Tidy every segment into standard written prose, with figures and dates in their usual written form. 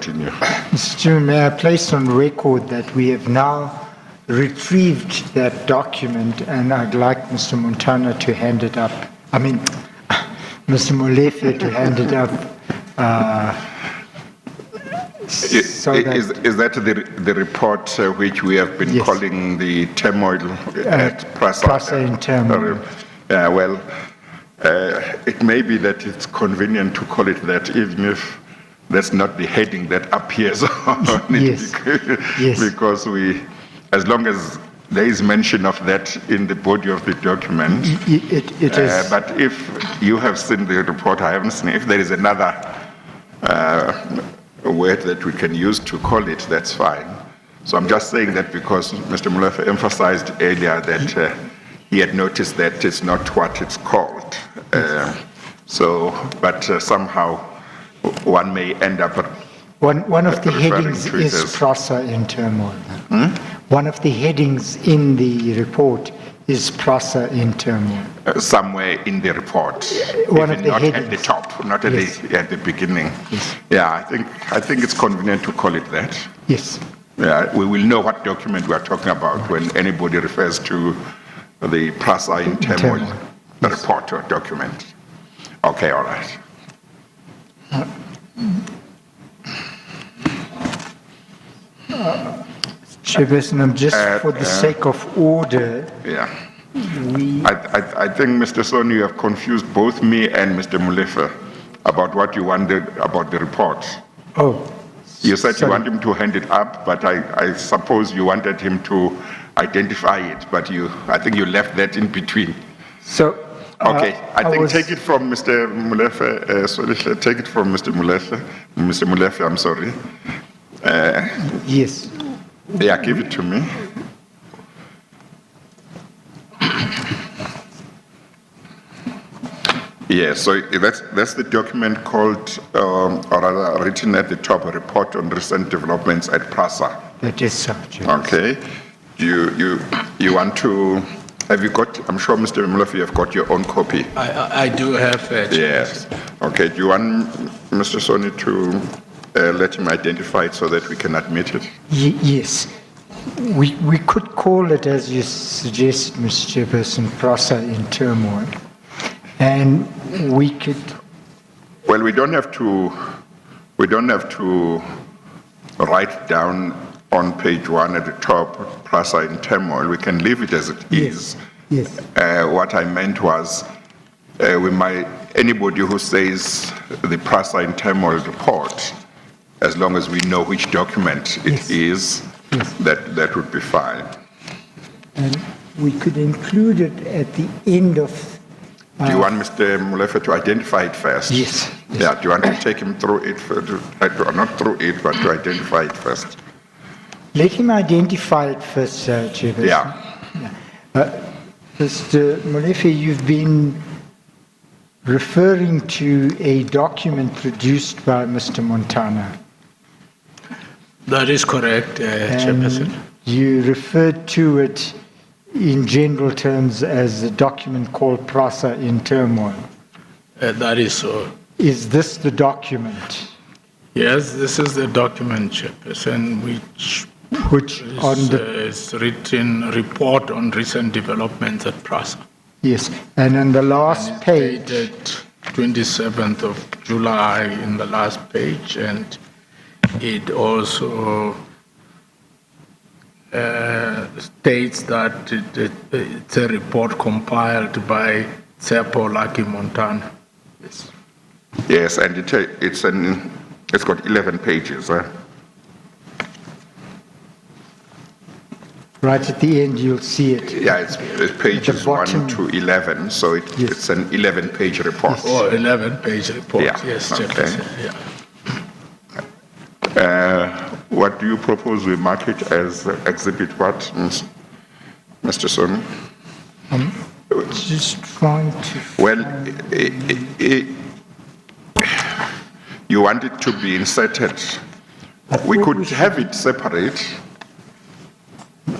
continue. Mr. Chairman, may I place on record that we have now retrieved that document, and I'd like Mr. Montana to hand it up. I mean, Mr. Molefe to hand it up. Is that the report which we have been calling the turmoil at Prasa? Prasa in turmoil. Well, it may be that it's convenient to call it that, even if that's not the heading that appears on it. Yes. Because as long as there is mention of that in the body of the document. It is. But if you have seen the report, I haven't seen it. If there is another word that we can use to call it, that's fine. So I'm just saying that because Mr. Molefe emphasized earlier that he had noticed that it's not what it's called. Somehow one may end up. One of the headings is Prasa in turmoil. One of the headings in the report is Prasa in turmoil. Somewhere in the report. One of the not headings. At the top, not at, at the beginning. Yes. Yeah, I think it's convenient to call it that. Yes. Yeah, we will know what document we are talking about when anybody refers to the Prasa in turmoil report or document. Okay, all right. Chairperson, just for the sake of order. Yeah. I think, Mr. Soni, you have confused both me and Mr. Molefe about what you wanted about the report. Oh. You said you want him to hand it up, but I suppose you wanted him to identify it, but I think you left that in between. So. Okay, I think take it from Mr. Molefe. Take it from Mr. Molefe. Mr. Molefe, I'm sorry. Yes. Yeah, give it to me. Yeah, so that's the document called, or rather written at the top, a report on recent developments at Prasa. That is so. Okay. You want to? Have you got? I'm sure, Mr. Misbelief, you have got your own copy. I do have it. Yes. Okay. Do you want Mr. Soni to let him identify it so that we can admit it? Yes. We could call it, as you suggest, Mr. Chairperson, Prasa in turmoil, and we could. Well, we don't have to. We don't have to write down on page 1 at the top, Prasa in turmoil. We can leave it as it is. Yes. What I meant was, anybody who says the Prasa in turmoil report, as long as we know which document it is, that would be fine. And we could include it at the end of. Do you want Mr. Molefe to identify it first? Yes. Yeah. Do you want to take him through it, not through it, but to identify it first? Let him identify it first, Chairperson. Yeah. Mr. Molefe, you've been referring to a document produced by Mr. Montana. That is correct, Chairperson. You referred to it in general terms as a document called Prasa in turmoil. That is so. Is this the document? Yes, this is the document, Chairperson, which is written report on recent developments at Prasa. Yes, and in the last page. Dated 27th of July in the last page, and it also states that it's a report compiled by Chairperson Montana. Yes. Yes, and it's got 11 pages. Right at the end, you'll see it. Yeah, it's pages 1 to 11, so it's an 11-page report. Yes. Oh, 11-page report. Yeah. Yes, Okay. Yeah. What do you propose we mark it as exhibit what, Mr. Soni? I'm just trying to. Well, you want it to be inserted. We could have it separate.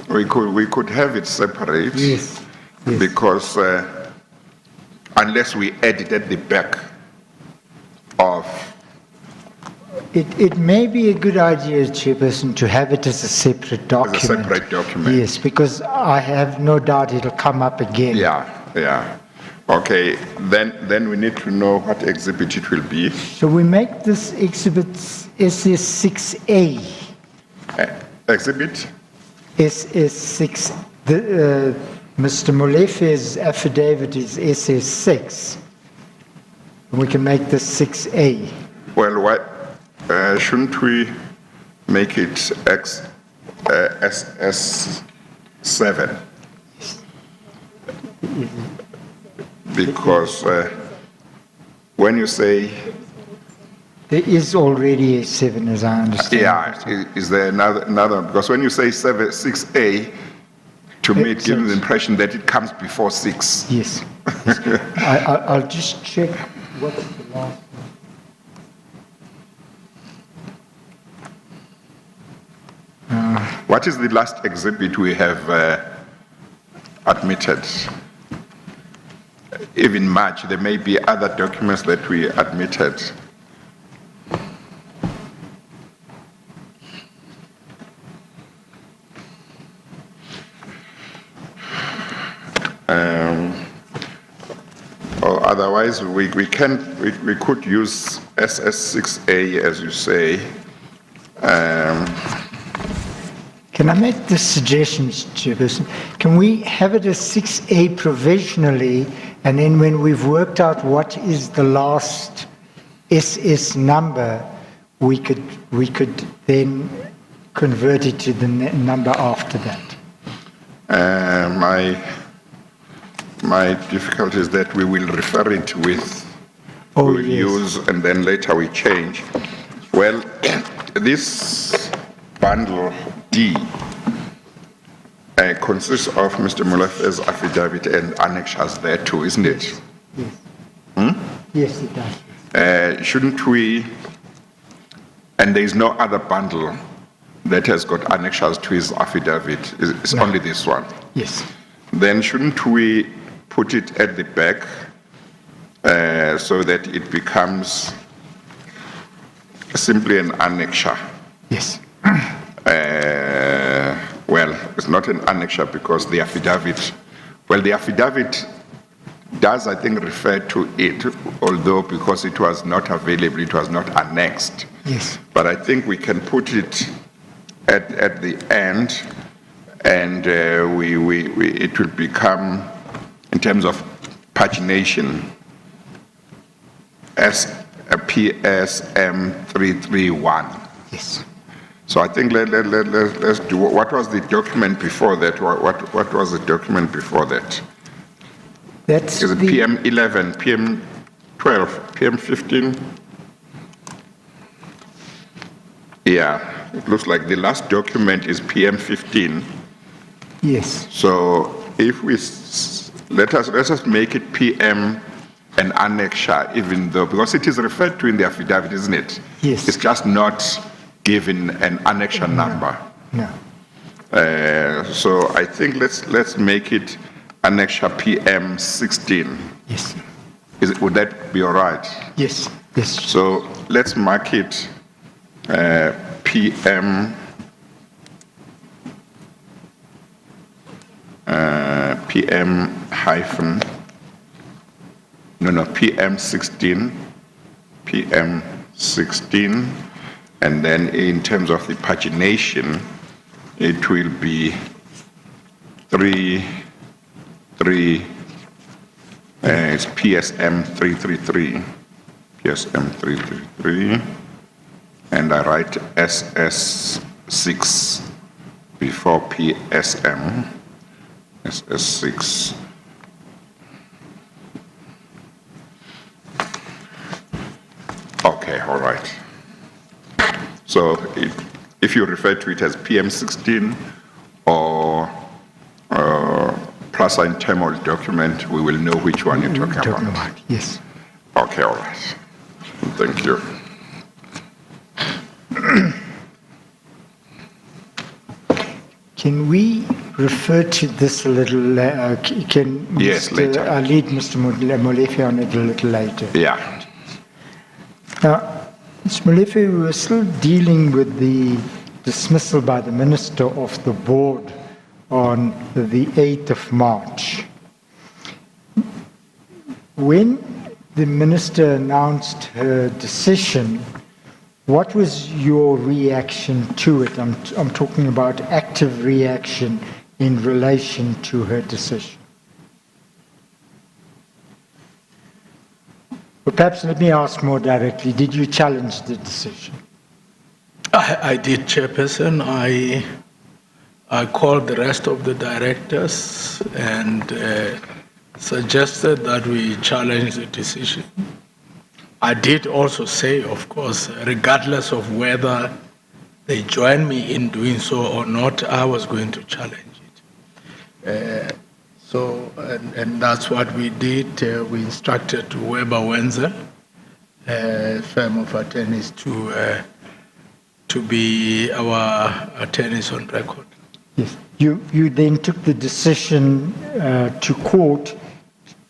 We could have it separate. Yes. Because unless we add it at the back of It may be a good idea, Chairperson, to have it as a separate document. As a separate document. Yes, because I have no doubt it'll come up again. Yeah. Okay, then we need to know what exhibit it will be. So we make this exhibit SS6A. Exhibit? SS6. Mr. Molefe's affidavit is SS6. We can make this 6A. Well, shouldn't we make it SS7? Because when you say... There is already a 7, as I understand. Yeah, is there another? Because when you say 6A, to me it gives the impression that it comes before 6. Yes. I'll just check what's the last one. What is the last exhibit we have admitted? Even March, there may be other documents that we admitted. Or otherwise, we could use SS6A, as you say. Can I make this suggestion, Chairperson? Can we have it as 6A provisionally, and then when we've worked out what is the last SS number, we could then convert it to the number after that? My difficulty is that we will refer it with, we will use, and then later we change. Well, this bundle D consists of Mr. Molefe's affidavit and annexures there too, isn't it? Yes. Hmm? Yes, it does. Shouldn't we, and there is no other bundle that has got annexures to his affidavit, it's only this one. Yes. Then shouldn't we put it at the back so that it becomes simply an annexure? Yes. Well, it's not an annexure because the affidavit does, I think, refer to it, although because it was not available, it was not annexed. Yes. But I think we can put it at the end, and it will become, in terms of pagination, as a PSM 331. Yes. So I think let's do, what was the document before that? What was the document before that? That's Is it PM 11, PM 12, PM 15? Yeah, it looks like the last document is PM 15. Yes. So if we, let us make it PM an annexure, even though, because it is referred to in the affidavit, isn't it? Yes. It's just not given an annexure number. No. So I think let's make it annexure PM 16. Yes. Would that be all right? Yes. Yes. So let's mark it PM PM 16, and then in terms of the pagination, it will be 3, it's PSM 333, PSM 333, and I write SS6 before PSM, SS6. Okay, all right. So if you refer to it as PM16 or plus in terminal document, we will know which one you're talking about. Yes. Okay, all right. Thank you. Can we refer to this a little? Can Yes, later. I'll lead Mr. Molefe on it a little later. Yeah. Now, Ms. Maleficence, we were still dealing with the dismissal by the Minister of the Board on the 8th of March. When the Minister announced her decision, what was your reaction to it? I'm talking about active reaction in relation to her decision. But perhaps let me ask more directly, did you challenge the decision? I did, Chairperson. I called the rest of the directors and suggested that we challenge the decision. I did also say, of course, regardless of whether they join me in doing so or not, I was going to challenge it. And that's what we did. We instructed Weber Wenzel, a firm of attorneys, to be our attorneys on record. Yes. You then took the decision to court.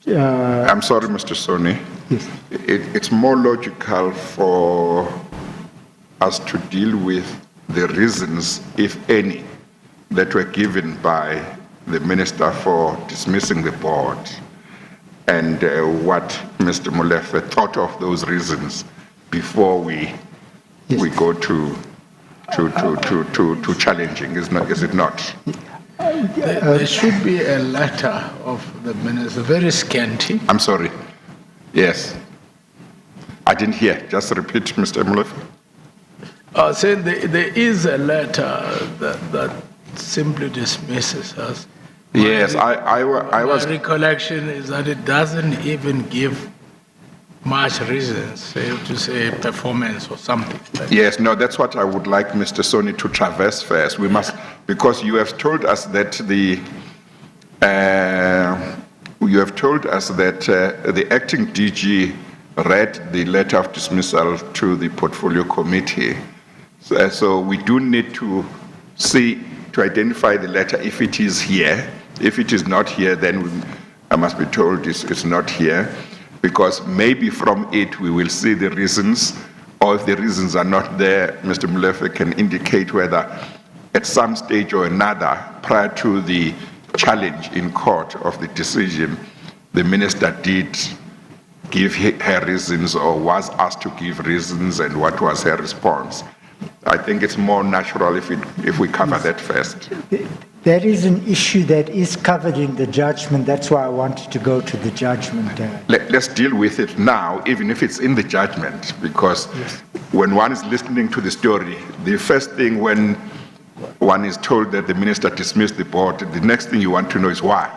I'm sorry, Mr. Soni. Yes. It's more logical for us to deal with the reasons, if any, that were given by the Minister for dismissing the board and what Mr. Molefe thought of those reasons before we go to challenging, is it not? There should be a letter of the Minister, very scanty. I'm sorry. Yes. I didn't hear. Just repeat, Mr. Molefe. Saying there is a letter that simply dismisses us. Yes, I was. My recollection is that it doesn't even give much reasons, say, to say performance or something. Yes, no, that's what I would like Mr. Soni to traverse first. We must, because you have told us that the acting DG read the letter of dismissal to the portfolio committee. So we do need to see, to identify the letter if it is here. If it is not here, then I must be told it's not here, because maybe from it we will see the reasons, or if the reasons are not there, Mr. Molefe can indicate whether at some stage or another, prior to the challenge in court of the decision, the minister did give her reasons or was asked to give reasons, and what was her response. I think it's more natural if we cover that first. That is an issue that is covered in the judgment. That's why I wanted to go to the judgment. Let's deal with it now, even if it's in the judgment, because when one is listening to the story, the first thing when one is told that the minister dismissed the board, the next thing you want to know is why.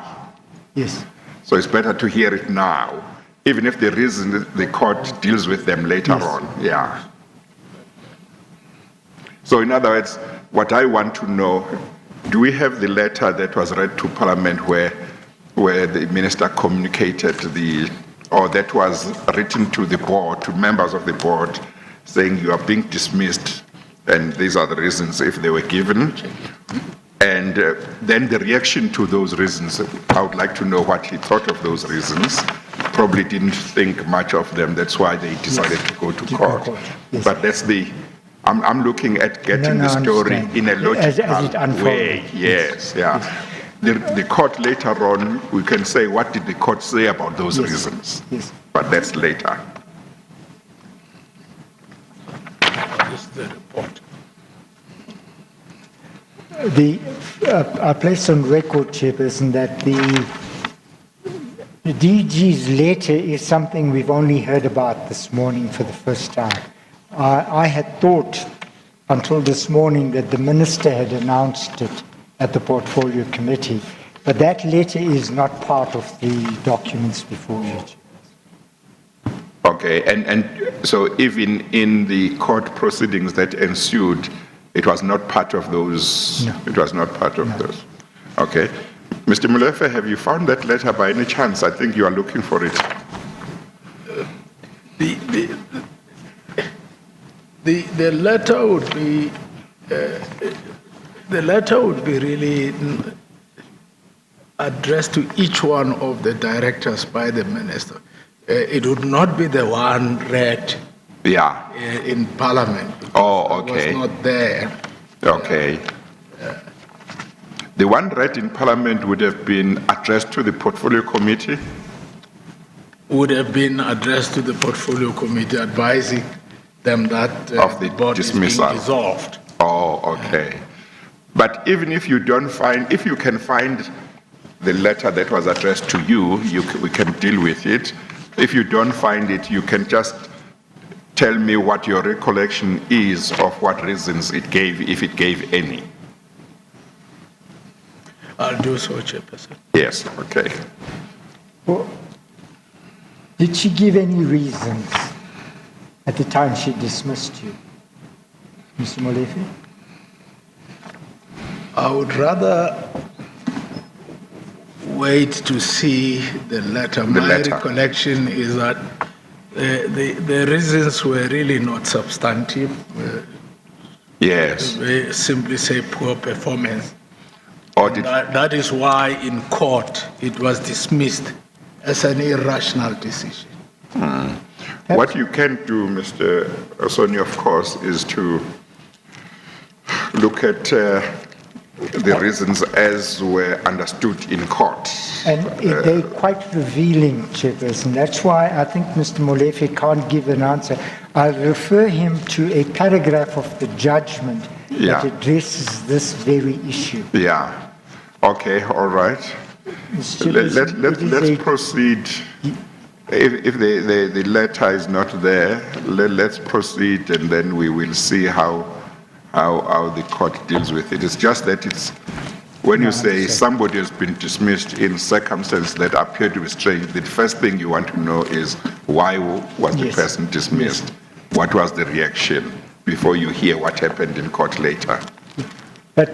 Yes. So it's better to hear it now, even if the reason the court deals with them later on. Yeah. So in other words, what I want to know, do we have the letter that was read to Parliament where the minister communicated or that was written to the board, to members of the board, saying you are being dismissed, and these are the reasons if they were given? And then the reaction to those reasons, I would like to know what he thought of those reasons. Probably didn't think much of them, that's why they decided to go to court. Yes. But that's I'm looking at getting the story in a logical way. Yes, yeah. The court later on, we can say, what did the court say about those reasons? Yes. But that's later. This is the report. I placed on record, Chairperson, that the DG's letter is something we've only heard about this morning for the first time. I had thought until this morning that the minister had announced it at the portfolio committee, but that letter is not part of the documents before you. Okay, and so even in the court proceedings that ensued, it was not part of those? No. It was not part of those. Okay. Mr. Molefe, have you found that letter by any chance? I think you are looking for it. The letter would be really addressed to each one of the directors by the minister. It would not be the one read Yeah. in Parliament. Oh, okay. I was not there. Okay. The one read in Parliament would have been addressed to the Portfolio Committee? Would have been addressed to the Portfolio Committee, advising them that Of the board dismissal. is being dissolved. Oh, okay. But even if you don't find, if you can find the letter that was addressed to you, we can deal with it. If you don't find it, you can just tell me what your recollection is of what reasons it gave, if it gave any. I'll do so, Chairperson. Yes, okay. Well, did she give any reasons at the time she dismissed you, Mr. Molefe? I would rather wait to see the letter. My letter. recollection is that the reasons were really not substantive. Yes. They simply say poor performance. Or did, That is why in court it was dismissed as an irrational decision. what you can do, Mr. Osoni, of course, is to look at the reasons as were understood in court. And they're quite revealing, Chairperson. That's why I think Mr. Molefe can't give an answer. I'll refer him to a paragraph of the judgment Yeah. that addresses this very issue. Yeah. Okay, all right. Mr. Chairperson, Let's proceed. If the letter is not there, let's proceed, and then we will see how the court deals with it. It's just that it's, when you say somebody has been dismissed in circumstances that appear to be strange, the first thing you want to know is why was the Yes. person dismissed? What was the reaction before you hear what happened in court later? But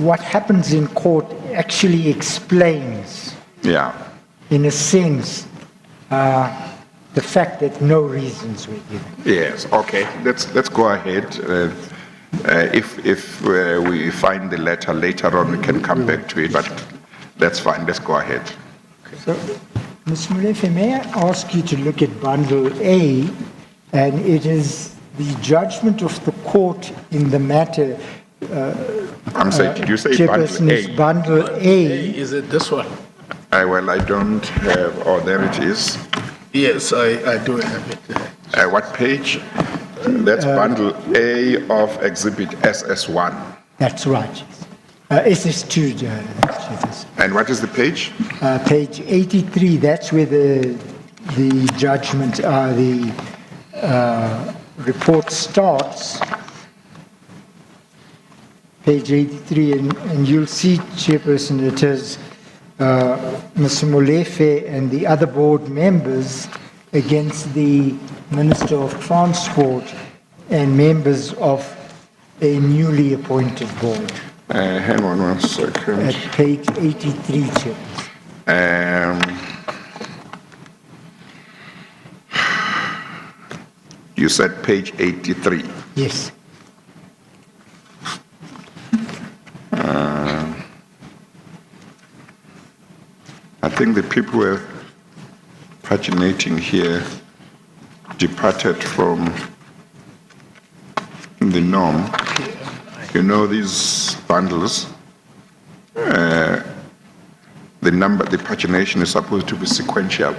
what happens in court actually explains, Yeah. in a sense, the fact that no reasons were given. Yes, okay, let's go ahead. If we find the letter later on, we can come back to it, but that's fine, let's go ahead. So, Ms. Molefe, may I ask you to look at Bundle A, and it is the judgment of the court in the matter. I'm sorry, did you say Chairperson, bundle is A? Bundle A. Is it this one? Well, I don't have, oh, there it is. Yes, I do have it. What page? That's bundle A of exhibit SS1. That's right. SS2, Chairperson. And what is the page? Page 83, that's where the judgment, the report starts. Page 83, and you'll see, Chairperson, it is Mr. Molefe and the other board members against the Minister of Transport and members of a newly appointed board. Hang on 1 At second. page 83, Chairperson. You said page 83. Yes. I think the people who were paginating here departed from the norm. You know, these bundles, the pagination is supposed to be sequential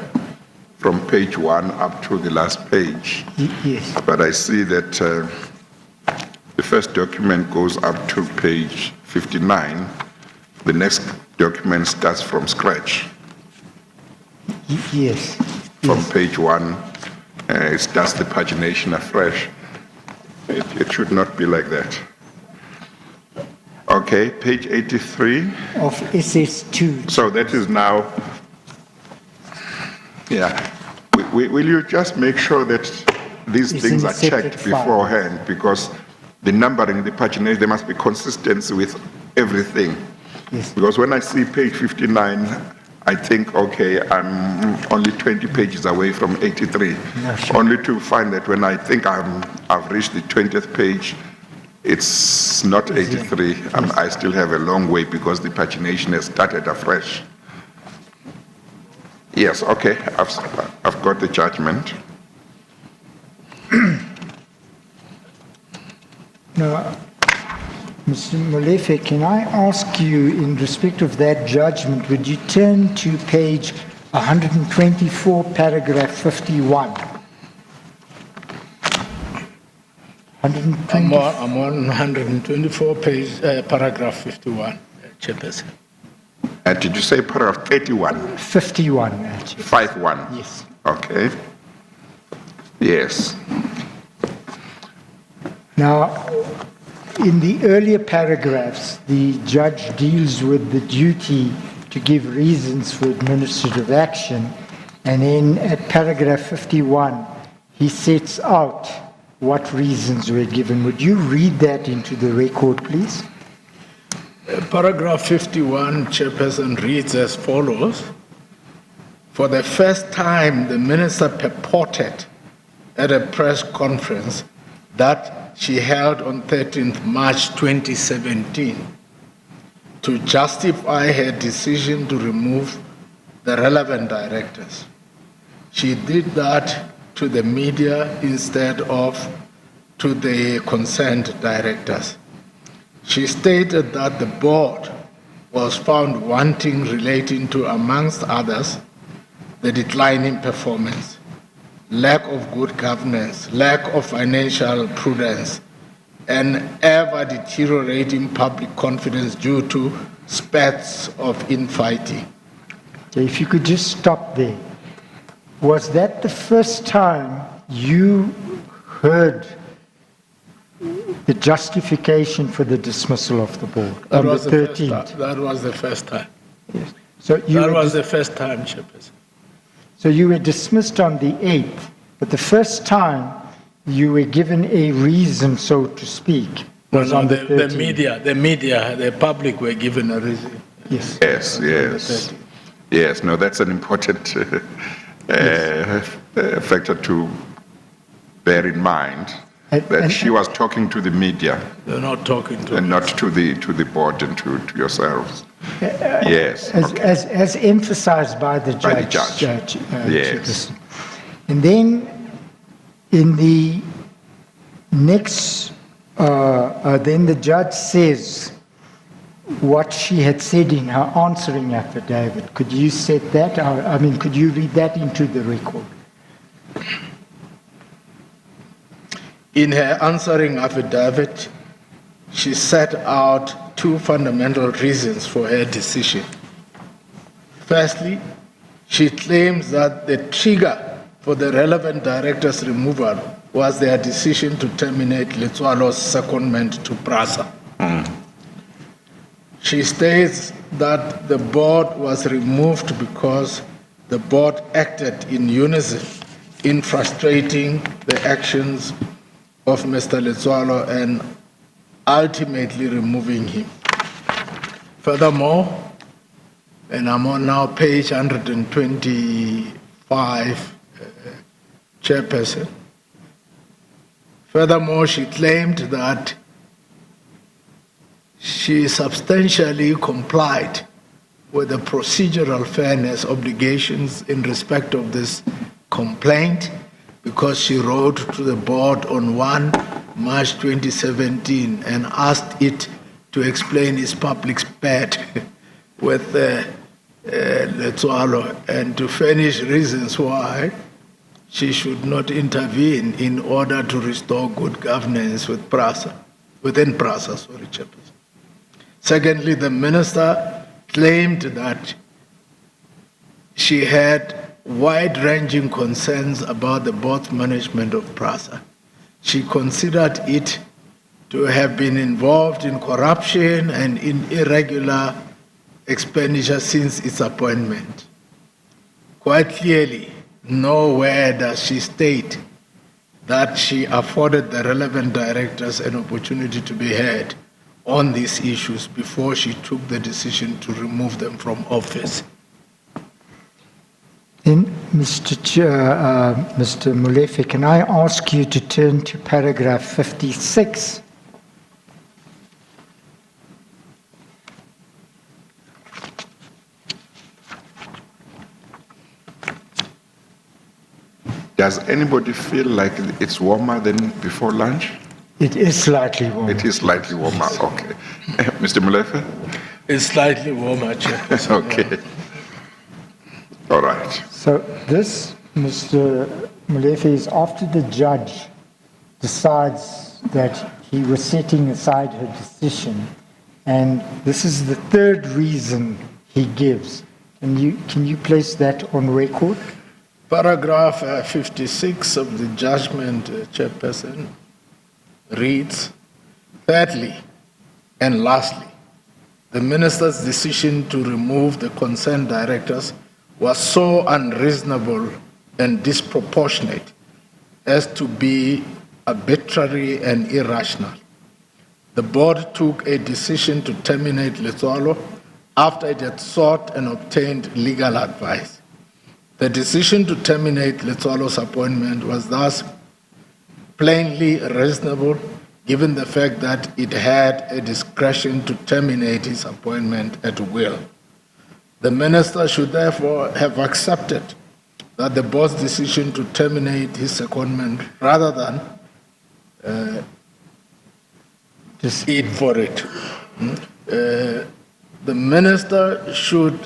from page 1 up to the last page. Yes. But I see that the first document goes up to page 59. The next document starts from scratch. Yes. From page 1, it starts the pagination afresh. It should not be like that. Okay, page 83. Of SS2. So that is now, yeah. Will you just make sure that these It's things in are separate checked file. beforehand, because the numbering, the pagination, there must be consistency with everything. Yes. Because when I see page 59, I think, okay, I'm only 20 pages away from 83. No, sure. Only to find that when I think I've reached the 20th page, it's not 83. I still have a long way because the pagination has started afresh. Yes, okay, I've got the judgment. Now, Mr. Molefe, can I ask you, in respect of that judgment, would you turn to page 124, paragraph 51? I'm on 124 page, paragraph 51, Chairperson. Did you say paragraph 31? 51, actually. 51? Yes. Okay. Yes. Now, in the earlier paragraphs, the judge deals with the duty to give reasons for administrative action, and then at paragraph 51, he sets out what reasons were given. Would you read that into the record, please? Paragraph 51, Chairperson, reads as follows. For the first time, the minister purported at a press conference that she held on 13th March 2017 to justify her decision to remove the relevant directors. She did that to the media instead of to the concerned directors. She stated that the board was found wanting relating to, amongst others, the decline in performance, lack of good governance, lack of financial prudence, and ever deteriorating public confidence due to spats of infighting. So if you could just stop there. Was that the first time you heard the justification for the dismissal of the board on the 13th? That was the first time. Yes. So That was the first time, Chairperson. So you were dismissed on the 8th, but the first time you were given a reason, so to speak, was on the 13th. The media, the public were given a reason. Yes. Yes. Yes, no, that's an important factor to bear in mind, that she was talking to the media. They're not talking to and not to the board and to yourselves. Yes. As emphasized by the By the judge. judge. Yes. And then in the next, then the judge says what she had said in her answering affidavit. Could you set that? Could you read that into the record? In her answering affidavit, she set out two fundamental reasons for her decision. Firstly, she claims that the trigger for the relevant director's removal was their decision to terminate Letsoalo's secondment to PRASA. She states that the board was removed because the board acted in unison in frustrating the actions of Mr. Letsoalo and ultimately removing him. Furthermore, and I'm on now page 125, Chairperson. Furthermore, she claimed that she substantially complied with the procedural fairness obligations in respect of this complaint because she wrote to the board on 1 March 2017 and asked it to explain its public spat with Letsoalo and to furnish reasons why she should not intervene in order to restore good governance within PRASA, Chairperson. Secondly, the minister claimed that she had wide-ranging concerns about the board's management of PRASA. She considered it to have been involved in corruption and in irregular expenditure since its appointment. Quite clearly, nowhere does she state that she afforded the relevant directors an opportunity to be heard on these issues before she took the decision to remove them from office. Then, Mr. Molefe, can I ask you to turn to paragraph 56? Does anybody feel like it's warmer than before lunch? It is slightly warm. It is slightly warmer, okay. Mr. Maleficence? It's slightly warmer, Chairperson. Okay. All right. So this, Mr. Malefe, is after the judge decides that he was setting aside her decision, and this is the third reason he gives. Can you place that on record? Paragraph 56 of the judgment, Chairperson, reads, thirdly and lastly, the minister's decision to remove the concerned directors was so unreasonable and disproportionate as to be arbitrary and irrational. The board took a decision to terminate Letswalo after it had sought and obtained legal advice. The decision to terminate Letswalo's appointment was thus plainly reasonable, given the fact that it had a discretion to terminate his appointment at will. The minister should therefore have accepted that the board's decision to terminate his secondment rather than just eat for it. The minister should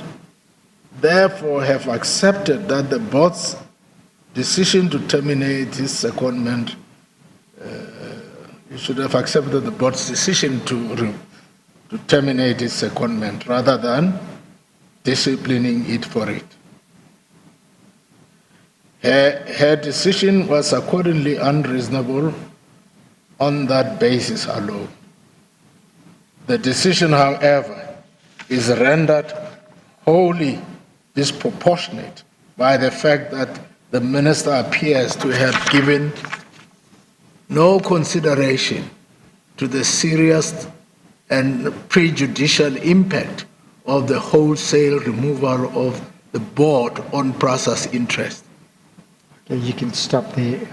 therefore have accepted that the board's decision to terminate his secondment, you should have accepted the board's decision to terminate his secondment rather than disciplining it for it. Her decision was accordingly unreasonable on that basis alone. The decision, however, is rendered wholly disproportionate by the fact that the minister appears to have given no consideration to the serious and prejudicial impact of the wholesale removal of the board on PRASA's interest. Okay, you can stop there.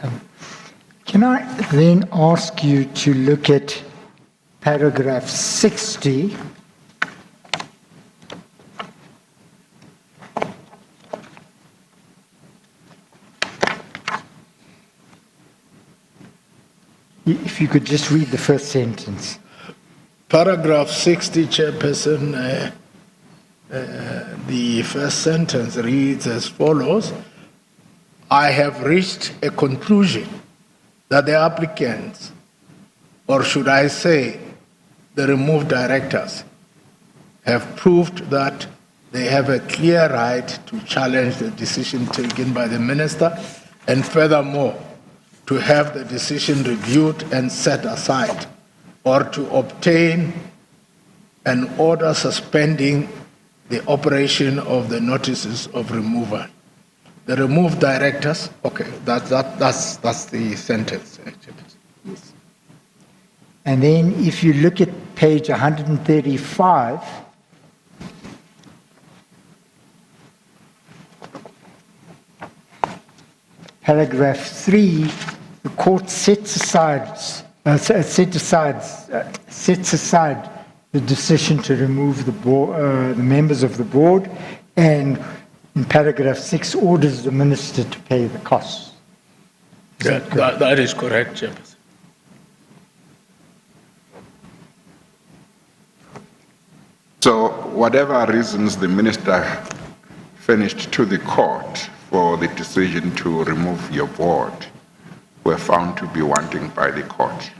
Can I then ask you to look at paragraph 60? If you could just read the first sentence. Paragraph 60, Chairperson, the first sentence reads as follows: I have reached a conclusion that the applicants, or should I say the removed directors, have proved that they have a clear right to challenge the decision taken by the minister, and furthermore, to have the decision reviewed and set aside, or to obtain an order suspending the operation of the notices of removal. The removed directors, okay, that's the sentence. Yes. And then if you look at page 135, paragraph 3, the court sets aside the decision to remove the board, the members of the board, and in paragraph 6 orders the minister to pay the costs. That is correct, Chairperson. So whatever reasons the minister furnished to the court for the decision to remove your board were found to be wanting by the court.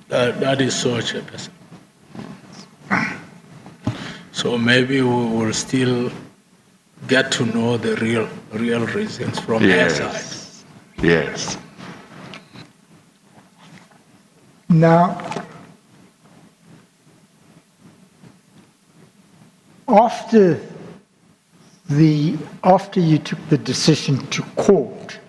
That is so, Chairperson. So maybe we will still get to know the real reasons from their side. Yes. Now, after you took the decision to court,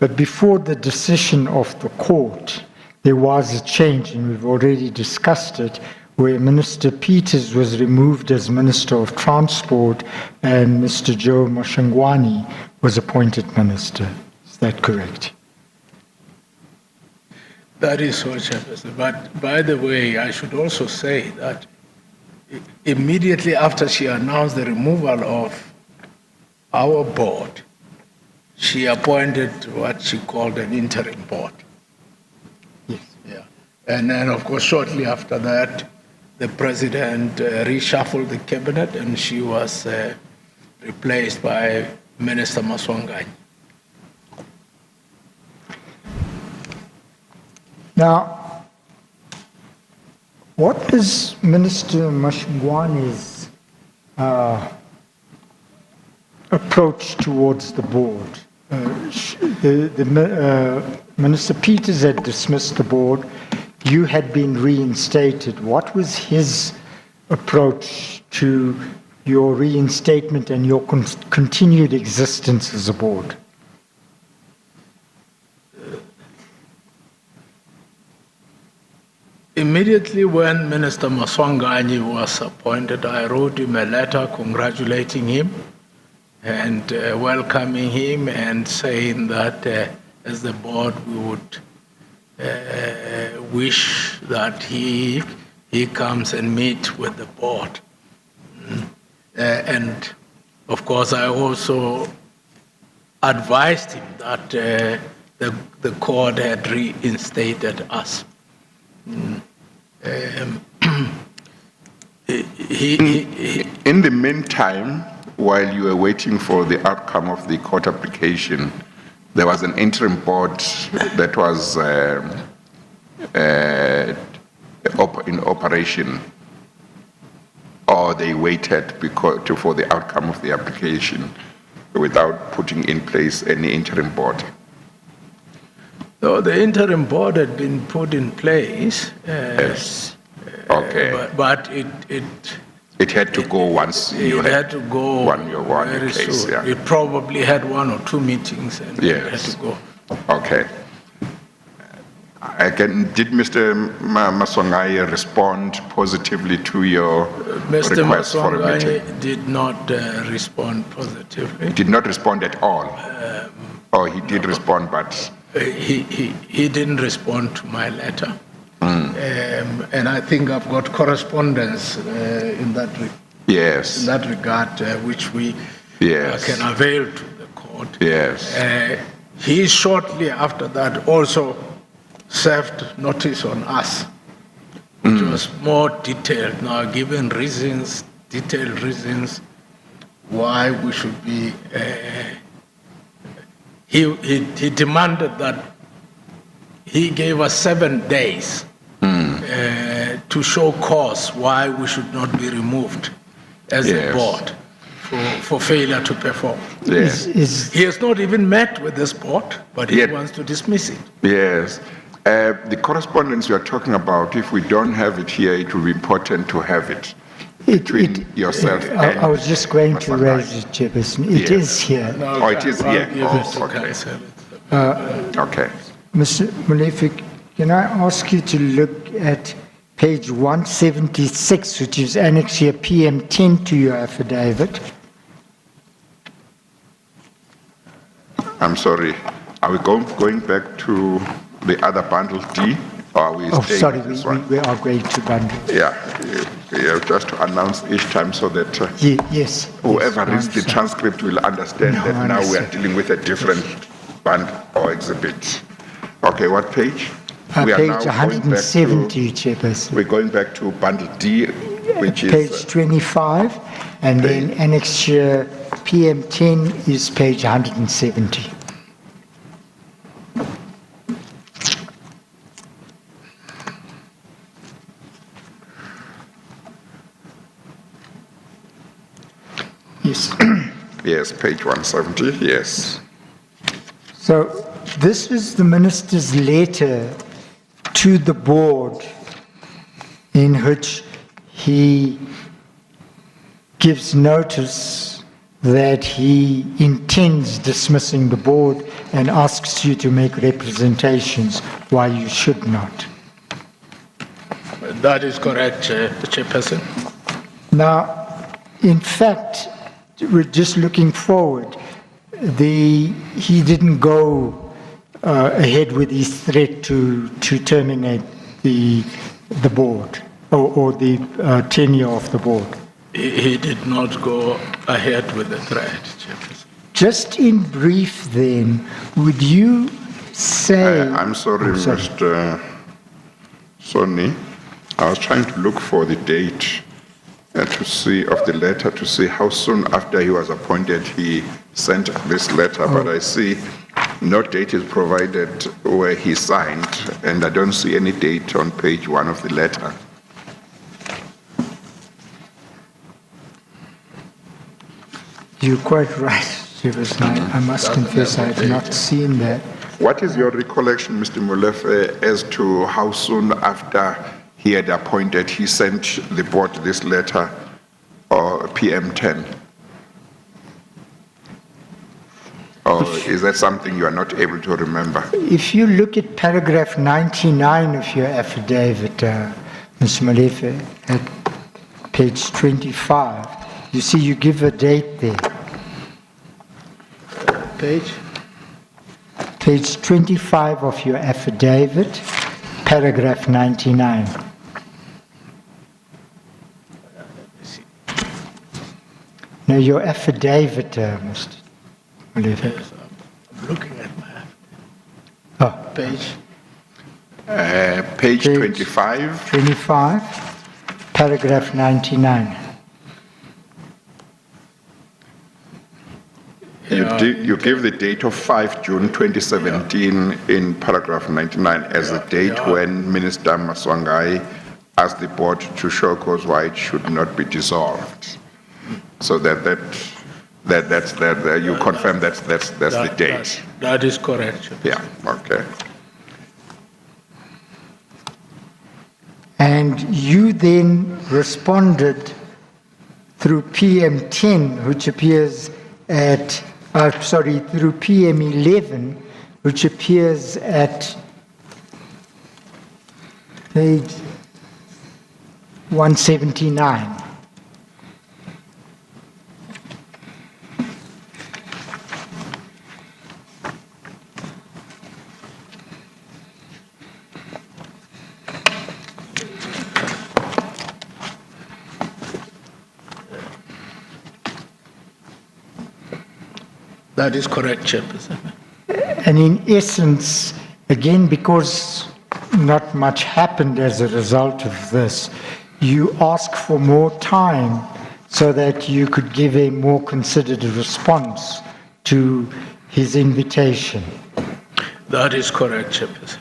but before the decision of the court, there was a change, and we've already discussed it, where Minister Peters was removed as Minister of Transport and Mr. Joe Moshangwani was appointed Minister. Is that correct? That is so, Chairperson. But by the way, I should also say that immediately after she announced the removal of our board, she appointed what she called an interim board. Yes. Yeah. And then, of course, shortly after that, the president reshuffled the cabinet and she was replaced by Minister Maswanganyi. Now, what is Minister Mashingwane's approach towards the board? Minister Peters had dismissed the board. You had been reinstated. What was his approach to your reinstatement and your continued existence as a board? Immediately when Minister Maswanganyi was appointed, I wrote him a letter congratulating him and welcoming him and saying that as the board we would wish that he comes and meet with the board. And of course I also advised him that the court had reinstated us. In the meantime, while you were waiting for the outcome of the court application, there was an interim board that was in operation, or they waited for the outcome of the application without putting in place any interim board. So the interim board had been put in place. Yes. Okay. But it had to go once you had to go one very in place. soon. Yeah. It probably had 1 or 2 meetings and it had Yes. to go. Okay. Again, did Mr. Maswanganyi respond positively to your Mr. request for a meeting? Maswanganyi did not respond positively. Did not respond at all? Or he did respond, but... He didn't respond to my letter. And I think I've got correspondence in that regard, which we can avail to the court. Yes. He shortly after that also served notice on us, which was more detailed now, given detailed reasons why we should be. He demanded that he gave us 7 days to show cause why we should not be removed as a board for failure to perform. Yes. He has not even met with this board, but he wants to dismiss it. Yes. The correspondence you are talking about, if we don't have it here, it will be important to have it between yourself and... I was just going to raise it, Chairperson. It is here. No, it is here. Okay. Okay. Mr. Malefic, can I ask you to look at page 176, which is Annex here PM10 to your affidavit? I'm sorry. Are we going back to the other bundle D? Or are we staying sorry, with this one? we are going to bundle. Yeah, just to announce each time so that yes. whoever yes, reads the transcript will understand that now we are dealing with a different bundle or exhibit. Okay, what page? We are page now 170, Chairperson. We're going back to bundle D, which is... Page 25, and then Annex here PM10 is page 170. Yes. Yes, page 170, yes. So this is the minister's letter to the board in which he gives notice that he intends dismissing the board and asks you to make representations why you should not. That is correct, Chairperson. Now, in fact, we're just looking forward. He didn't go ahead with his threat to terminate the board or the tenure of the board. He did not go ahead with the threat, Chairperson. Just in brief then, would you say... I'm sorry, Mr. Sonny. I was trying to look for the date to see of the letter to see how soon after he was appointed he sent this letter, but I see no date is provided where he signed, and I don't see any date on page 1 of the letter. You're quite right, Chairperson. I must confess I have not seen that. What is your recollection, Mr. Molefe, as to how soon after he had appointed he sent the board this letter, or PM 10? Or is that something you are not able to remember? If you look at paragraph 99 of your affidavit, Mr. Malefe, at page 25, you see you give a date there. Page? Page 25 of your affidavit, paragraph 99. Now your affidavit, Mr. Malefe. Yes, I'm looking at my affidavit. Oh, Page? Page 25. 25, paragraph 99. You give the date of 5 June 2017 in paragraph 99 as the date when Minister Maswangai asked the board to show cause why it should not be dissolved. So you confirm that's the date. That is correct. Yeah, okay. And you then responded through PM 10, which appears at, through PM 11, which appears at page 179. That is correct, Chairperson. And in essence, again, because not much happened as a result of this, you ask for more time so that you could give a more considered response to his invitation. That is correct, Chairperson.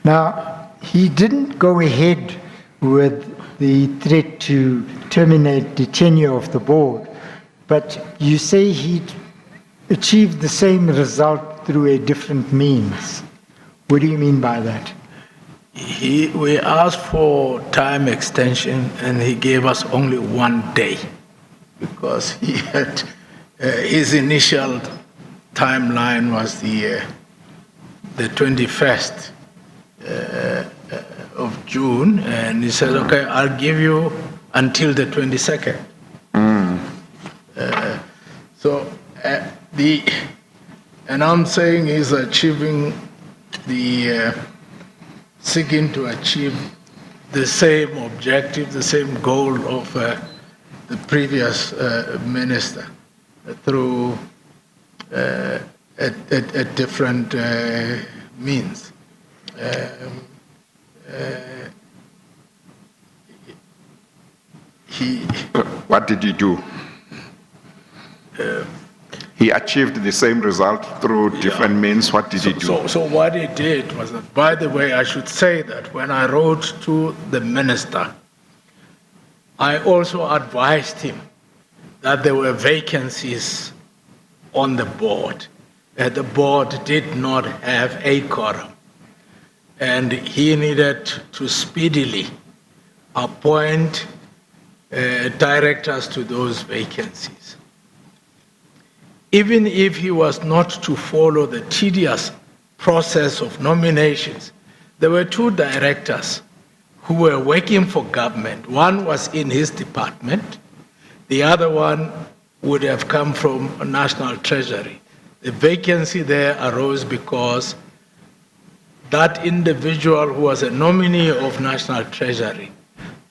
Now, he didn't go ahead with the threat to terminate the tenure of the board, but you say he achieved the same result through a different means. What do you mean by that? We asked for time extension, and he gave us only 1 day because he had his initial timeline was the 21st of June, and he said, "Okay, I'll give you until the 22nd." And I'm saying he's achieving seeking to achieve the same objective, the same goal of the previous minister through a different means. What did he do? He achieved the same result through different means. What did he do? So what he did was that, by the way, I should say that when I wrote to the minister, I also advised him that there were vacancies on the board, that the board did not have a quorum, and he needed to speedily appoint directors to those vacancies. Even if he was not to follow the tedious process of nominations, there were 2 directors who were working for government. One was in his department, the other one would have come from National Treasury. The vacancy there arose because that individual who was a nominee of National Treasury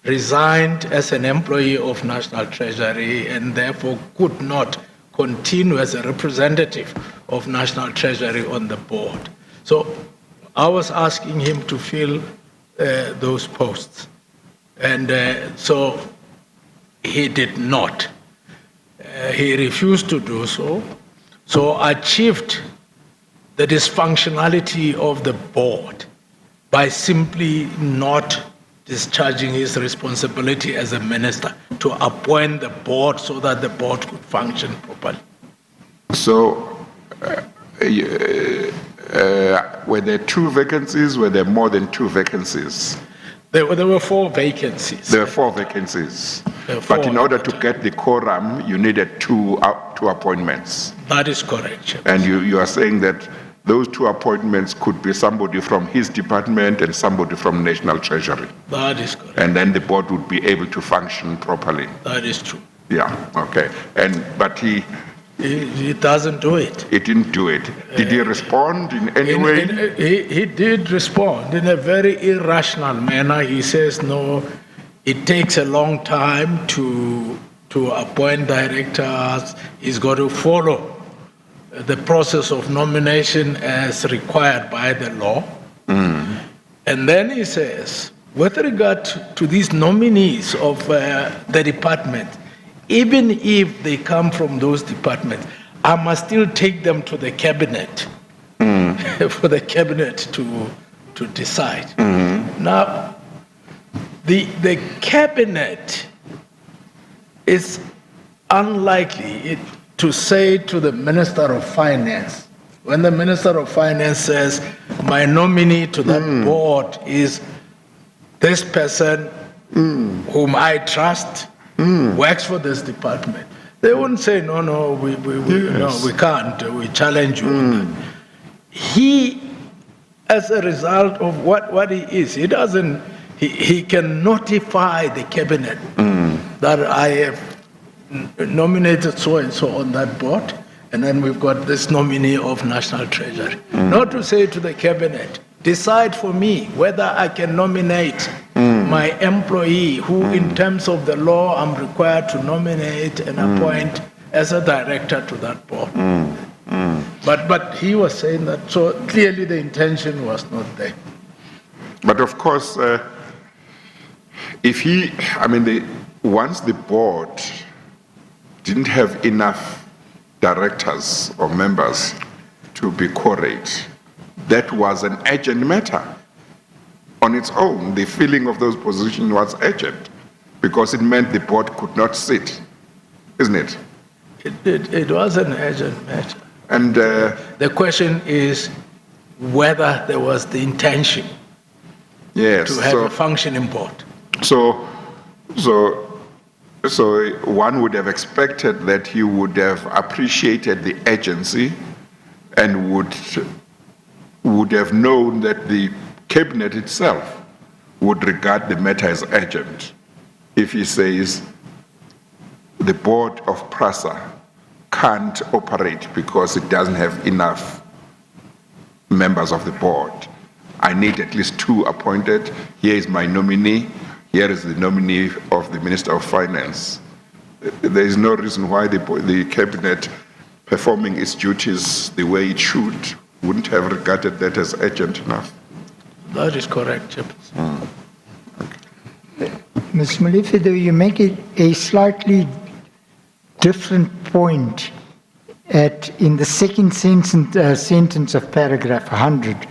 resigned as an employee of National Treasury and therefore could not continue as a representative of National Treasury on the board. So I was asking him to fill those posts. And so he did not. He refused to do so. So I achieved the dysfunctionality of the board by simply not discharging his responsibility as a minister to appoint the board so that the board could function properly. So, were there 2 vacancies? Were there more than 2 vacancies? There were 4 vacancies. There were 4 vacancies. There were 4 But in order to get the quorum, you needed 2 appointments. That is correct, Chairperson. And you are saying that those 2 appointments could be somebody from his department and somebody from National Treasury. That is correct. And then the board would be able to function properly. That is true. Yeah, okay. But he doesn't do it. He didn't do it. Did he respond in any way? He did respond in a very irrational manner. He says, no, it takes a long time to appoint directors. He's got to follow the process of nomination as required by the law. And then he says, with regard to these nominees of the department, even if they come from those departments, I must still take them to the cabinet for the cabinet to decide. Now, the cabinet is unlikely to say to the Minister of Finance, when the Minister of Finance says, my nominee to that board is this person whom I trust, works for this department. They wouldn't say, no, we can't, we challenge you on that. He, as a result of what he is, he can notify the cabinet that I have nominated so-and-so on that board, and then we've got this nominee of National Treasury. Not to say to the cabinet, decide for me whether I can nominate my employee who, in terms of the law, I'm required to nominate and appoint as a director to that board. But he was saying that, so clearly the intention was not there. But of course, once the board didn't have enough directors or members to be quorate, that was an urgent matter. On its own, the filling of those positions was urgent because it meant the board could not sit, isn't it? It was an urgent matter. And the question is whether there was the intention to have a functioning board. So one would have expected that he would have appreciated the urgency and would have known that the cabinet itself would regard the matter as urgent. If he says the board of PRASA can't operate because it doesn't have enough members of the board. I need at least 2 appointed. Here is my nominee. Here is the nominee of the Minister of Finance. There is no reason why the cabinet, performing its duties the way it should, wouldn't have regarded that as urgent enough. That is correct, Chairperson. Ms. Maleficence, you make it a slightly different point in the second sentence of paragraph 100.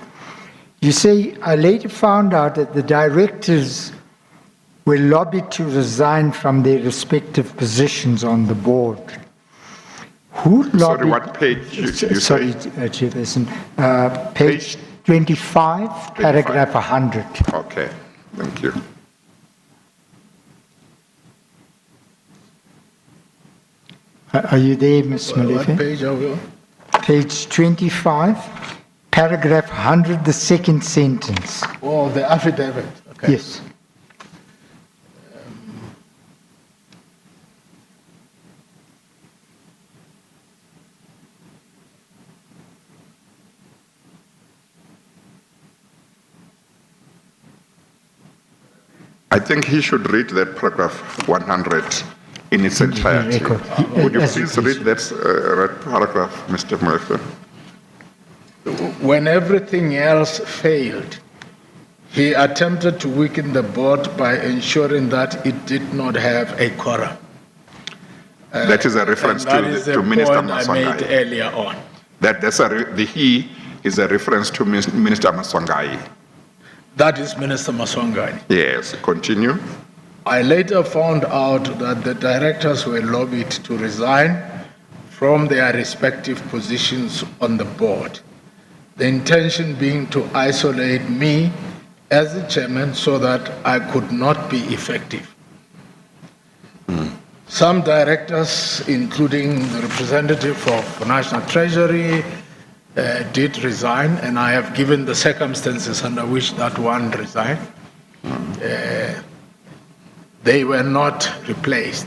You say, I later found out that the directors were lobbied to resign from their respective positions on the board. Who lobbied? Sorry, what page? Sorry, Chairperson. Page 25, paragraph 100. Okay, thank you. Are you there, Ms. Maleficence? What page are we on? Page 25, paragraph 100, the second sentence. Oh, the affidavit. Okay. Yes. I think he should read that paragraph 100 in its entirety. record. Would you As please please. read that paragraph, Mr. Murphy? When everything else failed, he attempted to weaken the board by ensuring that it did not have a quorum. That is a reference And that is the to Minister point I made Maswangai. earlier on. The he is a reference to Minister Maswangai. That is Minister Maswangai. Yes, continue. I later found out that the directors were lobbied to resign from their respective positions on the board. The intention being to isolate me as the chairman so that I could not be effective. Some directors, including the representative of National Treasury, did resign, and I have given the circumstances under which that one resigned. They were not replaced.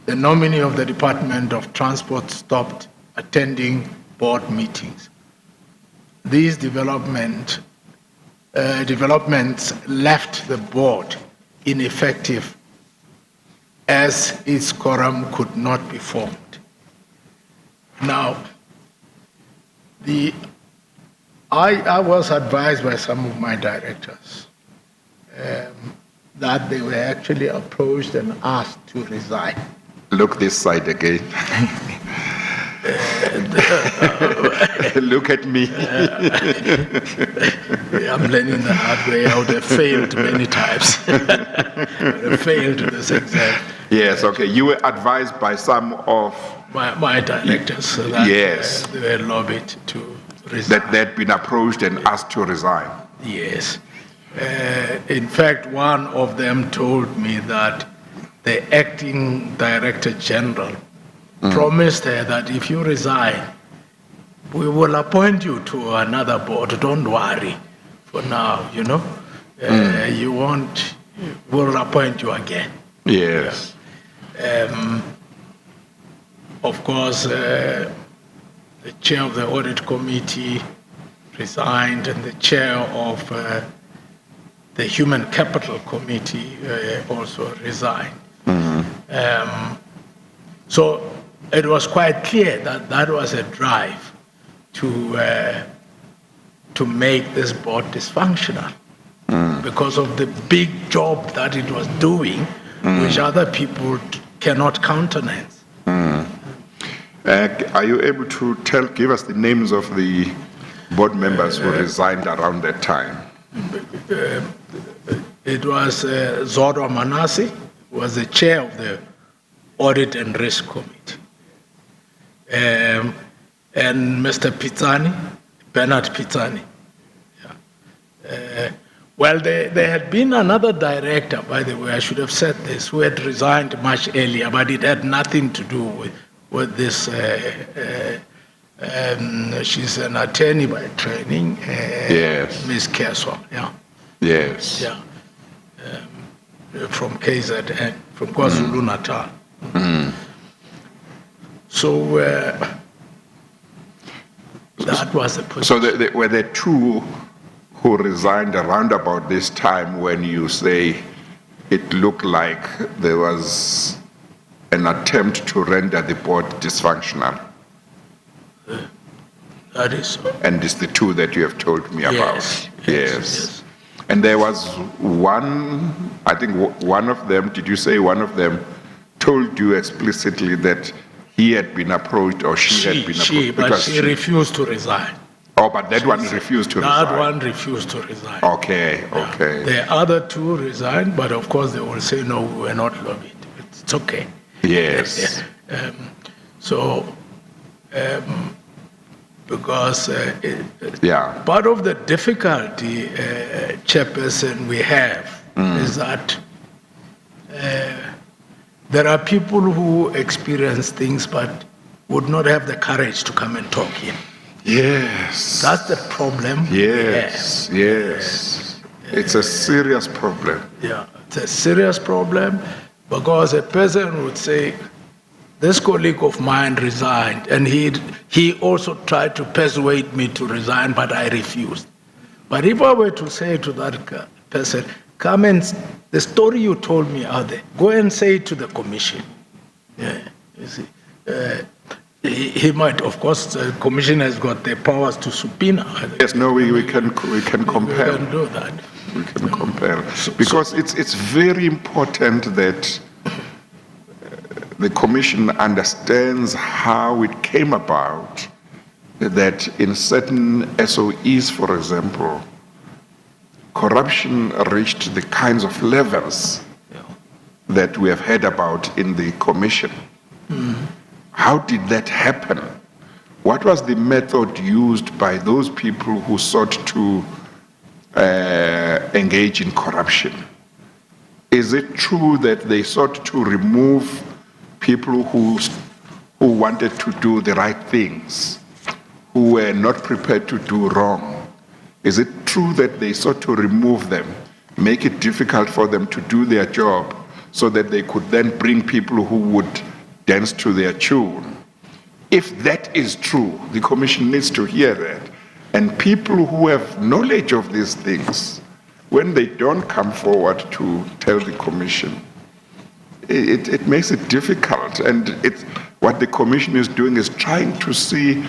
The nominee of the Department of Transport stopped attending board meetings. These developments left the board ineffective as its quorum could not be formed. Now, I was advised by some of my directors that they were actually approached and asked to resign. Look this side again. Look at me. I'm learning the hard way. I would have failed many times. I would have failed this exam. Yes, okay. You were advised by some of My directors that Yes. they were lobbied to resign. that they'd been approached and asked to resign. Yes. In fact, one of them told me that the acting director general promised her that if you resign, we will appoint you to another board. Don't worry for now, you know. You won't, we'll appoint you again. Yes. Of course, the chair of the audit committee resigned, and the chair of the human capital committee also resigned. So it was quite clear that that was a drive to make this board dysfunctional because of the big job that it was doing, which other people cannot countenance. Are you able to give us the names of the board members who resigned around that time? It was Zodwa Manasi, was the chair of the Audit and Risk Committee. And Mr. Pizzani, Bernard Pizzani. Yeah. Well, there had been another director, by the way, I should have said this, who had resigned much earlier, but it had nothing to do with this. She's an attorney by training, Yes. Ms. Keswa, yeah. Yes. Yeah. From KZN, from KwaZulu Natal. So that was the position. So were there two who resigned around about this time when you say it looked like there was an attempt to render the board dysfunctional? That is so. And it's the two that you have told me about. Yes. Yes. And there was one, I think one of them, did you say one of them told you explicitly that he had been approached or she had been approached? But Because she refused to resign. Oh, but that one refused to resign. That one refused to resign. Okay, Yeah. okay. The other two resigned, but of course they will say, no, we were not lobbied. It's okay. Yes. Because Yeah. part of the difficulty, Chairperson, we have is that there are people who experience things but would not have the courage to come and talk here. Yes. That's the problem. Yes, yes. It's a serious problem. Yeah, it's a serious problem because a person would say, this colleague of mine resigned, and he also tried to persuade me to resign, but I refused. But if I were to say to that person, come and, the story you told me out there, go and say it to the commission. Yeah, you see. He might, of course, the commission has got the powers to subpoena. Yes, no, we can compare. We can do that. We can compare. Because it's very important that the commission understands how it came about that in certain SOEs, for example, corruption reached the kinds of levels that we have heard about in the commission. How did that happen? What was the method used by those people who sought to engage in corruption? Is it true that they sought to remove people who wanted to do the right things, who were not prepared to do wrong? Is it true that they sought to remove them, make it difficult for them to do their job, so that they could then bring people who would dance to their tune? If that is true, the commission needs to hear that. And people who have knowledge of these things, when they don't come forward to tell the commission, it makes it difficult. And what the commission is doing is trying to see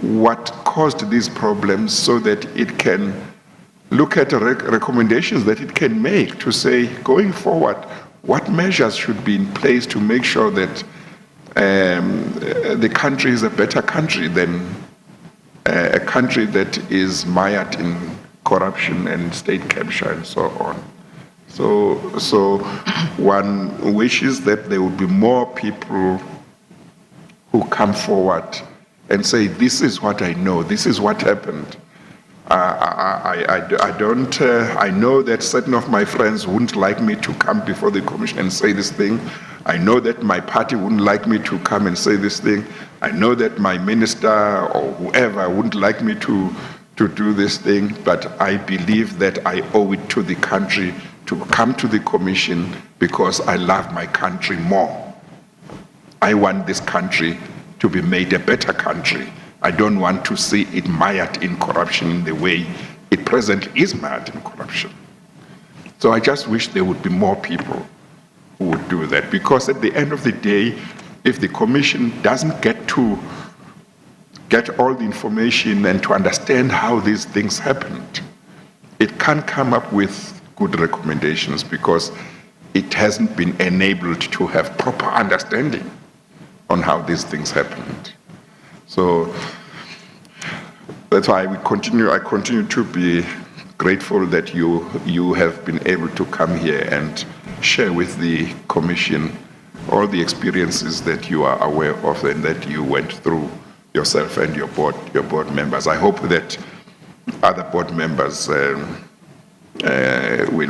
what caused these problems so that it can look at recommendations that it can make to say, going forward, what measures should be in place to make sure that the country is a better country than a country that is mired in corruption and state capture and so on. So one wishes that there would be more people who come forward and say, this is what I know, this is what happened. I know that certain of my friends wouldn't like me to come before the commission and say this thing. I know that my party wouldn't like me to come and say this thing. I know that my minister or whoever wouldn't like me to do this thing, but I believe that I owe it to the country to come to the commission because I love my country more. I want this country to be made a better country. I don't want to see it mired in corruption in the way it presently is mired in corruption. So I just wish there would be more people who would do that, because at the end of the day, if the commission doesn't get all the information and to understand how these things happened, it can't come up with good recommendations because it hasn't been enabled to have proper understanding on how these things happened. So that's why I continue to be grateful that you have been able to come here and share with the commission all the experiences that you are aware of and that you went through yourself and your board members. I hope that other board members will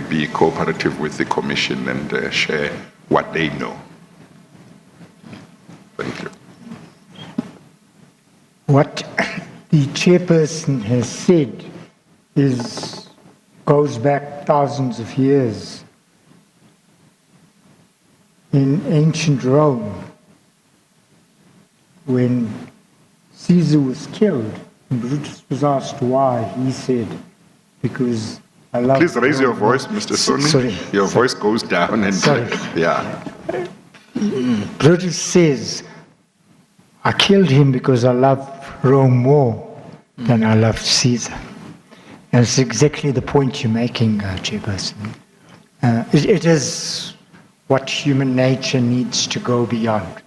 be cooperative with the commission and share what they know. Thank you. What the chairperson has said goes back thousands of years. In ancient Rome, when Caesar was killed, and Brutus was asked why, he said, because I love... Please raise your voice, Mr. Soni. Sorry. Your voice goes down and... Sorry. Yeah. Brutus says, I killed him because I love Rome more than I loved Caesar. And it's exactly the point you're making, Chairperson. It is what human nature needs to go beyond.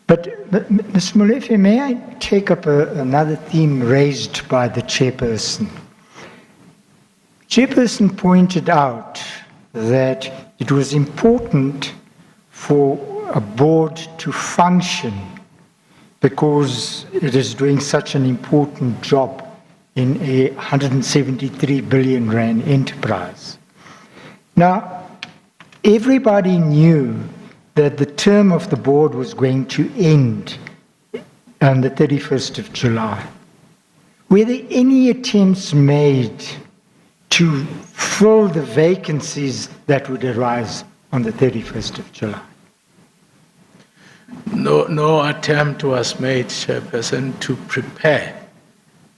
But Ms. Molefe, may I take up another theme raised by the chairperson? Chairperson pointed out that it was important for a board to function because it is doing such an important job in a 173 billion rand enterprise. Now, everybody knew that the term of the board was going to end on the 31st of July. Were there any attempts made to fill the vacancies that would arise on the 31st of July? No attempt was made, Chairperson, to prepare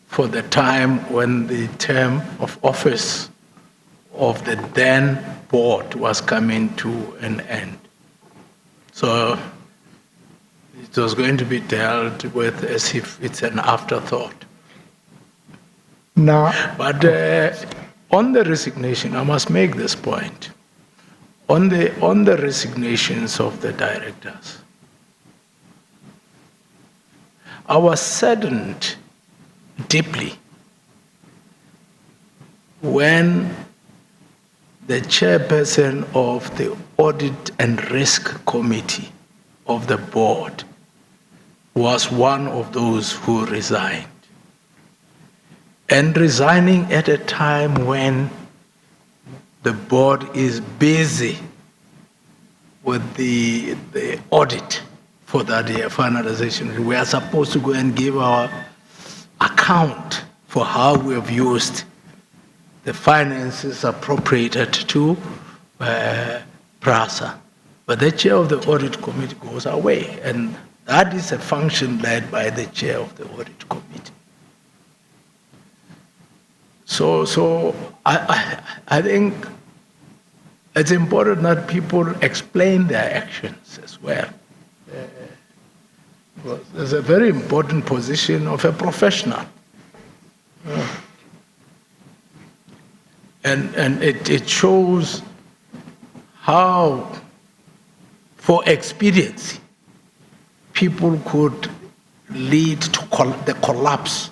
for the time when the term of office of the then board was coming to an end. So it was going to be dealt with as if it's an afterthought. Now, But on the resignation, I must make this point. On the resignations of the directors, I was saddened deeply when the chairperson of the Audit and Risk Committee of the board was one of those who resigned. And resigning at a time when the board is busy with the audit for that year, finalization. We are supposed to go and give our account for how we have used the finances appropriated to PRASA. But the chair of the audit committee goes away, and that is a function led by the chair of the audit committee. So I think it's important that people explain their actions as well. There's a very important position of a professional. And it shows how, for expediency, people could lead to the collapse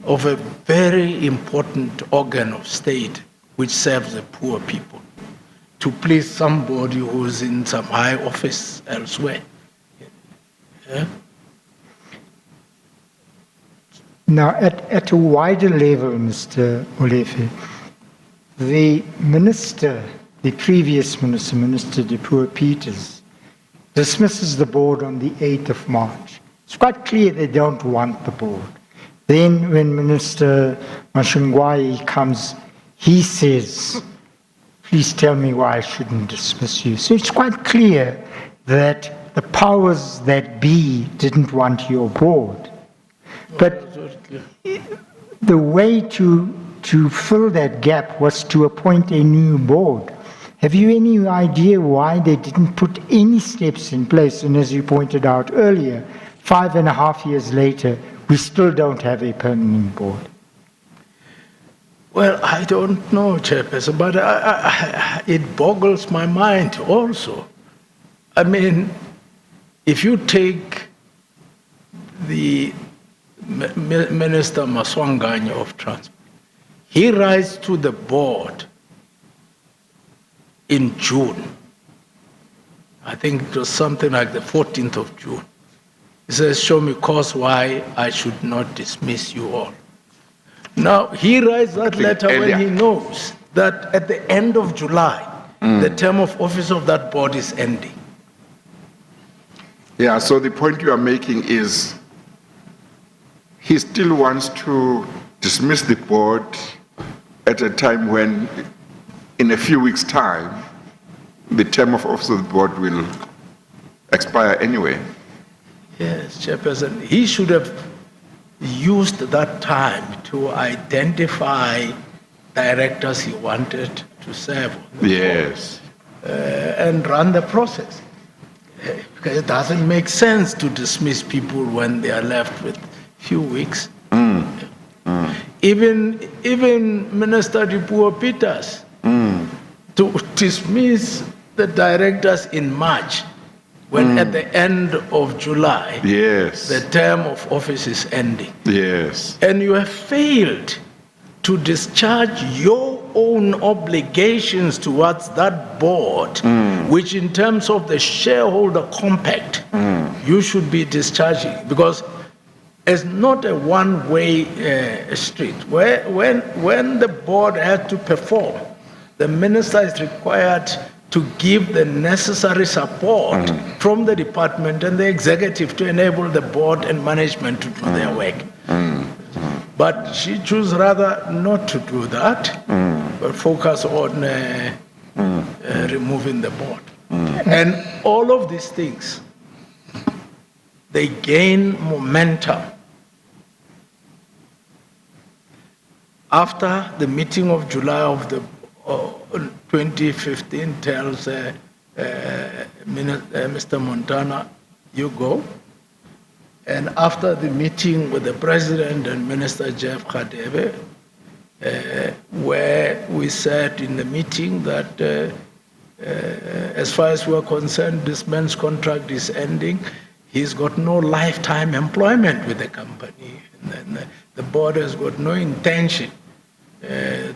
of a very important organ of state which serves the poor people, to please somebody who's in some high office elsewhere. Yeah? Now, at a wider level, Mr. Molefe, the minister, the previous minister, Minister Dipuo-Peters, dismisses the board on the 8th of March. It's quite clear they don't want the board. Then when Minister Mashungwai comes, he says, please tell me why I shouldn't dismiss you. So it's quite clear that the powers that be didn't want your board. But the way to fill that gap was to appoint a new board. Have you any idea why they didn't put any steps in place? And as you pointed out earlier, 5.5 years later, we still don't have a permanent board. Well, I don't know, Chairperson, but it boggles my mind also. I mean, if you take the Minister Maswanganyi of Transport, he writes to the board in June. I think it was something like the 14th of June. He says, show me cause why I should not dismiss you all. Now, he writes that letter when he knows that at the end of July, the term of office of that board is ending. Yeah, so the point you are making is he still wants to dismiss the board at a time when, in a few weeks' time, the term of office of the board will expire anyway. Yes, Chairperson. He should have used that time to identify directors he wanted to serve on the board, and run the process. Because it doesn't make sense to dismiss people when they are left with few weeks. Even Minister Dipuo-Peters to dismiss the directors in March, when at the end of July, the term of office is ending. And you have failed to discharge your own obligations towards that board, which in terms of the shareholder compact, you should be discharging, because it's not a one-way street. When the board has to perform, the minister is required to give the necessary support from the department and the executive to enable the board and management to do their work. But she chose rather not to do that, but focus on removing the board. And all of these things, they gain momentum after the meeting of July of the 2015 tells Mr. Montana, you go. And after the meeting with the President and Minister Jeff Radebe, where we said in the meeting that as far as we're concerned, this man's contract is ending. He's got no lifetime employment with the company. And then the board has got no intention to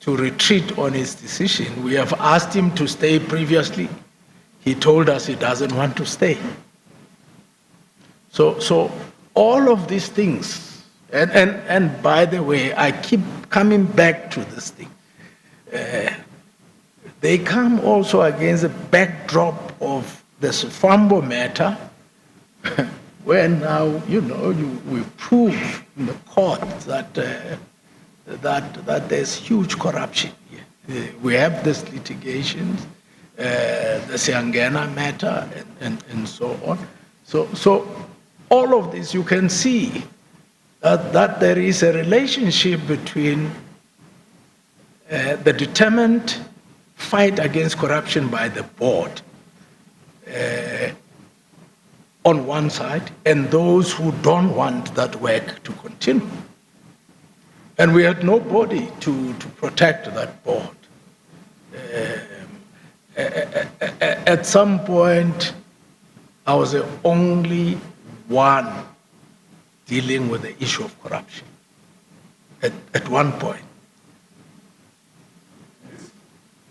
retreat on his decision. We have asked him to stay previously. He told us he doesn't want to stay. So all of these things, and by the way, I keep coming back to this thing. They come also against the backdrop of the Sufambo matter, where now, we prove in the court that there's huge corruption here. We have this litigation, the Siangena matter, and so on. So all of this, you can see that there is a relationship between the determined fight against corruption by the board on one side, and those who don't want that work to continue. And we had nobody to protect that board. At some point, I was the only one dealing with the issue of corruption. At one point.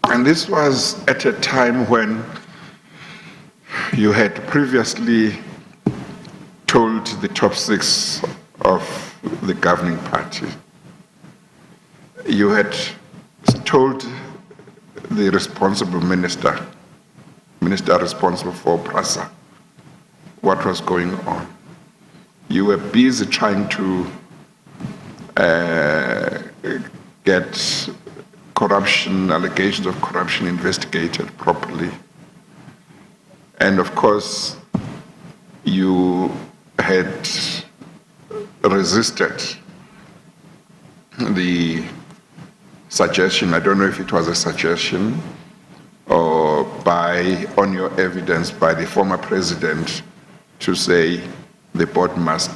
And this was at a time when you had previously told the top six of the governing party, you had told the responsible minister responsible for PRASA, what was going on. You were busy trying to get allegations of corruption investigated properly. And of course, you had resisted the suggestion, I don't know if it was a suggestion, or on your evidence by the former president to say the board must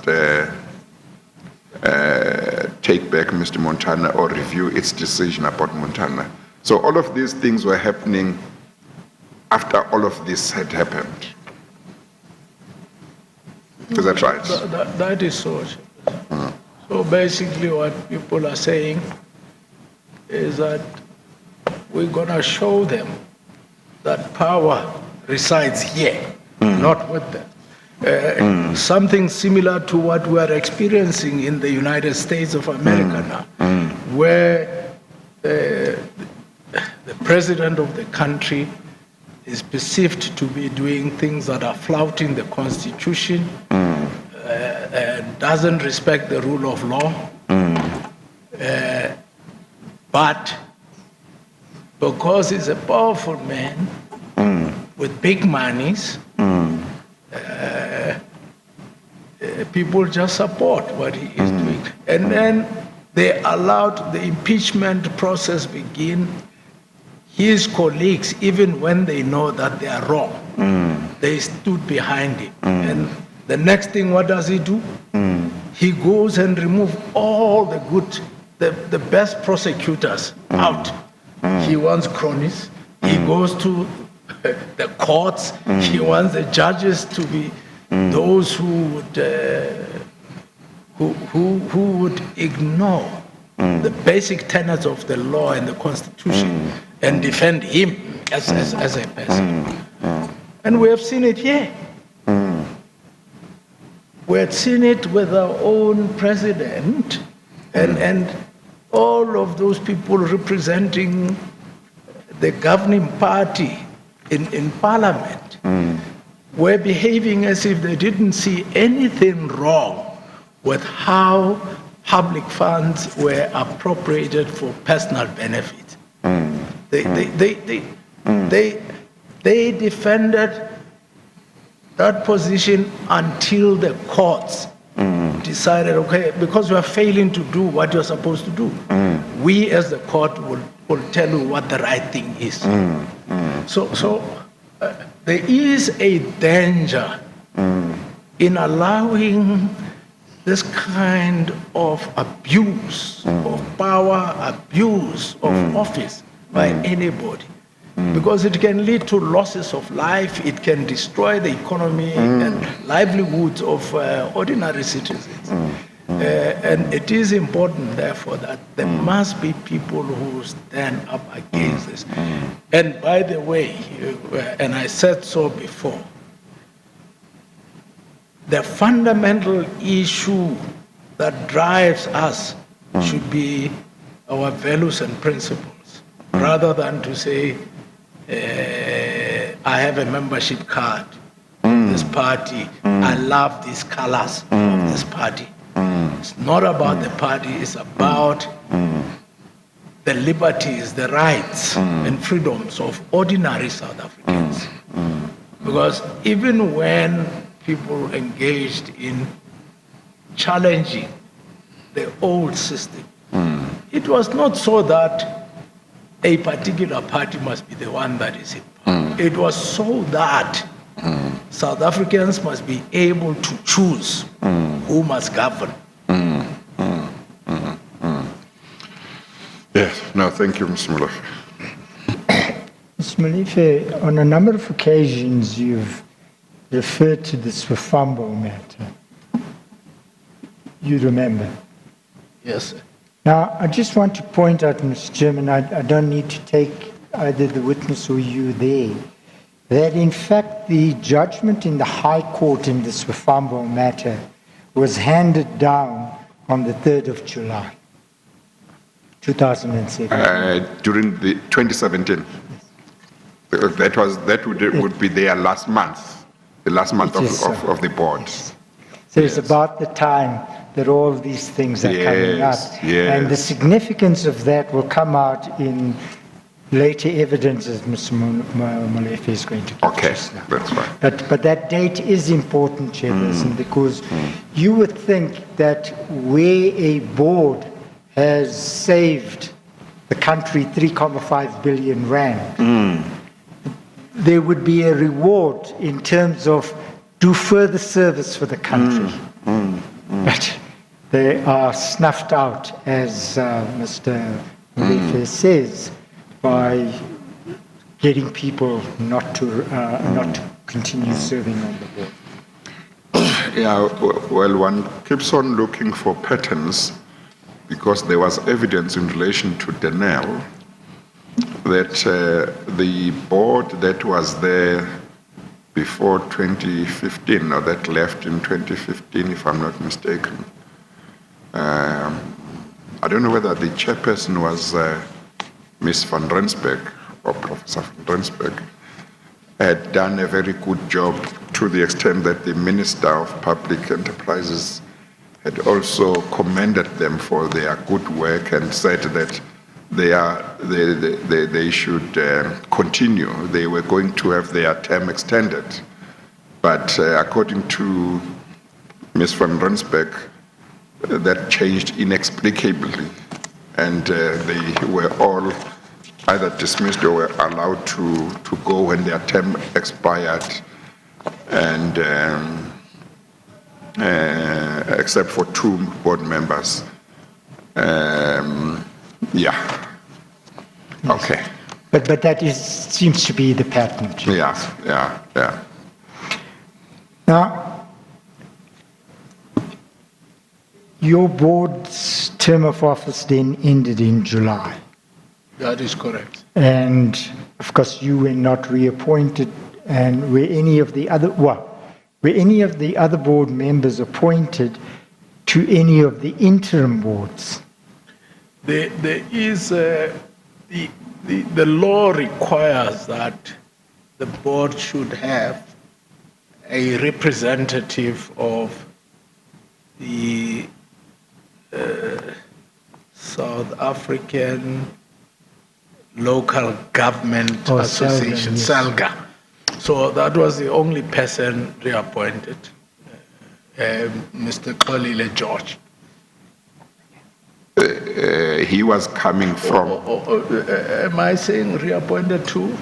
take back Mr. Montana or review its decision about Montana. So all of these things were happening after all of this had happened. Is that right? That is so. So basically what people are saying is that we're going to show them that power resides here, not with them. Something similar to what we are experiencing in the United States of America now, where the president of the country is perceived to be doing things that are flouting the Constitution, and doesn't respect the rule of law, but because he's a powerful man with big monies, people just support what he is doing. And then they allowed the impeachment process begin. His colleagues, even when they know that they are wrong, they stood behind him. And the next thing, what does he do? He goes and removes all the good, the best prosecutors out. He wants cronies. He goes to the courts. He wants the judges to be those who would ignore the basic tenets of the law and the Constitution and defend him as a person. And we have seen it here. We have seen it with our own president and all of those people representing the governing party in parliament were behaving as if they didn't see anything wrong with how public funds were appropriated for personal benefit. They defended that position until the courts decided, okay, because you are failing to do what you're supposed to do, we as the court will tell you what the right thing is. So there is a danger in allowing this kind of abuse of power, abuse of office by anybody. Because it can lead to losses of life, it can destroy the economy and livelihoods of ordinary citizens. And it is important, therefore, that there must be people who stand up against this. And by the way, and I said so before, the fundamental issue that drives us should be our values and principles, rather than to say, I have a membership card of this party, I love these colors of this party. It's not about the party, it's about the liberties, the rights and freedoms of ordinary South Africans. Because even when people engaged in challenging the old system, it was not so that a particular party must be the one that is in power. It was so that South Africans must be able to choose who must govern. Yes, no, thank you, Mr. Maleficence. Mr. Maleficence, on a number of occasions you've referred to the Swifambo matter. You remember? Yes, sir. Now, I just want to point out, Mr. Chairman, I don't need to take either the witness or you there, that in fact the judgment in the High Court in the Swifambo matter was handed down on the 3rd of July, 2007. During the 2017. That would be their last month, the last month of the board. So it's about the time that all these things are coming up. Yes. And the significance of that will come out in later evidence as Mr. Maleficence is going to give us now. That's fine. But that date is important, Chairperson, because you would think that where a board has saved the country 3.5 billion rand, there would be a reward in terms of do further service for the country. But they are snuffed out, as Mr. Maleficence says, by getting people not to continue serving on the board. Yeah, well, one keeps on looking for patterns because there was evidence in relation to Denel that the board that was there before 2015, or that left in 2015, if I'm not mistaken. I don't know whether the chairperson was Miss van Rensburg or Professor van Rensburg, had done a very good job to the extent that the Minister of Public Enterprises had also commended them for their good work and said that they should continue. They were going to have their term extended. But according to Ms. van Rensburg, that changed inexplicably. And they were all either dismissed or were allowed to go when their term expired. And except for 2 board members. Yeah. Okay. But that seems to be the pattern. Yeah. Now, your board's term of office then ended in July. that is correct. And of course, you were not reappointed, and were any of the other board members appointed to any of the interim boards? There is the law requires that the board should have a representative of the South African Local Government Association, SALGA, yes. SALGA. So that was the only person reappointed. Mr. Xolile George. He was coming from, Am I saying reappointed to?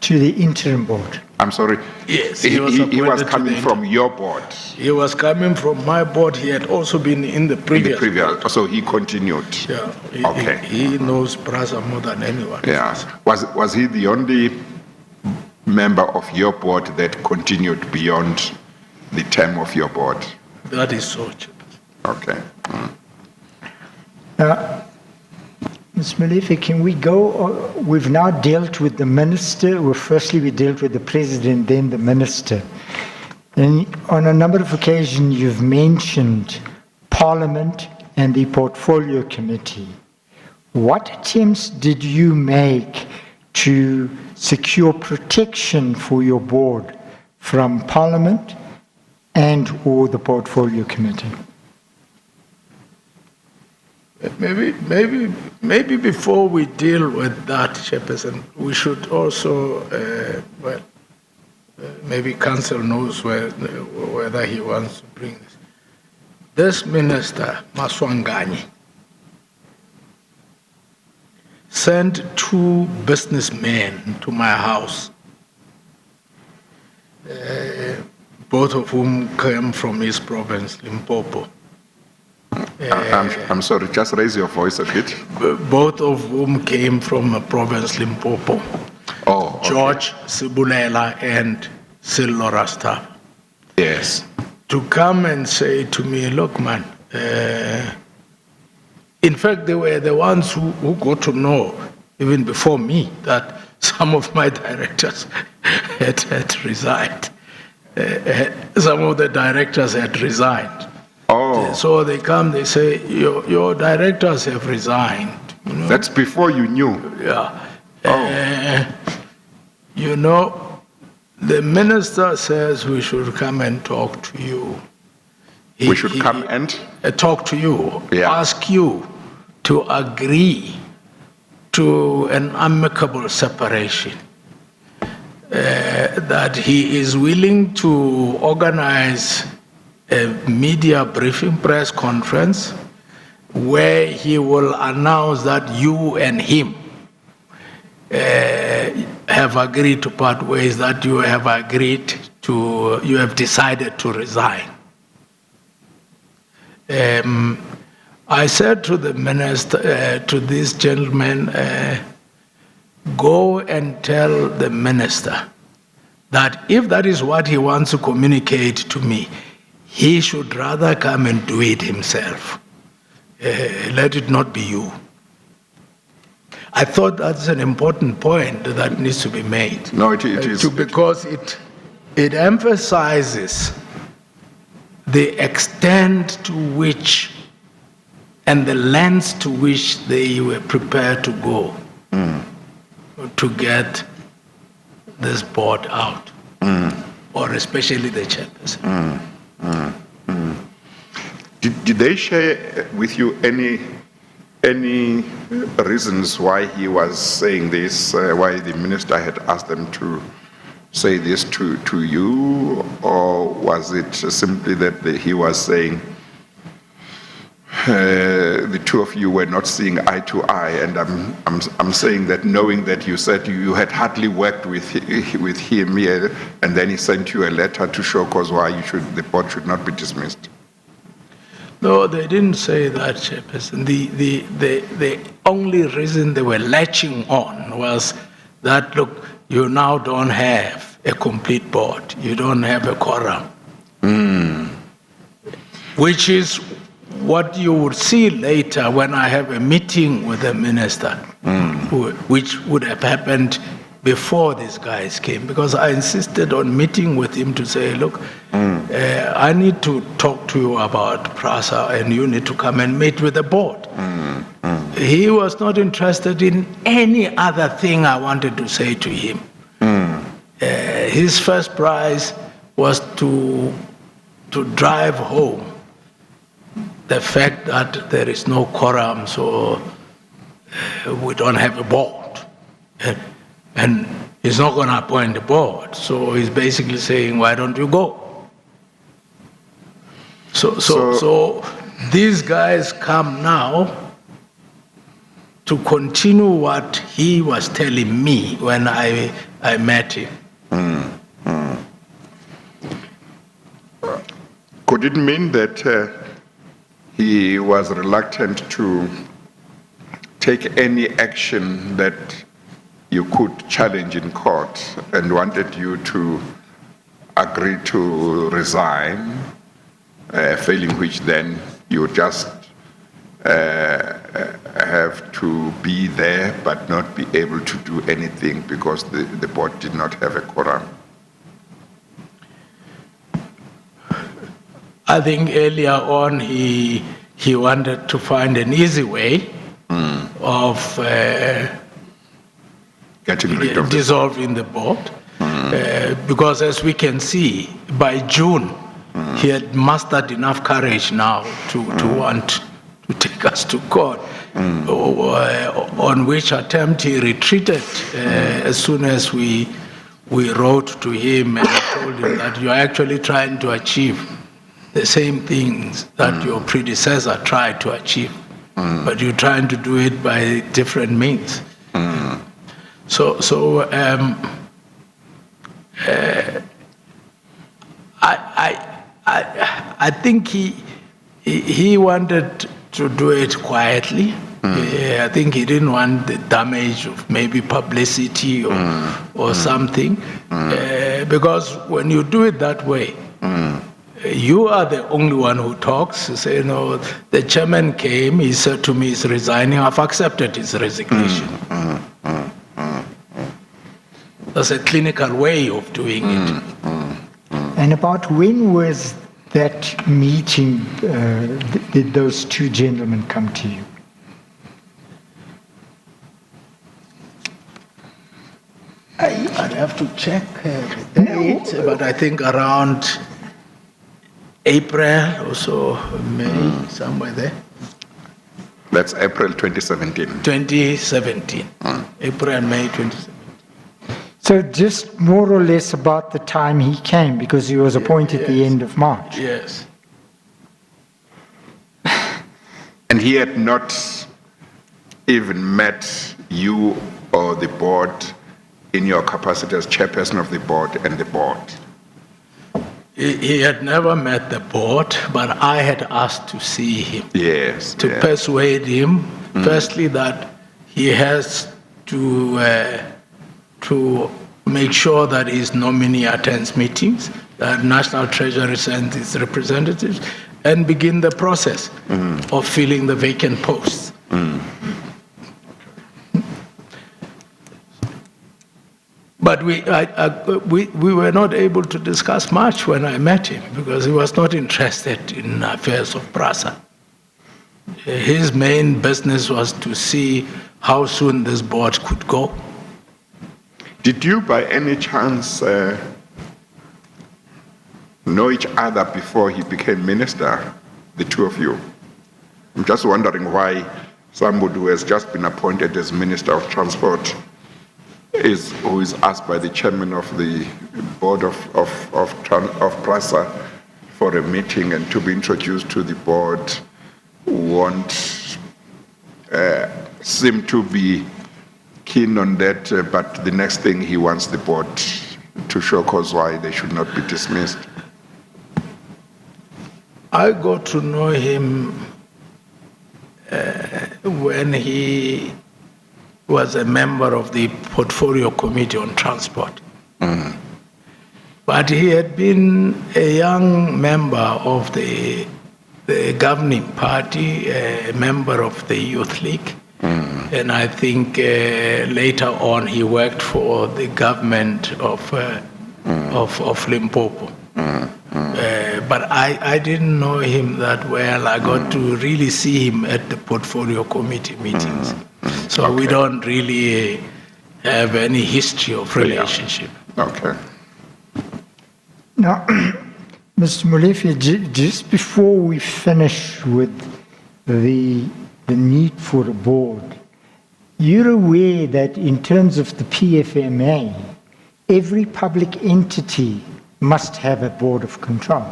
To the interim board. I'm sorry. Yes, He was appointed to coming the from your board. He was coming from my board. He had also been in the In the previous. previous, so he continued. Yeah, Okay. he knows Prasa more than anyone. Yeah. Was he the only member of your board that continued beyond the term of your board? That is so. Chairperson. Okay. Ms. Maleficence, can we go? We've now dealt with the minister. Well, firstly, we dealt with the president, then the minister. And on a number of occasions, you've mentioned Parliament and the Portfolio Committee. What attempts did you make to secure protection for your board from Parliament and or the Portfolio Committee? Maybe before we deal with that, Chairperson, we should also, maybe Council knows whether he wants to bring this. This minister, Maswangani, sent 2 businessmen to my house, both of whom came from his province, Limpopo. I'm sorry, just raise your voice a bit. Both of whom came from a province, Limpopo. Oh, okay. George Sibulela and Sillo Rasta. Yes. To come and say to me, look, man, in fact, they were the ones who got to know, even before me, that some of my directors had resigned. Some of the directors had resigned. Oh. So they come, they say, your directors have resigned. You know? That's before you knew. Yeah. Oh. You know, the minister says we should come and talk to you. We should come and talk to you, Yeah. ask you to agree to an amicable separation. That he is willing to organize a media briefing press conference where he will announce that you and him have agreed to part ways, that you have decided to resign. I said to the minister, to this gentleman, go and tell the minister that if that is what he wants to communicate to me, he should rather come and do it himself. Let it not be you. I thought that's an important point that needs to be made. No, it is. Because it emphasizes the extent to which and the lengths to which they were prepared to go to get this board out, or especially the chairperson. Did they share with you any reasons why he was saying this, why the minister had asked them to say this to you, or was it simply that he was saying the two of you were not seeing eye to eye? And I'm saying that knowing that you said you had hardly worked with him here, and then he sent you a letter to show cause why the board should not be dismissed. No, they didn't say that, Chairperson. The only reason they were latching on was that, look, you now don't have a complete board. You don't have a quorum. Which is what you would see later when I have a meeting with the minister, which would have happened before these guys came, because I insisted on meeting with him to say, look, I need to talk to you about PRASA and you need to come and meet with the board. He was not interested in any other thing I wanted to say to him. His first prize was to drive home the fact that there is no quorum, so we don't have a board. And he's not going to appoint a board. So he's basically saying, why don't you go? So these guys come now to continue what he was telling me when I met him. Could it mean that he was reluctant to take any action that you could challenge in court and wanted you to agree to resign, failing which then you just have to be there but not be able to do anything because the board did not have a quorum? I think earlier on he wanted to find an easy way of Getting rid of dissolving the board, because as we can see, by June he had mustered enough courage now to want to take us to court, on which attempt he retreated as soon as we wrote to him and told him that you're actually trying to achieve the same things that your predecessor tried to achieve, but you're trying to do it by different means. I think he wanted to do it quietly. I think he didn't want the damage of maybe publicity or something, because when you do it that way, you are the only one who talks. You say, no, the chairman came, he said to me he's resigning, I've accepted his resignation. That's a clinical way of doing it. And about when was that meeting, did those two gentlemen come to you? I'd have to check the date, but I think around April or so, May, somewhere there. That's April 2017. 2017. April and May 2017. So just more or less about the time he came, because he was appointed at the end of March. Yes. And he had not even met you or the board in your capacity as chairperson of the board and the board? He had never met the board, but I had asked to see him. Yes. To persuade him, firstly, that he has to make sure that his nominee attends meetings, that National Treasury sends its representatives, and begin the process of filling the vacant posts. But we were not able to discuss much when I met him, because he was not interested in affairs of PRASA. His main business was to see how soon this board could go. Did you by any chance know each other before he became minister, the two of you? I'm just wondering why somebody who has just been appointed as Minister of Transport who is asked by the chairman of the board of PRASA for a meeting and to be introduced to the board won't seem to be keen on that, but the next thing he wants the board to show cause why they should not be dismissed. I got to know him when he was a member of the Portfolio Committee on Transport. But he had been a young member of the governing party, a member of the Youth League, and I think later on he worked for the government of Limpopo. But I didn't know him that well. I got to really see him at the Portfolio Committee meetings. So we don't really have any history of relationship. Okay. Now, Mr. Maleficence, just before we finish with the need for a board, you're aware that in terms of the PFMA, every public entity must have a board of control.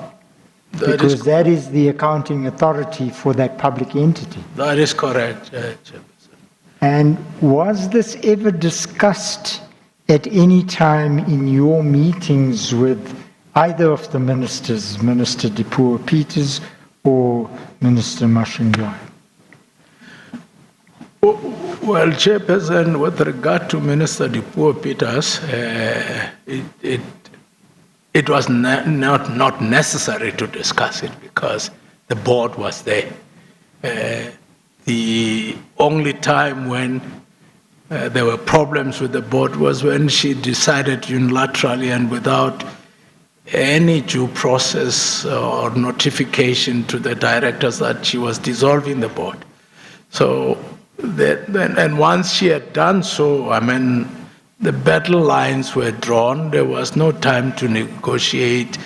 Because that is the accounting authority for that public entity. That is correct, Chairperson. And was this ever discussed at any time in your meetings with either of the ministers, Minister Dipuo Peters or Minister Mashinjwa? Well, Chairperson, with regard to Minister Dipuo Peters, it was not necessary to discuss it because the board was there. The only time when there were problems with the board was when she decided unilaterally and without any due process or notification to the directors that she was dissolving the board. So, and once she had done so, I mean, the battle lines were drawn. There was no time to negotiate,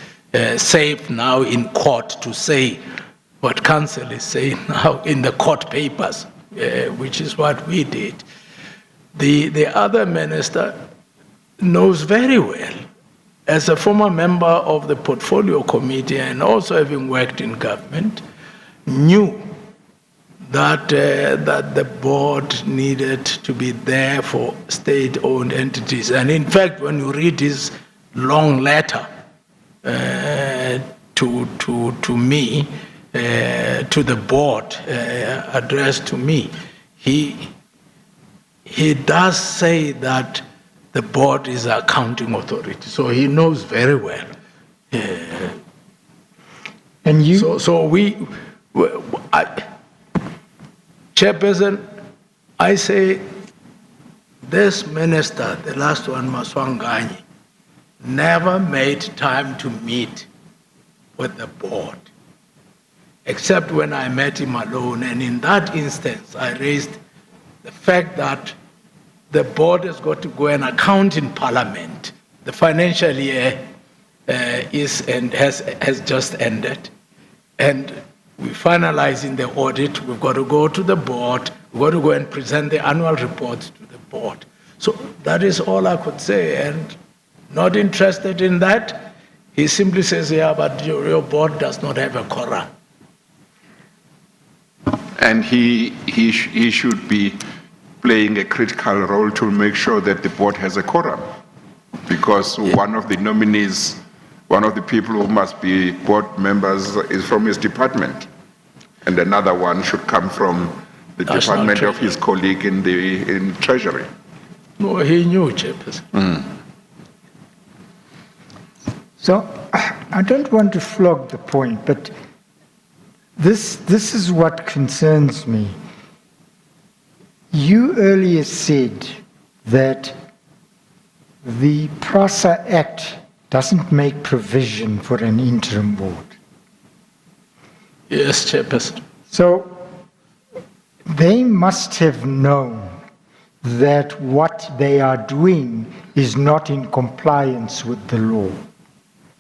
save now in court to say what council is saying now in the court papers, which is what we did. The other minister knows very well, as a former member of the portfolio committee and also having worked in government, knew that the board needed to be there for state-owned entities. And in fact, when you read his long letter to me, to the board, addressed to me, he does say that the board is an accounting authority, so he knows very well. And you? Chairperson, I say this minister, the last one, Maswanganyi, never made time to meet with the board, except when I met him alone. And in that instance, I raised the fact that the board has got to go and account in Parliament. The financial year has just ended. And we're finalizing the audit. We've got to go to the board. We've got to go and present the annual report to the board. So that is all I could say. And not interested in that, he simply says, yeah, but your board does not have a quorum. And he should be playing a critical role to make sure that the board has a quorum. Because one of the nominees, one of the people who must be board members is from his department. And another one should come from the department of his colleague in Treasury. No, he knew, Chairperson. So I don't want to flog the point, but this is what concerns me. You earlier said that the PRASA Act doesn't make provision for an interim board. Yes, Chairperson. So they must have known that what they are doing is not in compliance with the law.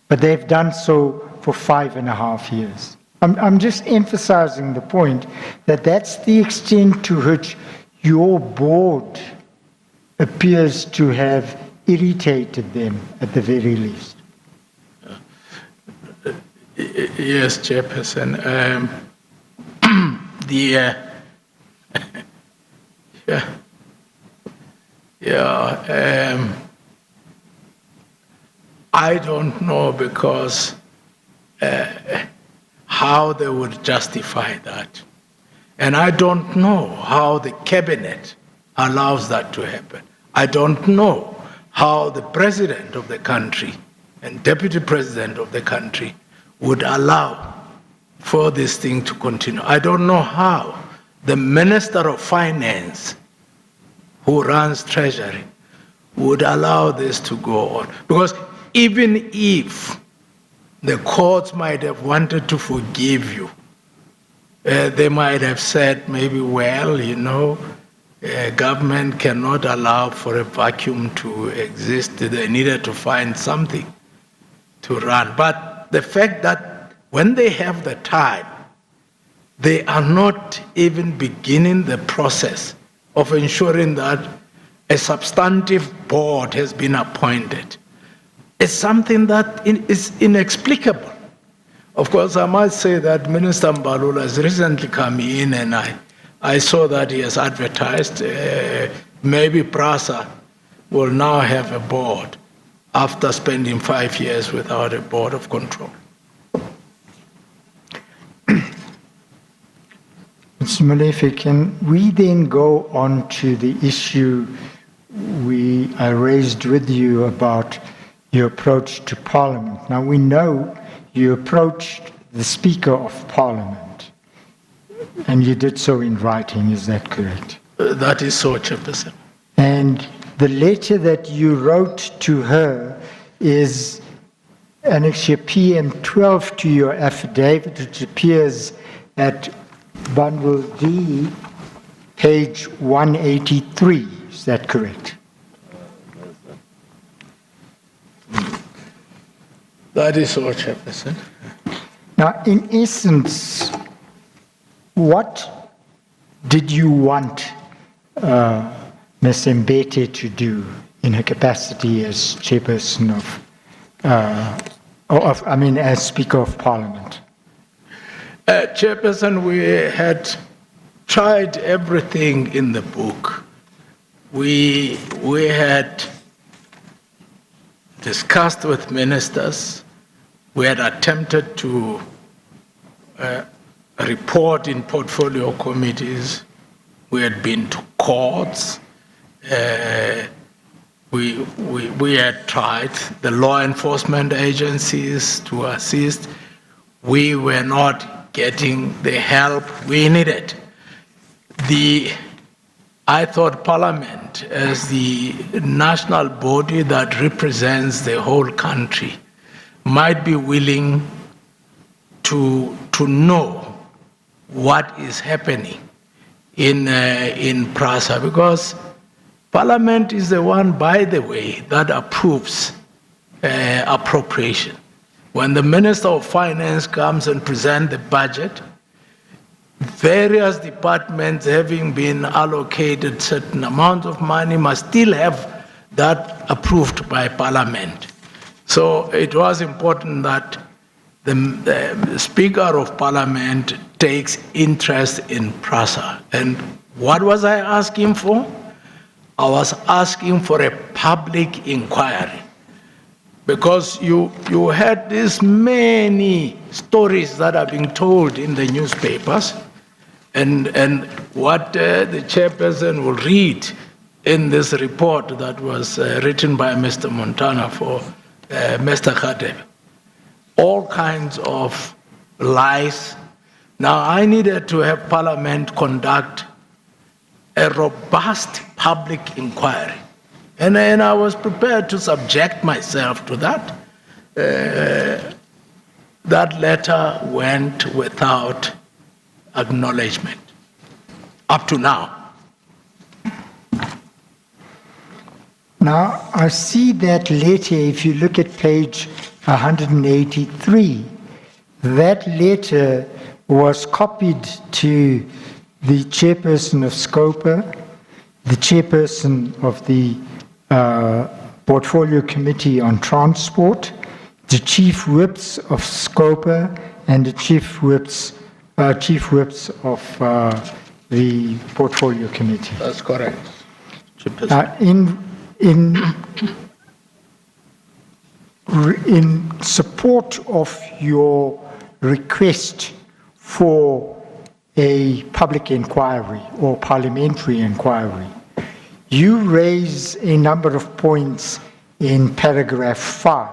But they've done so for 5.5 years. I'm just emphasizing the point that that's the extent to which your board appears to have irritated them at the very least. Yes, Chairperson. I don't know because how they would justify that. And I don't know how the cabinet allows that to happen. I don't know how the president of the country and deputy president of the country would allow for this thing to continue. I don't know how the Minister of Finance, who runs Treasury, would allow this to go on. Because even if the courts might have wanted to forgive you, they might have said maybe, well, you know, government cannot allow for a vacuum to exist. They needed to find something to run. But the fact that when they have the time, they are not even beginning the process of ensuring that a substantive board has been appointed. It's something that is inexplicable. Of course, I must say that Minister Mbalula has recently come in, and I saw that he has advertised maybe PRASA will now have a board after spending 5 years without a board of control. Mr. Maleficence, can we then go on to the issue I raised with you about your approach to Parliament? Now, we know you approached the Speaker of Parliament, and you did so in writing, is that correct? That is so, Chairperson. And the letter that you wrote to her is Annexure PM 12 to your affidavit, which appears at Bundle D, page 183. Is that correct? That is so, Chairperson. Now, in essence, what did you want Ms. Mbete to do in her capacity as chairperson as Speaker of Parliament? Chairperson, we had tried everything in the book. We had discussed with ministers. We had attempted to report in portfolio committees. We had been to courts. We had tried the law enforcement agencies to assist. We were not getting the help we needed. I thought Parliament, as the national body that represents the whole country, might be willing to know what is happening in PRASA, because Parliament is the one, by the way, that approves appropriation. When the Minister of Finance comes and presents the budget, various departments having been allocated certain amount of money must still have that approved by Parliament. So it was important that the Speaker of Parliament takes interest in PRASA. And what was I asking for? I was asking for a public inquiry, because you had these many stories that are being told in the newspapers, and what the chairperson will read in this report that was written by Mr. Montana for Mr. Khatebe. All kinds of lies. Now, I needed to have Parliament conduct a robust public inquiry. And I was prepared to subject myself to that. That letter went without acknowledgement up to now. Now, I see that letter, if you look at page 183, that letter was copied to the chairperson of SCOPA, the chairperson of the Portfolio Committee on Transport, the chief whips of SCOPA, and the chief whips of the Portfolio Committee. That's correct. In support of your request for a public inquiry or parliamentary inquiry, you raise a number of points in paragraph 5.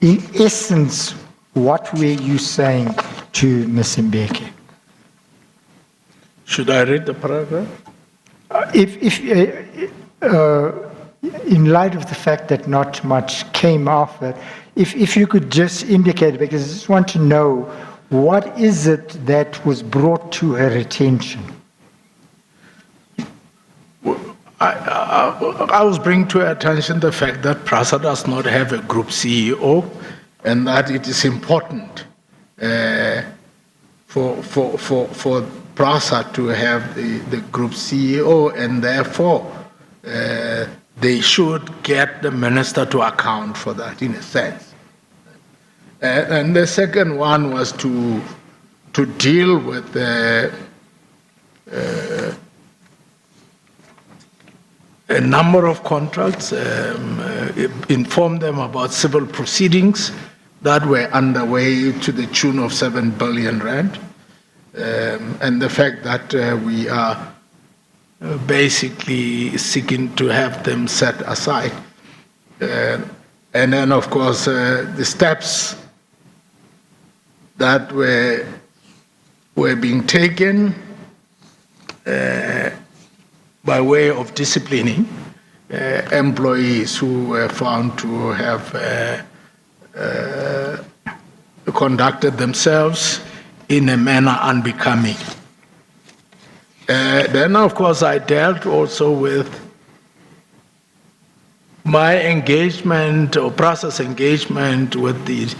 In essence, what were you saying to Ms. Mbeke? Should I read the paragraph? In light of the fact that not much came off it, if you could just indicate, because I just want to know, what is it that was brought to her attention? I was bringing to her attention the fact that PRASA does not have a group CEO, and that it is important for PRASA to have the group CEO, and therefore they should get the minister to account for that, in a sense. And the second one was to deal with a number of contracts, inform them about civil proceedings that were underway to the tune of 7 billion rand, and the fact that we are basically seeking to have them set aside. And then, of course, the steps that were being taken by way of disciplining employees who were found to have conducted themselves in a manner unbecoming. Then, of course, I dealt also with my engagement or process engagement with the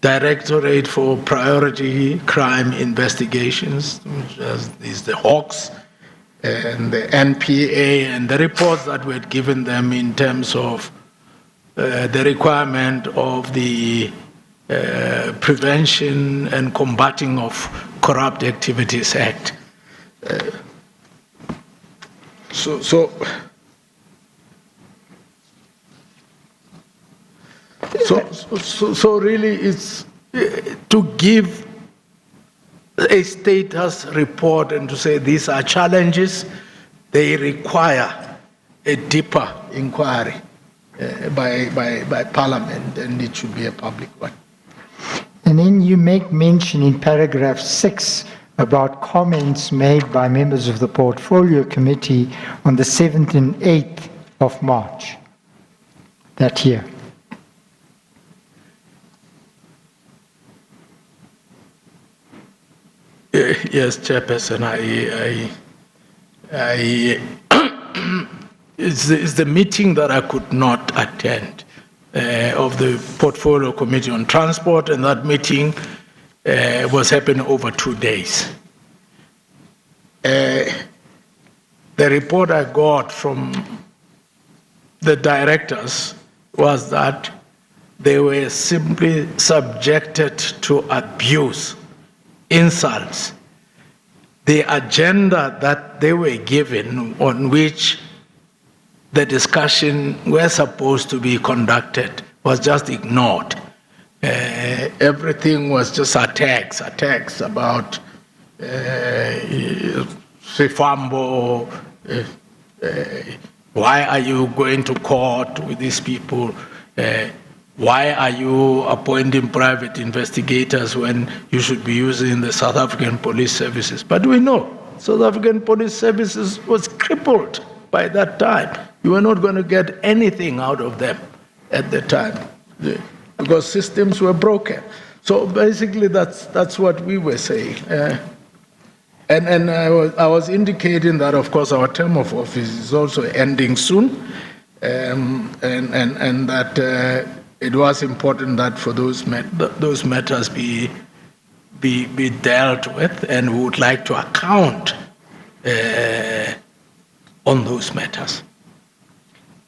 Directorate for Priority Crime Investigations, which is the Hawks, and the NPA, and the reports that were given them in terms of the requirement of the Prevention and Combating of Corrupt Activities Act. So really it's to give a status report and to say these are challenges, they require a deeper inquiry by Parliament, and it should be a public one. And then you make mention in paragraph 6 about comments made by members of the Portfolio Committee on the 7th and 8th of March that year. Yes, Chairperson, it's the meeting that I could not attend of the Portfolio Committee on Transport, and that meeting was happening over 2 days. The report I got from the directors was that they were simply subjected to abuse, insults. The agenda that they were given, on which the discussion were supposed to be conducted, was just ignored. Everything was just attacks about Sifambo, why are you going to court with these people? Why are you appointing private investigators when you should be using the South African Police Services? But we know South African Police Services was crippled by that time. You were not going to get anything out of them at the time because systems were broken. So basically that's what we were saying. And I was indicating that, of course, our term of office is also ending soon, and that it was important that for those matters be dealt with, and we would like to account on those matters.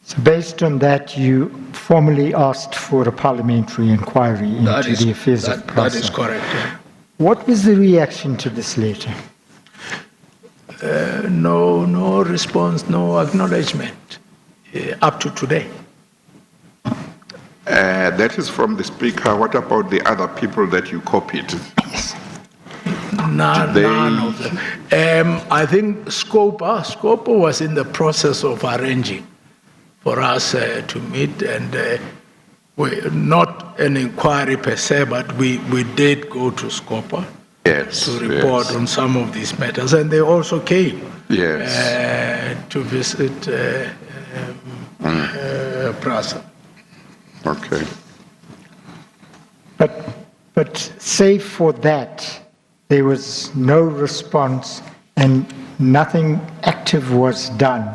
So based on that, you formally asked for a parliamentary inquiry into the affairs of PRASA. That is correct. Yeah. What was the reaction to this letter? No response, no acknowledgement up to today. That is from the Speaker. What about the other people that you copied? None of them. I think Scopa was in the process of arranging for us to meet, and not an inquiry per se, but we did go to Scopa to report on some of these matters, and they also came to visit PRASA. Okay. But save for that, there was no response and nothing active was done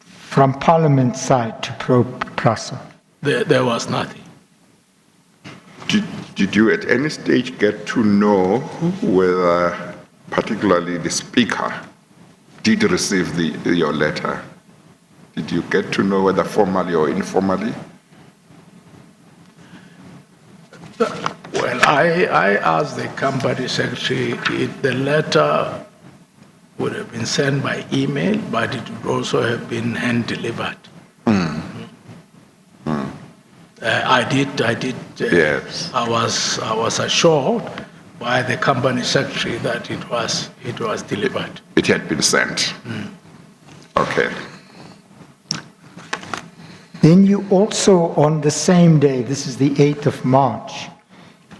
from Parliament's side to probe PRASA. There was nothing. Did you at any stage get to know whether particularly the Speaker did receive your letter? Did you get to know whether formally or informally? Well, I asked the company secretary if the letter would have been sent by email, but it would also have been hand-delivered. I did. Yes. I was assured by the company secretary that it was delivered. It had been sent. Okay. Then you also, on the same day, this is the 8th of March,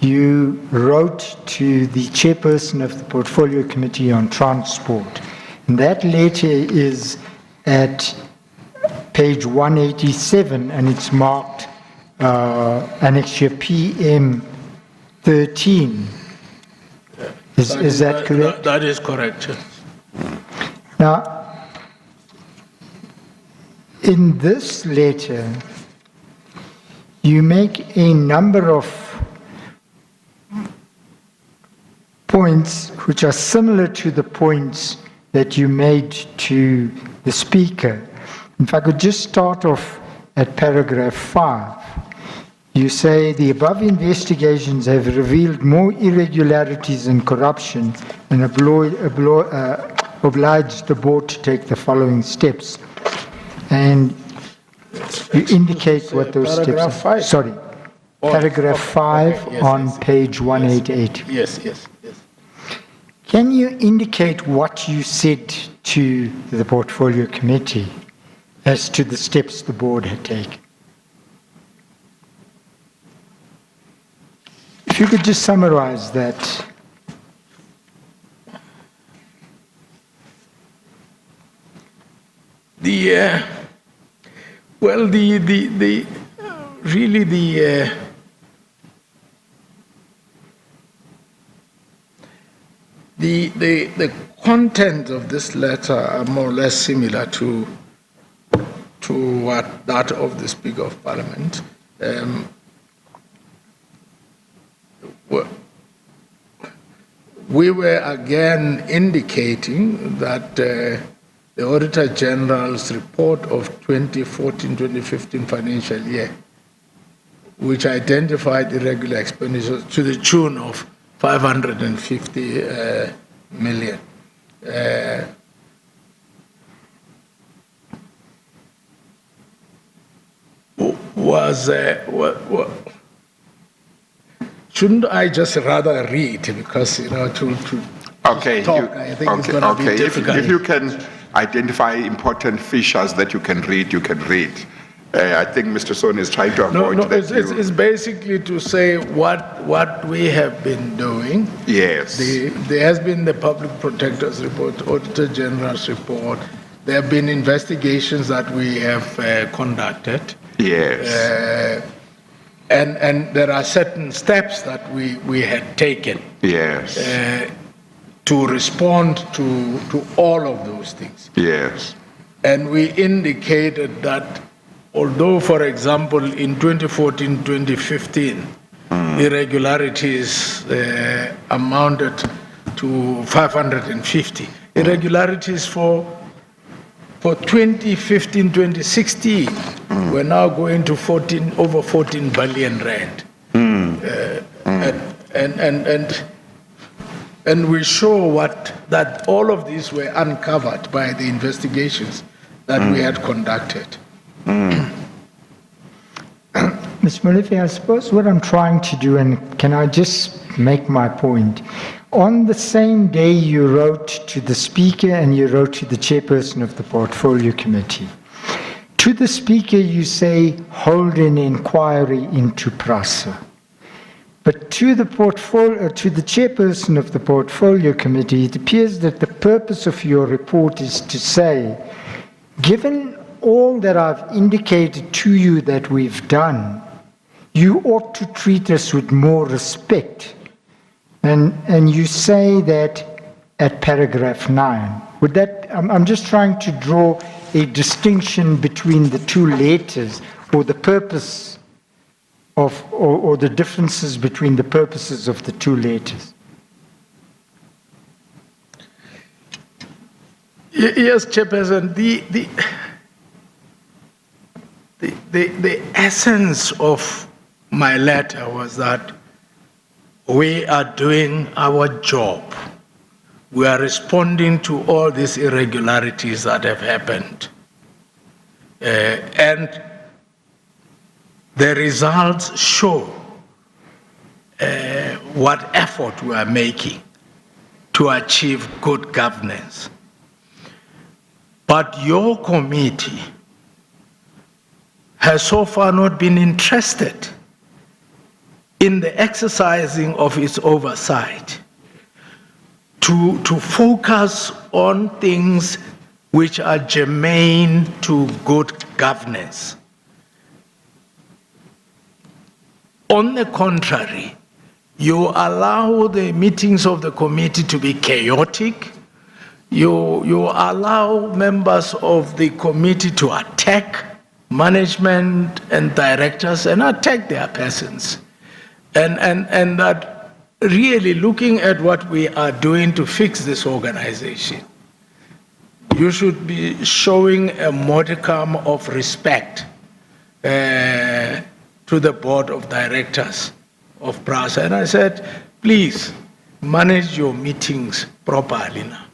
you wrote to the chairperson of the Portfolio Committee on Transport. And that letter is at page 187, and it's marked annexure PM 13. Is that correct? That is correct. Now, in this letter, you make a number of points which are similar to the points that you made to the speaker. If I could just start off at paragraph 5. You say the above investigations have revealed more irregularities and corruption and obliged the board to take the following steps. And you indicate what those steps are. Paragraph 5. Sorry. Paragraph 5 okay, yes, on yes. page 188. Yes. Can you indicate what you said to the Portfolio Committee as to the steps the board had taken? If you could just summarize that. The content of this letter are more or less similar to what that of the Speaker of Parliament. We were again indicating that the Auditor General's report of 2014-2015 financial year, which identified irregular expenditures to the tune of 550 million. Shouldn't I just rather read, because to Okay. talk, I think it's going to be difficult. If you can identify important features that you can read, you can read. I think Mr. Son is trying to avoid that. It's basically to say what we have been doing. Yes. There has been the Public Protector's report, Auditor General's report. There have been investigations that we have conducted. Yes. And there are certain steps that we had taken. Yes. To respond to all of those things. Yes. And we indicated that although, for example, in 2014-2015, irregularities amounted to 550. Irregularities for 2015-2016, we're now going to over 14 billion rand. And we show that all of these were uncovered by the investigations that we had conducted. Ms. Maleficence, I suppose what I'm trying to do, and can I just make my point? On the same day you wrote to the Speaker and you wrote to the Chairperson of the Portfolio Committee. To the Speaker you say, hold an inquiry into PRASA. But to the Chairperson of the Portfolio Committee, it appears that the purpose of your report is to say, given all that I've indicated to you that we've done, you ought to treat us with more respect. And you say that at paragraph 9. Would that, I'm just trying to draw a distinction between the two letters, or the purpose of, or the differences between the purposes of the two letters. Yes, Chairperson, the essence of my letter was that we are doing our job. We are responding to all these irregularities that have happened. And the results show what effort we are making to achieve good governance. But your committee has so far not been interested in the exercising of its oversight to focus on things which are germane to good governance. On the contrary, you allow the meetings of the committee to be chaotic. You allow members of the committee to attack management and directors and attack their persons. And that really looking at what we are doing to fix this organization, you should be showing a modicum of respect to the board of directors of PRASA. And I said, please manage your meetings properly now.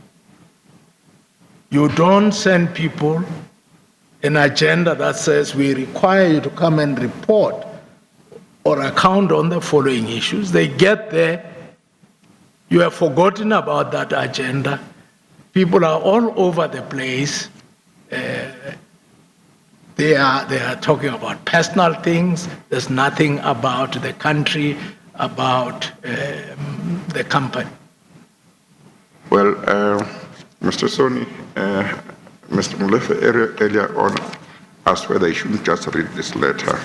You don't send people an agenda that says we require you to come and report or account on the following issues. They get there, you have forgotten about that agenda. People are all over the place. They are talking about personal things. There's nothing about the country, about the company. Well, Mr. Soni, Mr. Maleficence earlier on asked whether he shouldn't just read this letter.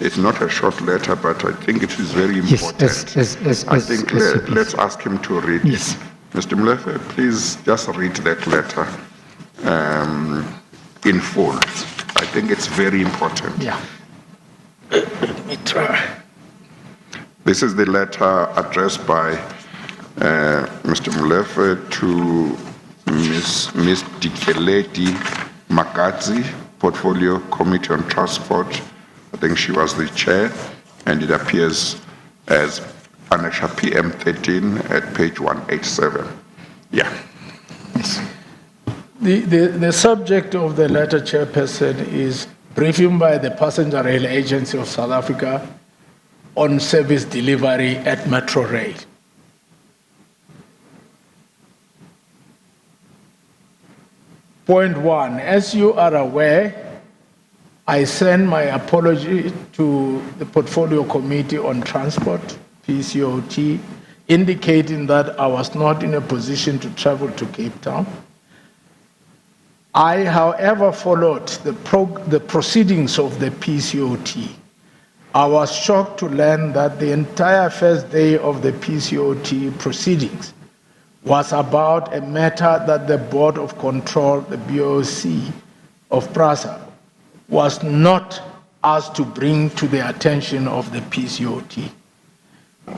It's not a short letter, but I think it is very important. Let's ask him to read it. Mr. Maleficence, please just read that letter in full. I think it's very important. Yeah. Let me try. This is the letter addressed by Mr. Maleficence to Miss Dikeledi Magazi, Portfolio Committee on Transport. I think she was the chair, and it appears as Annexure PM 13 at page 187. Yeah. Yes. The subject of the letter, Chairperson, is briefing by the Passenger Rail Agency of South Africa on service delivery at Metro Rail. Point one, as you are aware, I send my apology to the Portfolio Committee on Transport, PCOT, indicating that I was not in a position to travel to Cape Town. I, however, followed the proceedings of the PCOT. I was shocked to learn that the entire first day of the PCOT proceedings was about a matter that the Board of Control, the BOC of PRASA, was not asked to bring to the attention of the PCOT.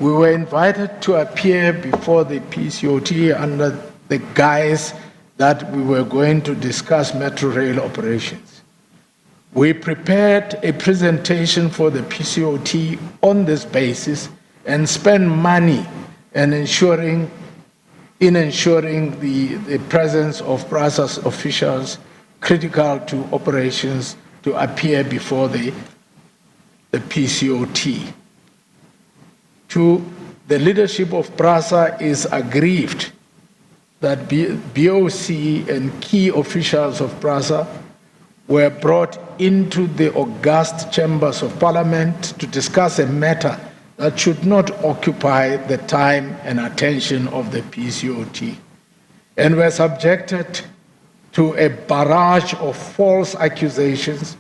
We were invited to appear before the PCOT under the guise that we were going to discuss Metro Rail operations. We prepared a presentation for the PCOT on this basis and spent money in ensuring the presence of PRASA's officials critical to operations to appear before the PCOT. The leadership of PRASA is aggrieved that BOC and key officials of PRASA were brought into the august chambers of Parliament to discuss a matter that should not occupy the time and attention of the PCOT, and were subjected to a barrage of false accusations,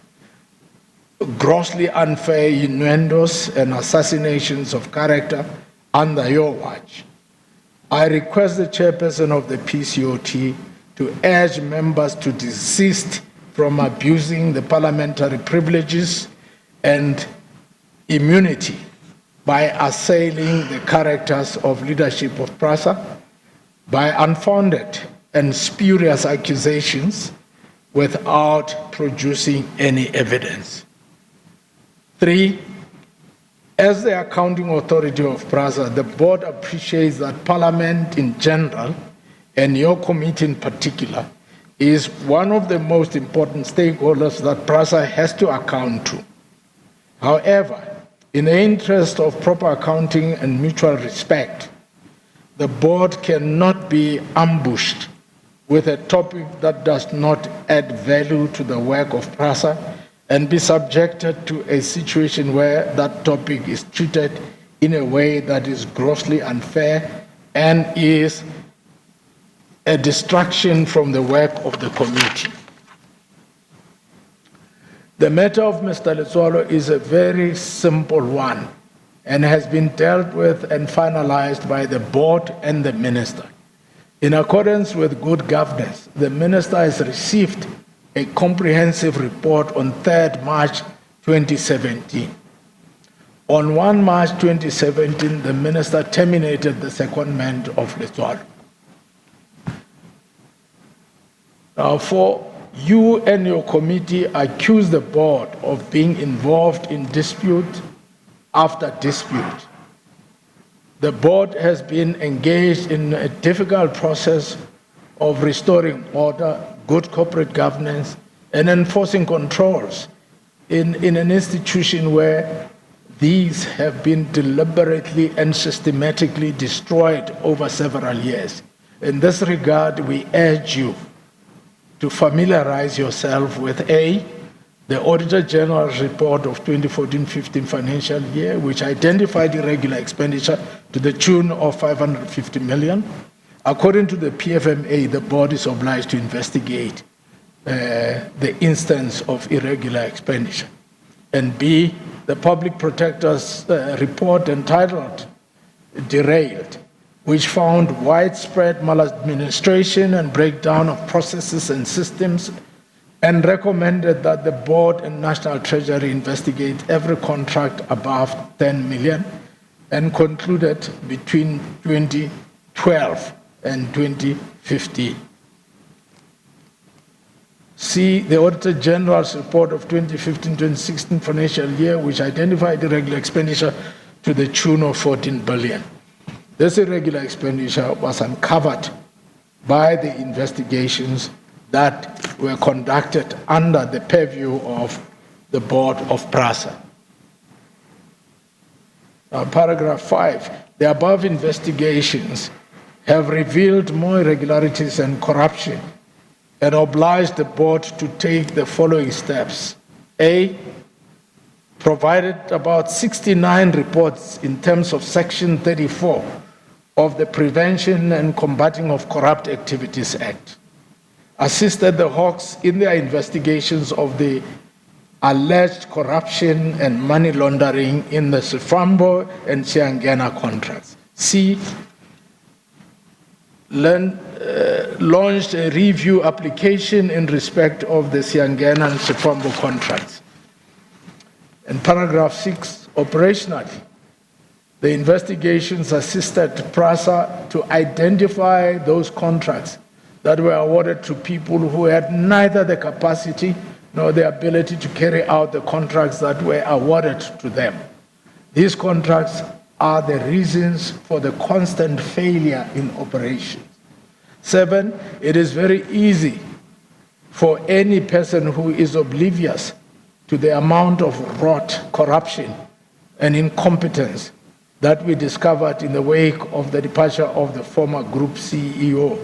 grossly unfair innuendos, and assassinations of character under your watch. I request the Chairperson of the PCOT to urge members to desist from abusing the parliamentary privileges and immunity by assailing the characters of leadership of PRASA by unfounded and spurious accusations without producing any evidence. 3, As the accounting authority of PRASA, the board appreciates that Parliament in general, and your committee in particular, is one of the most important stakeholders that PRASA has to account to. However, in the interest of proper accounting and mutual respect, the board cannot be ambushed with a topic that does not add value to the work of PRASA and be subjected to a situation where that topic is treated in a way that is grossly unfair and is a distraction from the work of the committee. The matter of Mr. Letswalo is a very simple one and has been dealt with and finalized by the board and the minister. In accordance with good governance, the minister has received a comprehensive report on 3rd March 2017. On 1 March 2017, the minister terminated the secondment of Letswalo. Now, for you and your committee accuse the board of being involved in dispute after dispute. The board has been engaged in a difficult process of restoring order, good corporate governance, and enforcing controls in an institution where these have been deliberately and systematically destroyed over several years. In this regard, we urge you to familiarize yourself with A, the Auditor General's report of 2014-15 financial year, which identified irregular expenditure to the tune of 550 million. According to the PFMA, the board is obliged to investigate the instance of irregular expenditure. And B, the Public Protector's report entitled Derailed, which found widespread maladministration and breakdown of processes and systems, and recommended that the board and National Treasury investigate every contract above 10 million, and concluded between 2012 and 2015. C, the Auditor General's report of 2015-2016 financial year, which identified irregular expenditure to the tune of 14 billion. This irregular expenditure was uncovered by the investigations that were conducted under the purview of the board of PRASA. Paragraph 5, the above investigations have revealed more irregularities and corruption and obliged the board to take the following steps. A, provided about 69 reports in terms of Section 34 of the Prevention and Combating of Corrupt Activities Act, assisted the Hawks in their investigations of the alleged corruption and money laundering in the Sifambo and Siangena contracts. C, launched a review application in respect of the Siangena and Sifambo contracts. And paragraph 6, operationally, the investigations assisted PRASA to identify those contracts that were awarded to people who had neither the capacity nor the ability to carry out the contracts that were awarded to them. These contracts are the reasons for the constant failure in operations. 7, it is very easy for any person who is oblivious to the amount of rot, corruption, and incompetence that we discovered in the wake of the departure of the former group CEO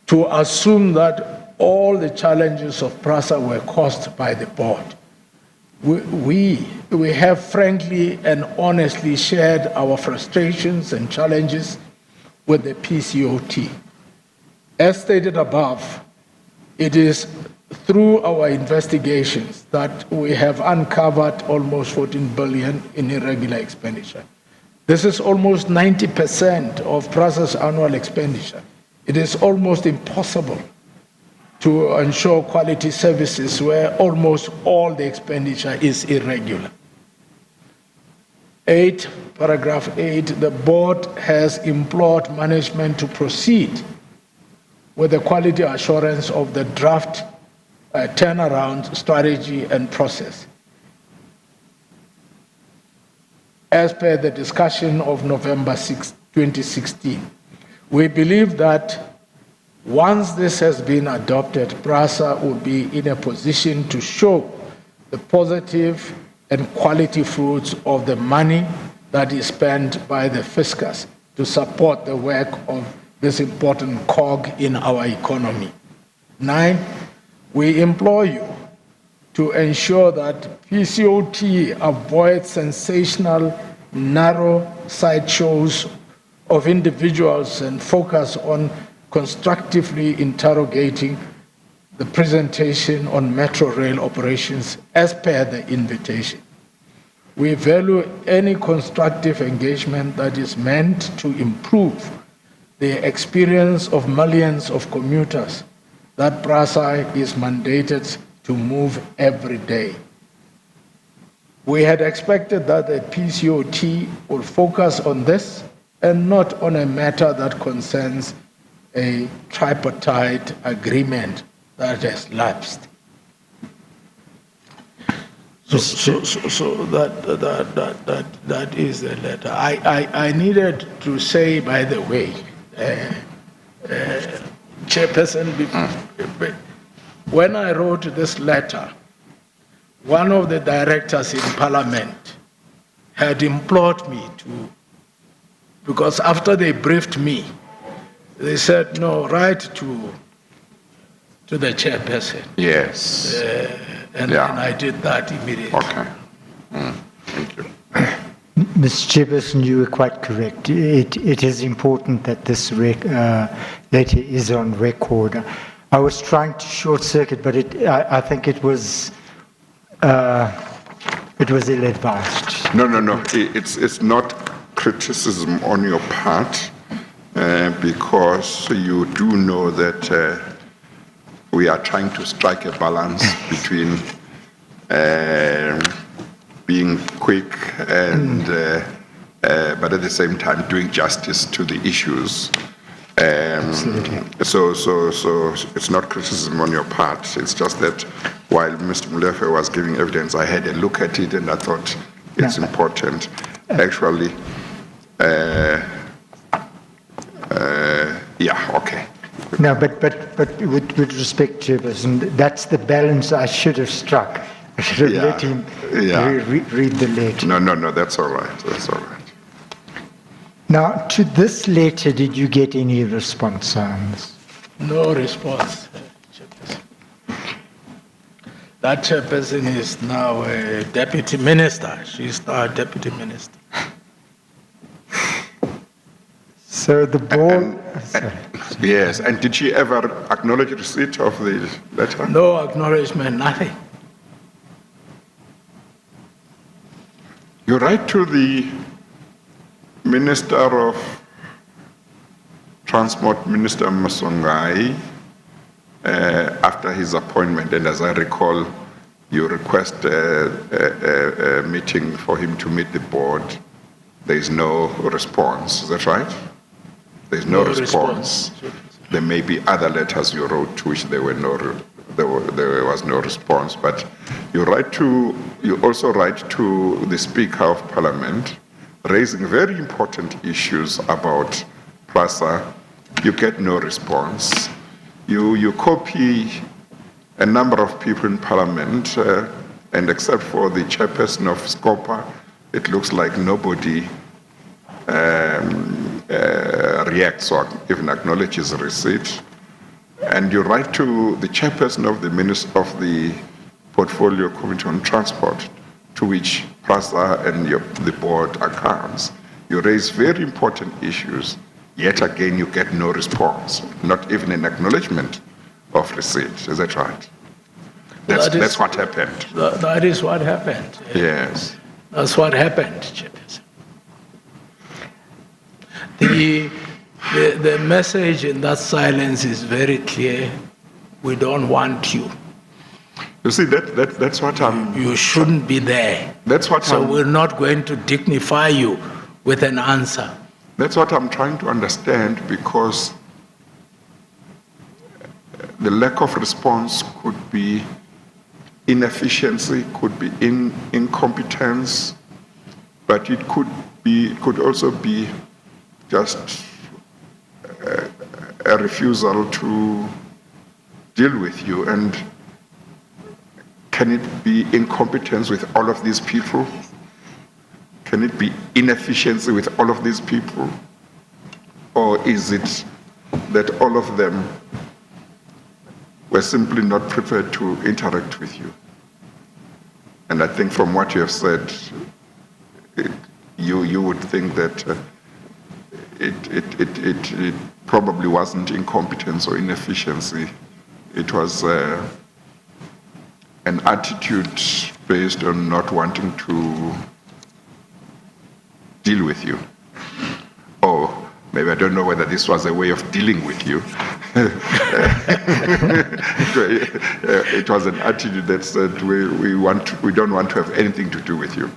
to assume that all the challenges of PRASA were caused by the board. We have frankly and honestly shared our frustrations and challenges with the PCOT. As stated above, it is through our investigations that we have uncovered almost 14 billion in irregular expenditure. This is almost 90% of PRASA's annual expenditure. It is almost impossible to ensure quality services where almost all the expenditure is irregular. 8, paragraph 8, the board has implored management to proceed with the quality assurance of the draft turnaround strategy and process. as per the discussion of November 6, 2016. We believe that once this has been adopted, PRASA will be in a position to show the positive and quality fruits of the money that is spent by the fiscus to support the work of this important cog in our economy. 9, we implore you to ensure that PCOT avoids sensational, narrow sideshows of individuals and focus on constructively interrogating the presentation on metro rail operations as per the invitation. We value any constructive engagement that is meant to improve the experience of millions of commuters that PRASA is mandated to move every day. We had expected that the PCOT would focus on this and not on a matter that concerns a tripartite agreement that has lapsed. So that is the letter. I needed to say, by the way, Chairperson, when I wrote this letter, one of the directors in Parliament had implored me to, because after they briefed me, they said, no, write to the Chairperson. Yes. And I did that immediately. Okay. Thank you. Mr. Chairperson, you were quite correct. It is important that this letter is on record. I was trying to short circuit, but I think it was ill-advised. No. It's not criticism on your part, because you do know that we are trying to strike a balance between being quick and, but at the same time doing justice to the issues. So it's not criticism on your part. It's just that while Mr. Maleficence was giving evidence, I had a look at it and I thought it's important. Actually, okay. No, but with respect, Chairperson, that's the balance I should have struck. I should have let him read the letter. No, that's all right. That's all right. Now, to this letter, did you get any response on this? No response, Chairperson. That Chairperson is now a deputy minister. She's now a deputy minister. So the board... Yes, and did she ever acknowledge receipt of the letter? No acknowledgement, nothing. You write to the Minister of Transport, Minister Masongai, after his appointment, and as I recall, you request a meeting for him to meet the board. There is no response, is that right? There is no response. There may be other letters you wrote to which there was no response, but you also write to the Speaker of Parliament, raising very important issues about PRASA. You get no response. You copy a number of people in Parliament, and except for the Chairperson of SCOPA, it looks like nobody reacts or even acknowledges receipt. And you write to the Chairperson of the Portfolio Committee on Transport, to which PRASA and the board accounts. You raise very important issues, yet again you get no response, not even an acknowledgement of receipt. Is that right? That's what happened. That is what happened. Yes. That's what happened, Chairperson. The message in that silence is very clear. We don't want you. You see, that's what I'm... You shouldn't be there. That's what So we're not going to dignify you with an answer. That's what I'm trying to understand, because the lack of response could be inefficiency, could be incompetence, but it could also be just a refusal to deal with you. And can it be incompetence with all of these people? Can it be inefficiency with all of these people? Or is it that all of them were simply not prepared to interact with you? And I think from what you have said, you would think that it probably wasn't incompetence or inefficiency. It was an attitude based on not wanting to deal with you. Or maybe I don't know whether this was a way of dealing with you. It was an attitude that said we don't want to have anything to do with you.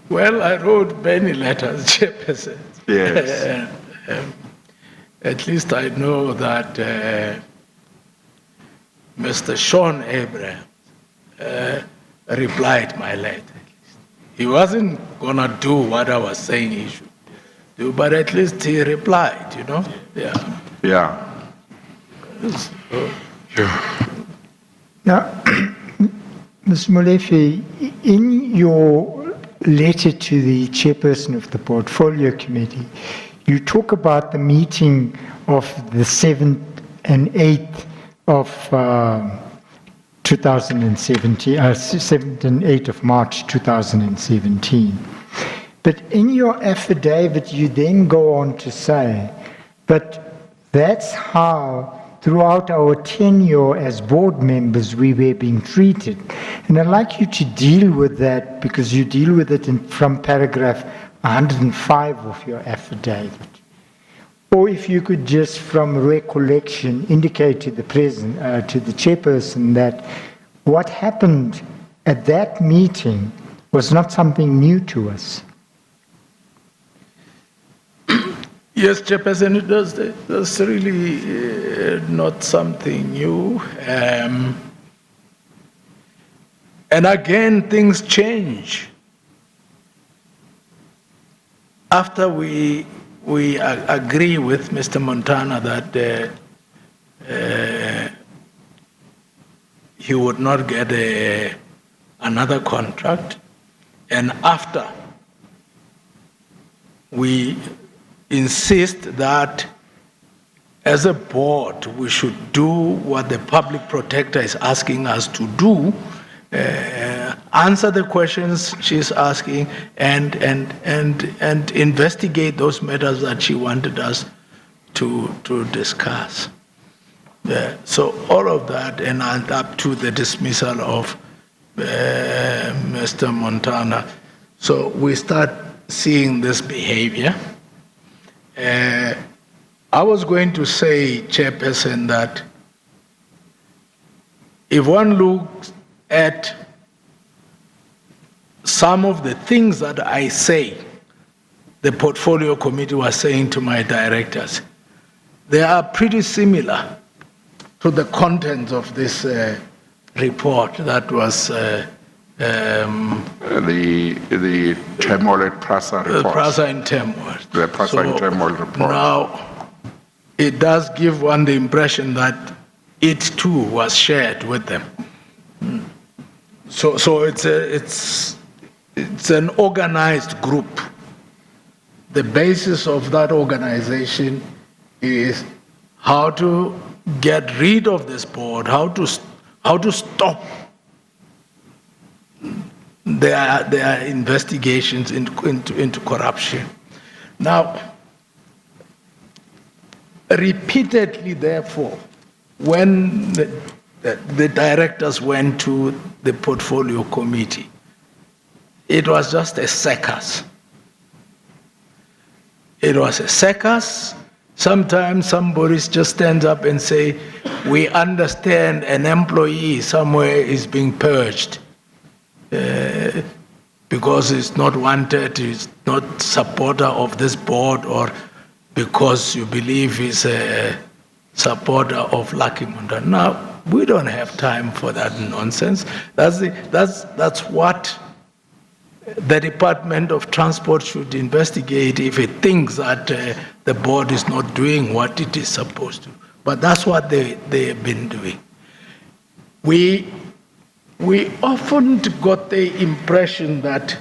Well, I wrote many letters, Chairperson. Yes. At least I know that Mr. Sean Abraham replied my letter. He wasn't going to do what I was saying he should do, but at least he replied, Yeah. Yeah. Now, Ms. Molefe, in your letter to the chairperson of the Portfolio Committee, you talk about the meeting of the 7th and 8th of 2017, 7th and 8th of March 2017. But in your affidavit, you then go on to say, but that's how throughout our tenure as board members we were being treated. And I'd like you to deal with that because you deal with it from paragraph 105 of your affidavit. Or if you could just from recollection indicate to the to the chairperson that what happened at that meeting was not something new to us. Yes, Chairperson, that's really not something new. And again, things change. After we agree with Mr. Montana that he would not get another contract, and after we insist that as a board we should do what the public protector is asking us to do, answer the questions she's asking and investigate those matters that she wanted us to discuss. So all of that and up to the dismissal of Mr. Montana. So we start seeing this behavior. I was going to say, Chairperson, that if one looks at some of the things that I say, the portfolio committee was saying to my directors, they are pretty similar to the contents of this report that was the turmoil at Prasa report. Prasa in turmoil. The Prasa in turmoil report. Now, it does give one the impression that it too was shared with them. So it's an organized group. The basis of that organization is how to get rid of this board, how to stop their investigations into corruption. Now, repeatedly, therefore, when the directors went to the portfolio committee, it was just a circus. It was a circus. Sometimes somebody just stands up and say, we understand an employee somewhere is being purged because he's not wanted, he's not supporter of this board, or because you believe he's a supporter of Lucky Montana. Now, we don't have time for that nonsense. That's what the Department of Transport should investigate if it thinks that the board is not doing what it is supposed to. But that's what they have been doing. We often got the impression that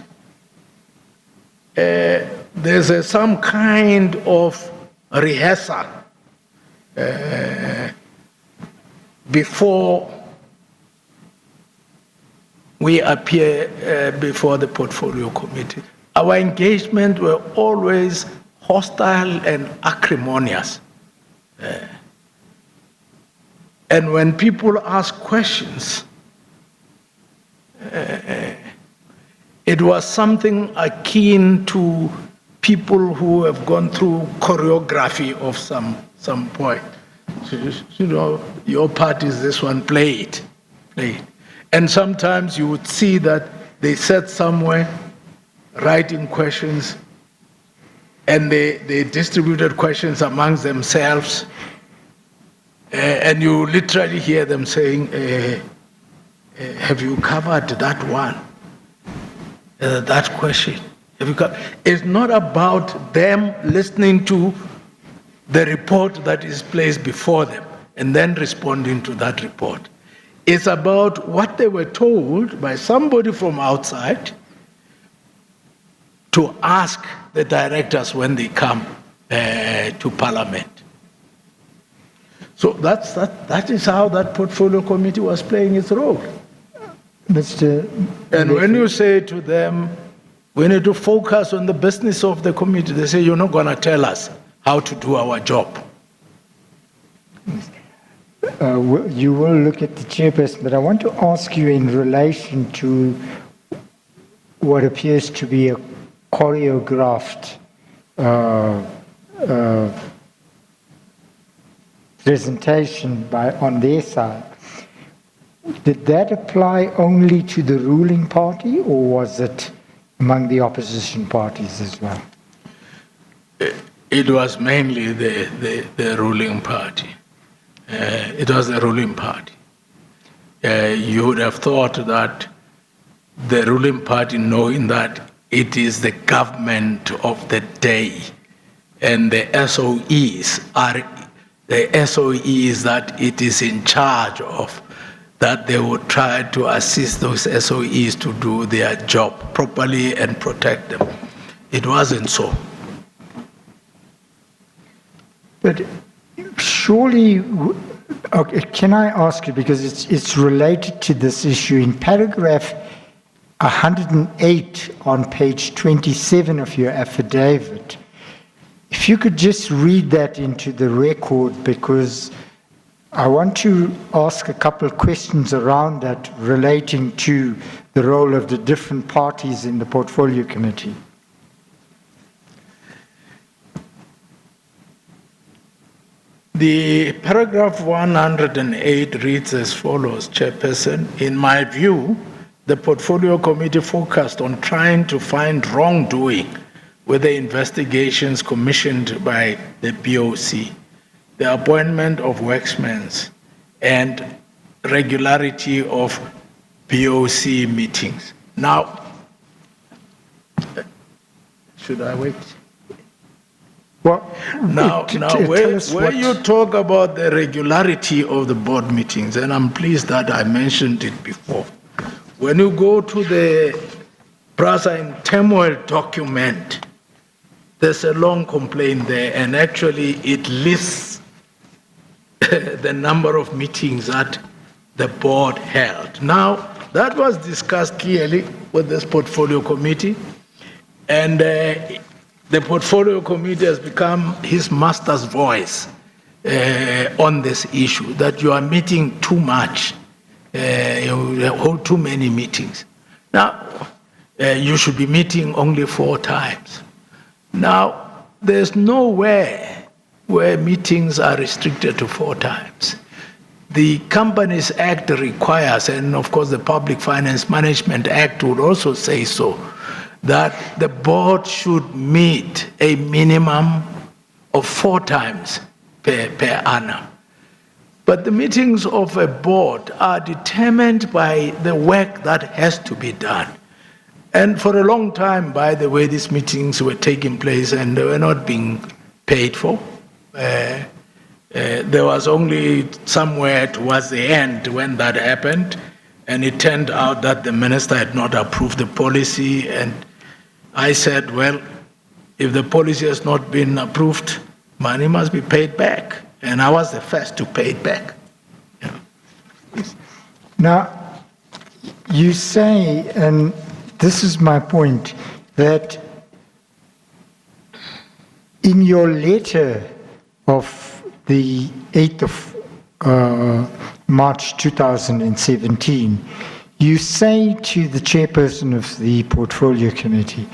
there's some kind of rehearsal before we appear before the portfolio committee. Our engagement were always hostile and acrimonious. And when people ask questions, it was something akin to people who have gone through choreography of some point. You know, your part is this one, play it. And sometimes you would see that they sat somewhere writing questions and they distributed questions amongst themselves. And you literally hear them saying, have you covered that one? That question? Have you covered? It's not about them listening to the report that is placed before them and then responding to that report. It's about what they were told by somebody from outside to ask the directors when they come to Parliament. So that is how that portfolio committee was playing its role. And when you say to them, we need to focus on the business of the committee, they say, you're not going to tell us how to do our job. You will look at the chairperson, but I want to ask you in relation to what appears to be a choreographed presentation on their side. Did that apply only to the ruling party, or was it among the opposition parties as well? It was mainly the ruling party. It was the ruling party. You would have thought that the ruling party, knowing that it is the government of the day and the SOEs are the SOEs that it is in charge of, that they would try to assist those SOEs to do their job properly and protect them. It wasn't so. But surely, okay, can I ask you, because it's related to this issue, in paragraph 108 on page 27 of your affidavit, if you could just read that into the record, because I want to ask a couple of questions around that relating to the role of the different parties in the portfolio committee. The paragraph 108 reads as follows, Chairperson. In my view, the portfolio committee focused on trying to find wrongdoing with the investigations commissioned by the BOC, the appointment of workmen, and regularity of BOC meetings. Now, should I wait? Well, now, where you talk about the regularity of the board meetings, and I'm pleased that I mentioned it before. When you go to the Prasa in Turmoil document, there's a long complaint there, and actually it lists the number of meetings that the board held. Now, that was discussed clearly with this portfolio committee, and the portfolio committee has become his master's voice on this issue, that you are meeting too much, you hold too many meetings. Now, you should be meeting only 4 times. Now, there's nowhere where meetings are restricted to 4 times. The Companies Act requires, and of course the Public Finance Management Act would also say so, that the board should meet a minimum of 4 times per annum. But the meetings of a board are determined by the work that has to be done. And for a long time, by the way, these meetings were taking place and they were not being paid for. There was only somewhere towards the end when that happened, and it turned out that the minister had not approved the policy, and I said, well, if the policy has not been approved, money must be paid back. And I was the first to pay it back. Yeah. Now, you say, and this is my point, that in your letter of the 8th of March 2017, you say to the chairperson of the Portfolio Committee,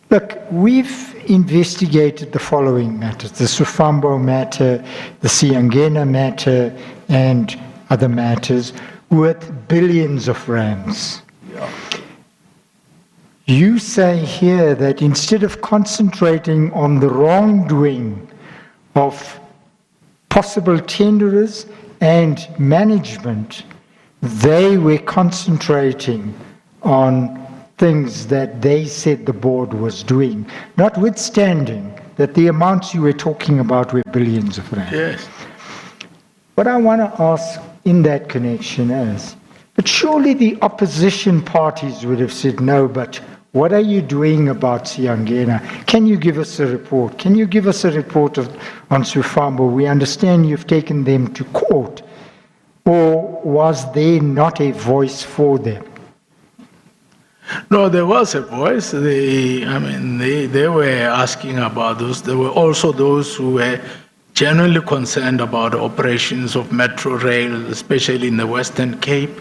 look, we've investigated the following matters, the Sufambo matter, the Siangena matter, and other matters worth billions of rands. Yeah. You say here that instead of concentrating on the wrongdoing of possible tenderers and management, they were concentrating on things that they said the board was doing, notwithstanding that the amounts you were talking about were billions of rands. Yes. What I want to ask in that connection is, but surely the opposition parties would have said, no, but what are you doing about Siangena? Can you give us a report? Can you give us a report on Sufambo? We understand you've taken them to court. Or was there not a voice for them? No, there was a voice. They were asking about those. There were also those who were genuinely concerned about operations of Metro Rail, especially in the Western Cape.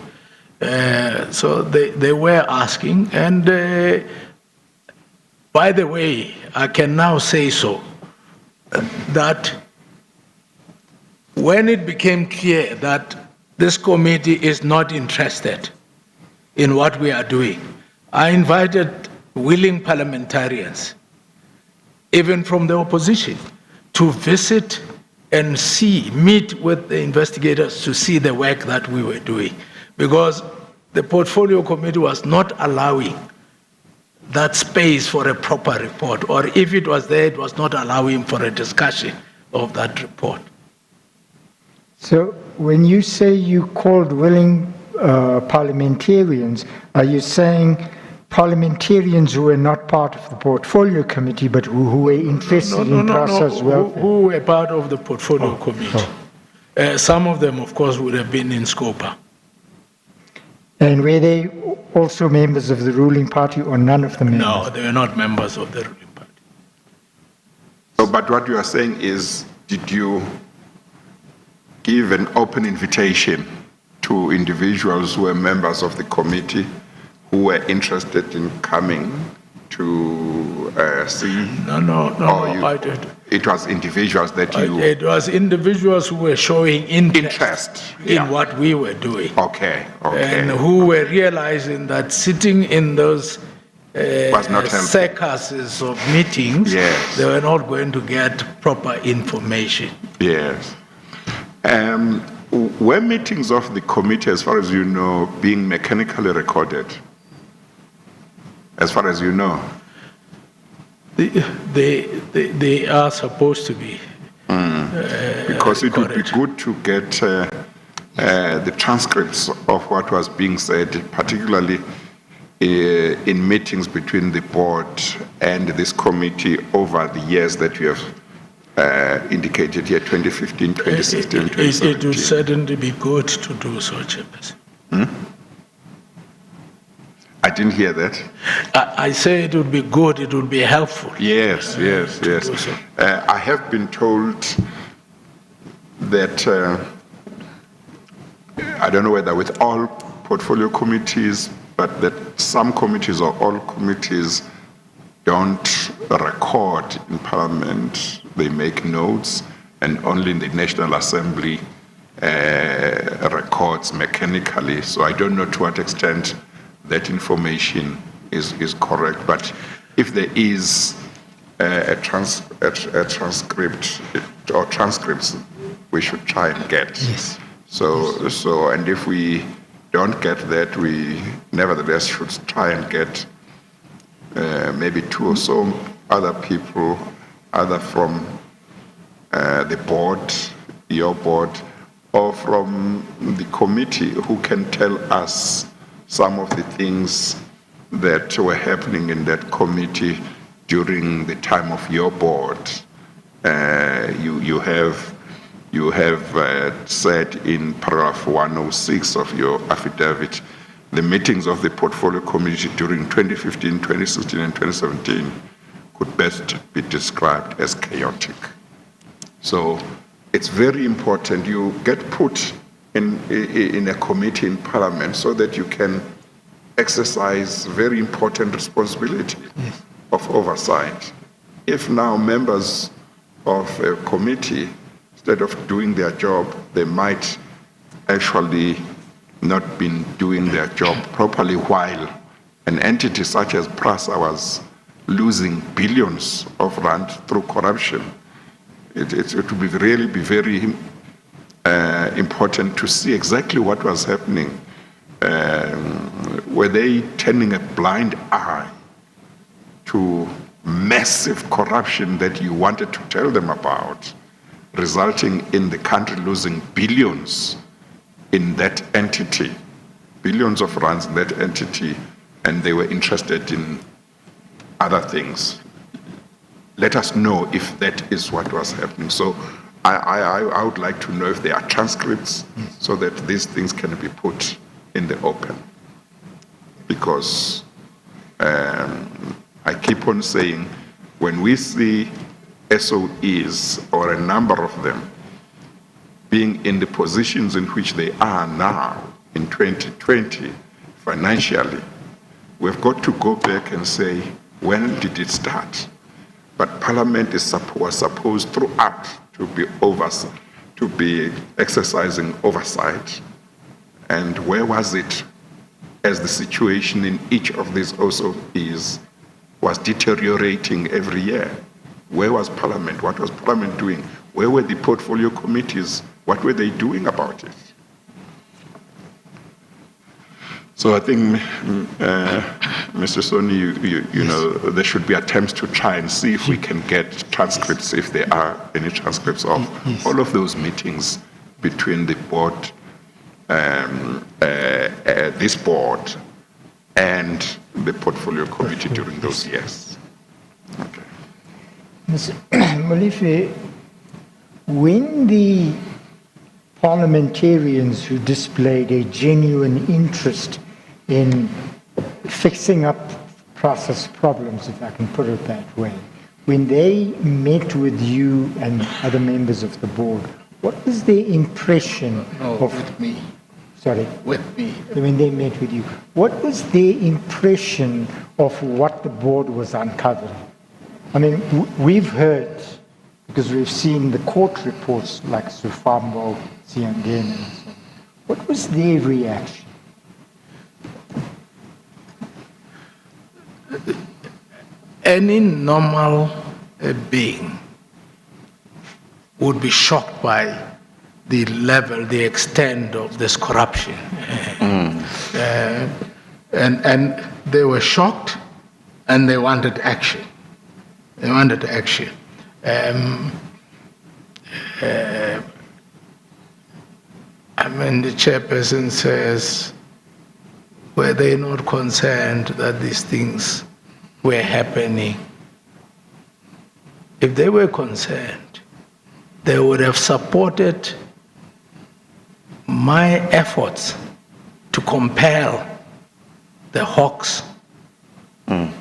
So they were asking. And by the way, I can now say so, that when it became clear that this committee is not interested in what we are doing, I invited willing parliamentarians, even from the opposition, to visit and meet with the investigators to see the work that we were doing. Because the Portfolio Committee was not allowing that space for a proper report, or if it was there, it was not allowing for a discussion of that report. So when you say you called willing parliamentarians, are you saying parliamentarians who were not part of the Portfolio Committee but who were interested in process welfare? Who were part of the Portfolio Committee. Some of them, of course, would have been in Scopa. And were they also members of the ruling party or none of the members? No, they were not members of the ruling party. So, but what you are saying is, did you give an open invitation to individuals who were members of the committee who were interested in coming to see? No, I did. It was individuals that you... It was individuals who were showing interest yeah. in what we were doing. Okay. And who were realizing that sitting in those circuses of meetings, yes. they were not going to get proper information. Yes. Were meetings of the committee, as far as you know, being mechanically recorded? As far as you know? They are supposed to be. Because it would be good to get the transcripts of what was being said, particularly in meetings between the board and this committee over the years that you have indicated here, 2015, 2016, 2017. It would certainly be good to do so, Chairperson. I didn't hear that. I say it would be good, it would be helpful. Yes. So. I have been told that, I don't know whether with all portfolio committees, but that some committees or all committees don't record in Parliament. They make notes, and only in the National Assembly records mechanically. So I don't know to what extent that information is correct, but if there is a transcript or transcripts, we should try and get. Yes. So, and if we don't get that, we nevertheless should try and get maybe 2 or so other people, either from the board, your board, or from the committee, who can tell us some of the things that were happening in that committee during the time of your board. You have said in paragraph 106 of your affidavit, the meetings of the portfolio committee during 2015, 2016, and 2017 could best be described as chaotic. So it's very important you get put in a committee in Parliament so that you can exercise very important responsibility of oversight. If now members of a committee, instead of doing their job, they might actually not been doing their job properly, while an entity such as PRASA was losing billions of rand through corruption. It would be really be very important to see exactly what was happening. Were they turning a blind eye to massive corruption that you wanted to tell them about, resulting in the country losing billions in that entity, billions of rands in that entity, and they were interested in other things? Let us know if that is what was happening. So I would like to know if there are transcripts so that these things can be put in the open. Because I keep on saying, when we see SOEs, or a number of them, being in the positions in which they are now in 2020 financially, we've got to go back and say, when did it start? But Parliament was supposed throughout to be exercising oversight. And where was it as the situation in each of these SOEs was deteriorating every year? Where was Parliament? What was Parliament doing? Where were the portfolio committees? What were they doing about it? So I think, Mr. Soni, you know, there should be attempts to try and see if we can get transcripts, if there are any transcripts of all of those meetings between the board, this board, and the portfolio committee during those years. Okay. Mr. Molefe, when the parliamentarians who displayed a genuine interest in fixing up process problems, if I can put it that way, when they met with you and other members of the board, what was their impression with me. Sorry? With me. When they met with you, what was their impression of what the board was uncovering? I mean, we've heard, because we've seen the court reports like Sufambo, Siangeni, and so on. What was their reaction? Any normal being would be shocked by the level, the extent of this corruption. And they were shocked, and they wanted action. They wanted action. I mean, the chairperson says, were they not concerned that these things were happening? If they were concerned, they would have supported my efforts to compel the Hawks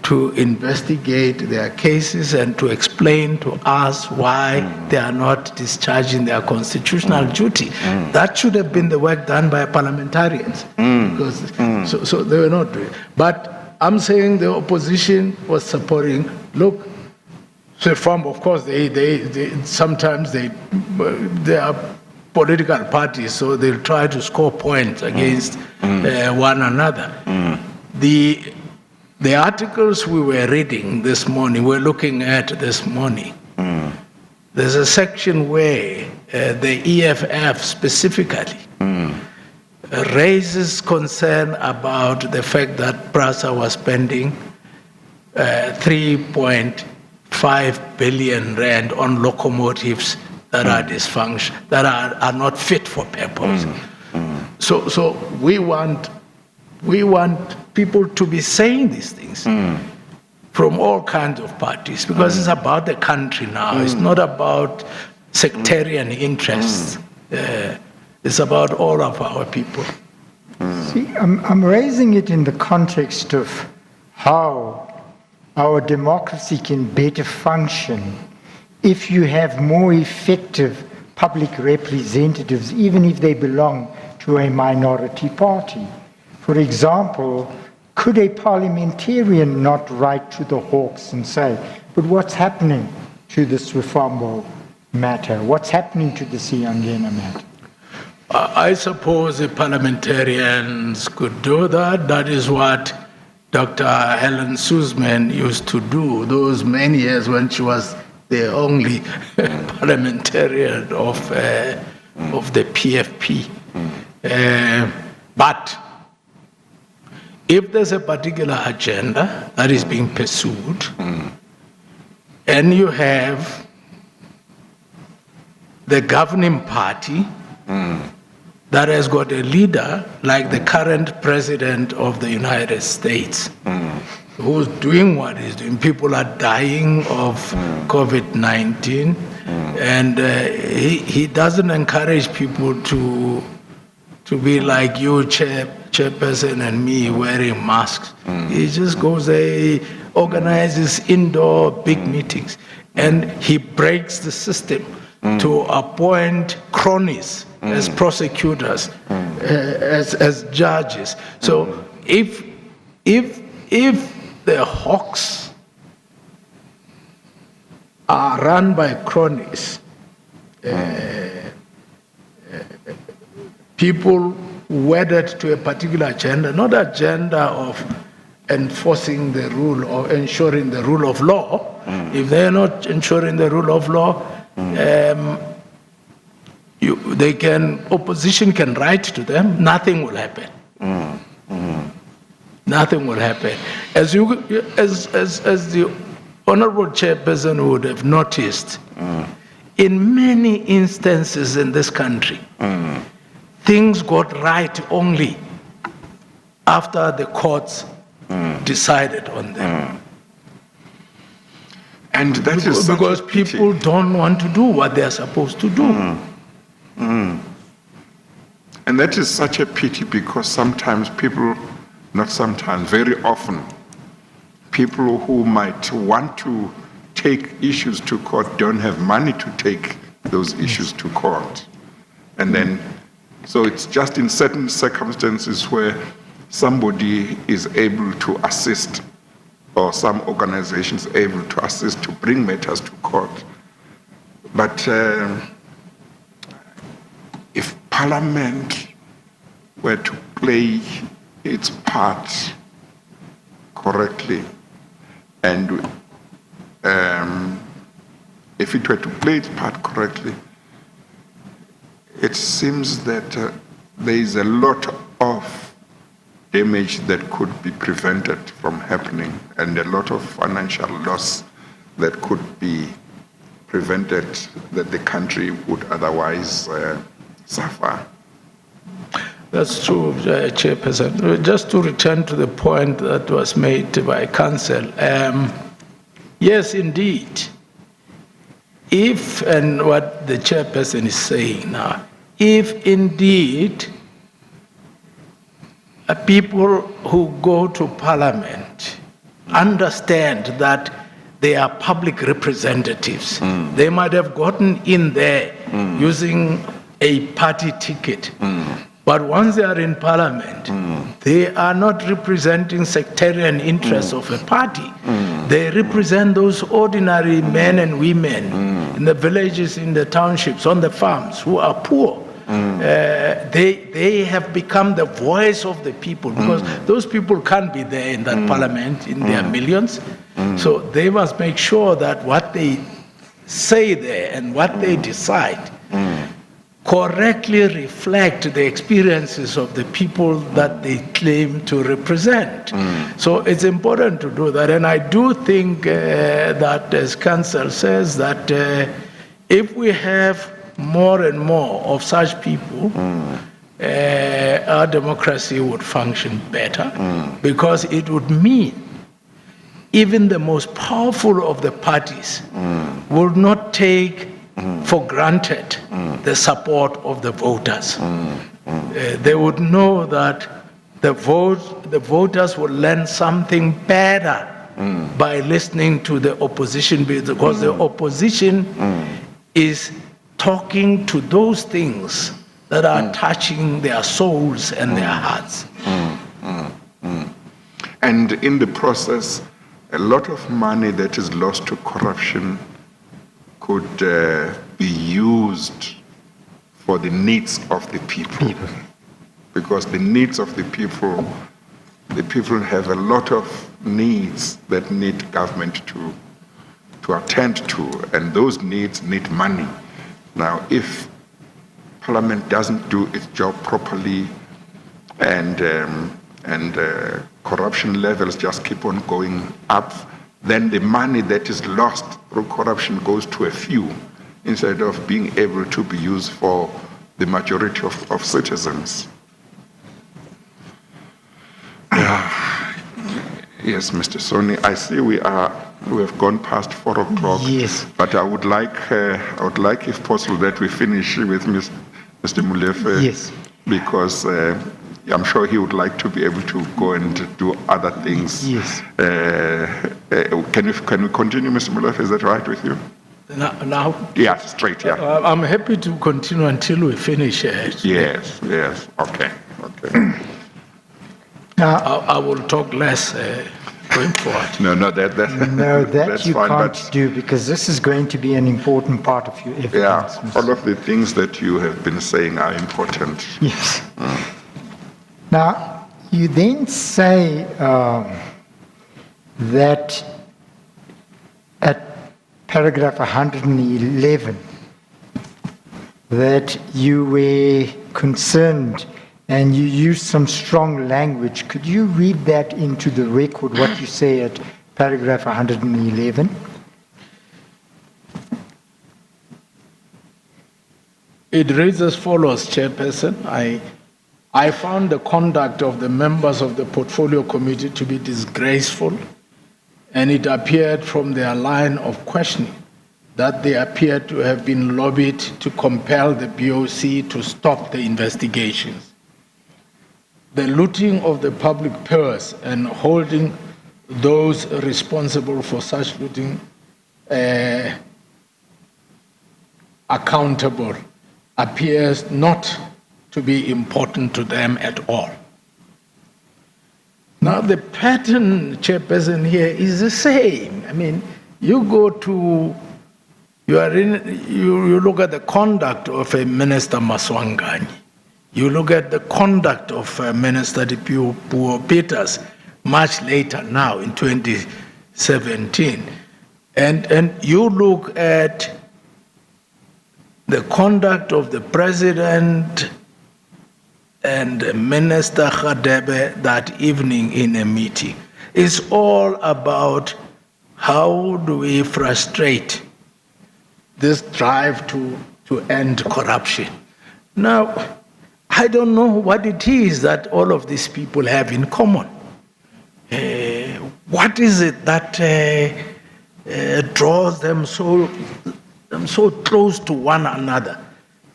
to investigate their cases and to explain to us why they are not discharging their constitutional duty. That should have been the work done by parliamentarians. Because, so they were not doing it. But I'm saying the opposition was supporting, look, so from, of course, sometimes they are political parties, so they'll try to score points against one another. The articles we were reading this morning, we're looking at this morning, there's a section where the EFF specifically raises concern about the fact that PRASA was spending 3.5 billion rand on locomotives that are dysfunction, that are not fit for purpose. So we want people to be saying these things from all kinds of parties, because it's about the country now. It's not about sectarian interests. It's about all of our people. See, I'm raising it in the context of how our democracy can better function if you have more effective public representatives, even if they belong to a minority party. For example, could a parliamentarian not write to the Hawks and say, but what's happening to the Swifambo matter? What's happening to the Siyangena matter? I suppose the parliamentarians could do that. That is what Dr. Helen Suzman used to do those many years when she was the only parliamentarian of the PFP. But if there's a particular agenda that is being pursued, and you have the governing party that has got a leader like the current president of the United States, who's doing what he's doing. People are dying of COVID-19, and he doesn't encourage people to be like you, chairperson, and me wearing masks. He just goes there, he organizes indoor big meetings, and he breaks the system to appoint cronies as prosecutors, as judges. So if the Hawks are run by cronies, people wedded to a particular agenda, not agenda of enforcing the rule or ensuring the rule of law. If they're not ensuring the rule of law, opposition can write to them, nothing will happen. Nothing will happen. As the Honorable Chairperson would have noticed, in many instances in this country, things got right only after the courts decided on them. And that is because people don't want to do what they are supposed to do. And that is such a pity, because sometimes people, not sometimes, very often, people who might want to take issues to court don't have money to take those issues to court. And then, so it's just in certain circumstances where somebody is able to assist, or some organizations able to assist to bring matters to court. But if Parliament were to play its part correctly, and if it were to play its part correctly, it seems that there is a lot of damage that could be prevented from happening, and a lot of financial loss that could be prevented that the country would otherwise suffer. That's true, Chairperson. Just to return to the point that was made by Council, yes, indeed. If, and what the Chairperson is saying now, if indeed people who go to Parliament understand that they are public representatives, they might have gotten in there using a party ticket. But once they are in Parliament, they are not representing sectarian interests of a party. They represent those ordinary men and women in the villages, in the townships, on the farms, who are poor. They have become the voice of the people, because those people can't be there in that Parliament in their millions. So they must make sure that what they say there and what they decide correctly reflect the experiences of the people that they claim to represent. So it's important to do that. And I do think that, as Council says, that if we have more and more of such people, our democracy would function better, because it would mean even the most powerful of the parties would not take for granted the support of the voters. They would know that the voters will learn something better by listening to the opposition, because the opposition is talking to those things that are touching their souls and their hearts. And in the process, a lot of money that is lost to corruption could be used for the needs of the people. Because the needs of the people have a lot of needs that need government to attend to, and those needs need money. Now, if Parliament doesn't do its job properly, and corruption levels just keep on going up, then the money that is lost through corruption goes to a few, instead of being able to be used for the majority of citizens. Yes, Mr. Soni, I see we have gone past 4 o'clock. Yes. But I would like, if possible, that we finish with Mr. Molefe. Yes. Because I'm sure he would like to be able to go and do other things. Yes. Can we continue, Mr. Molefe? Is that right with you? Now? Yeah, straight, yeah. I'm happy to continue until we finish it. Yes, okay. Now, I will talk less going forward. No, that that's you fine, can't do, because this is going to be an important part of your evidence. Yeah, all of the things that you have been saying are important. Yes. Now, you then say that at paragraph 111, that you were concerned and you used some strong language. Could you read that into the record, what you say at paragraph 111? It reads as follows, Chairperson. I found the conduct of the members of the Portfolio Committee to be disgraceful, and it appeared from their line of questioning that they appeared to have been lobbied to compel the BOC to stop the investigations. The looting of the public purse and holding those responsible for such looting accountable appears not to be important to them at all. Now, the pattern, Chairperson, here is the same. I mean, you look at the conduct of a Minister Maswangani. You look at the conduct of Minister Puo Peters much later now in 2017. And you look at the conduct of the President and Minister Khadebe that evening in a meeting. It's all about how do we frustrate this drive to end corruption. Now, I don't know what it is that all of these people have in common. What is it that draws them so close to one another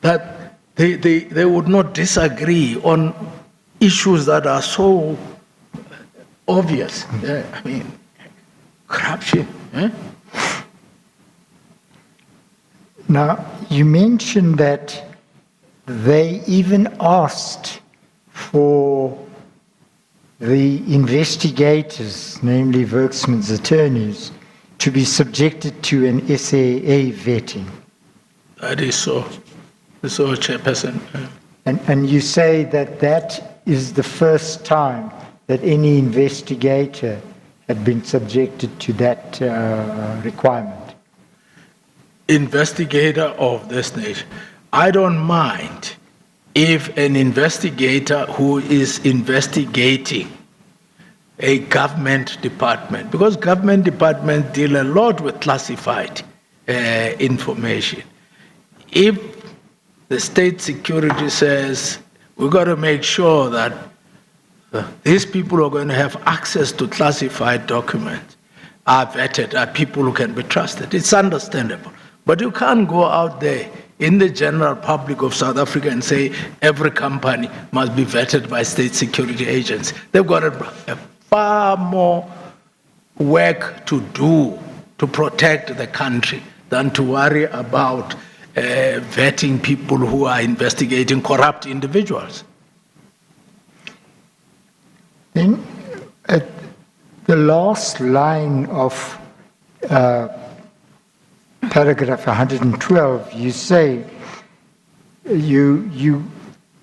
that they would not disagree on issues that are so obvious? I mean, corruption. Now, you mentioned that they even asked for the investigators, namely Werksman's attorneys, to be subjected to an SAA vetting. That is so. So, Chairperson. And you say that that is the first time that any investigator had been subjected to that requirement. Investigator of this nature. I don't mind if an investigator who is investigating a government department, because government departments deal a lot with classified information. If the state security says, we've got to make sure that these people are going to have access to classified documents, are vetted, are people who can be trusted, it's understandable. But you can't go out there in the general public of South Africa and say every company must be vetted by state security agents. They've got a far more work to do to protect the country than to worry about vetting people who are investigating corrupt individuals. Then at the last line of paragraph 112, you say, you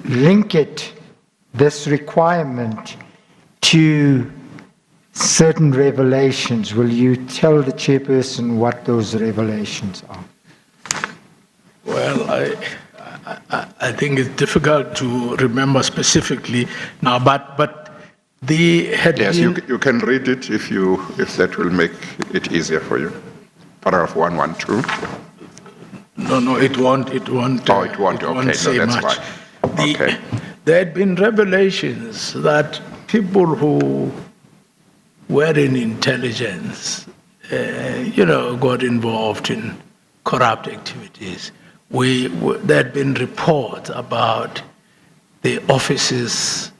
link it, this requirement, to certain revelations. Will you tell the chairperson what those revelations are? Well, I think it's difficult to remember specifically now, but the had Yes, been, you can read it if that will make it easier for you. Paragraph 112. No, it won't. Oh, it won't. Okay, no, say that's much. fine. Okay. There had been revelations that people who were in intelligence, got involved in corrupt activities. There had been reports about the offices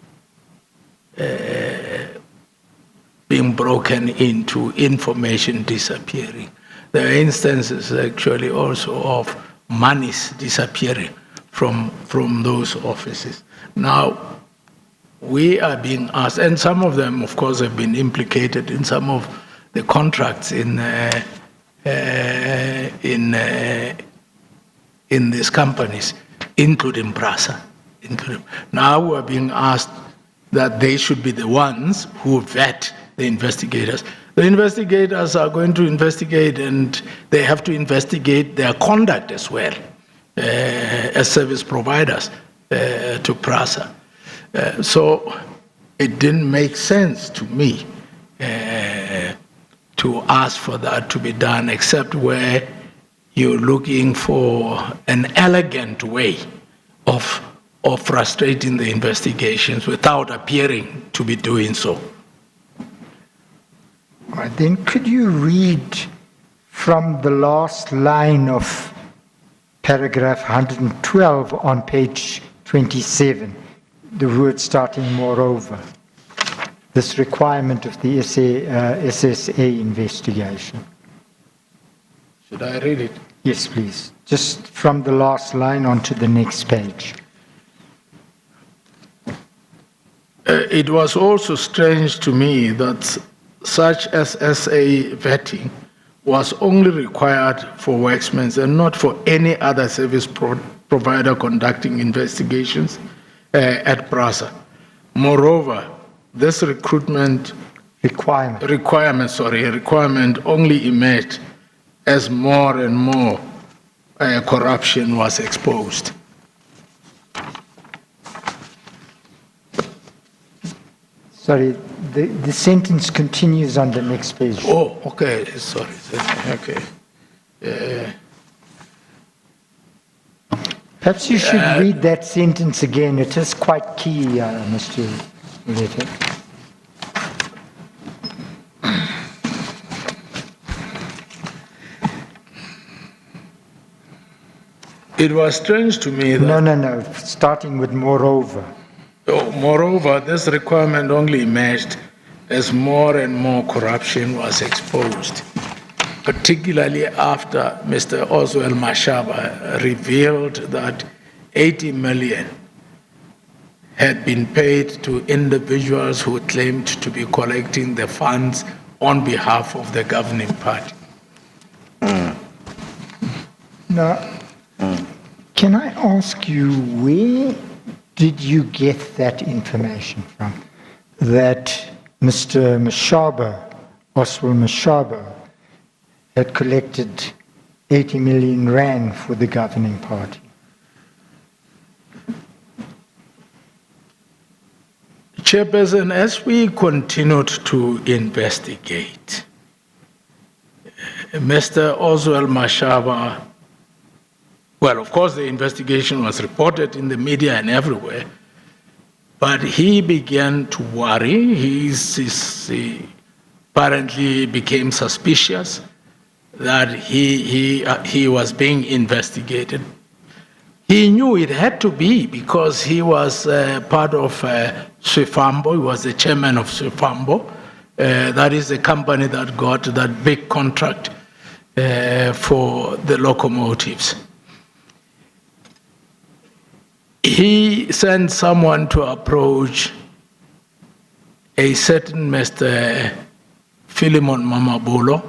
being broken into, information disappearing. There are instances actually also of monies disappearing from those offices. Now, we are being asked, and some of them, of course, have been implicated in some of the contracts in these companies, including Prasa. Now we are being asked that they should be the ones who vet the investigators. The investigators are going to investigate, and they have to investigate their conduct as well as service providers to Prasa. So it didn't make sense to me to ask for that to be done, except where you're looking for an elegant way of frustrating the investigations without appearing to be doing so. All right, then could you read from the last line of paragraph 112 on page 27, the word starting moreover, this requirement of the SSA investigation? Should I read it? Yes, please. Just from the last line onto the next page. It was also strange to me that such SSA vetting was only required for worksmen and not for any other service provider conducting investigations at Prasa. Moreover, this requirement only emerged as more and more corruption was exposed. Sorry, the sentence continues on the next page. Oh, okay, sorry, okay. Perhaps you should read that sentence again. It is quite key, Mr. Maleficence. It was strange to me that... No, starting with moreover. Oh, moreover, this requirement only emerged as more and more corruption was exposed, particularly after Mr. Oswald Mashaba revealed that 80 million had been paid to individuals who claimed to be collecting the funds on behalf of the governing party. Now, can I ask you, where did you get that information from? That Mr. Mashaba, Oswald Mashaba, had collected 80 million rand for the governing party? Chairperson, as we continued to investigate, Mr. Oswald Mashaba, well, of course, the investigation was reported in the media and everywhere, but he began to worry. He apparently became suspicious that he was being investigated. He knew it had to be because he was part of Swifambo. He was the chairman of Swifambo. That is the company that got that big contract for the locomotives. He sent someone to approach a certain Mr. Philemon Mamabulo,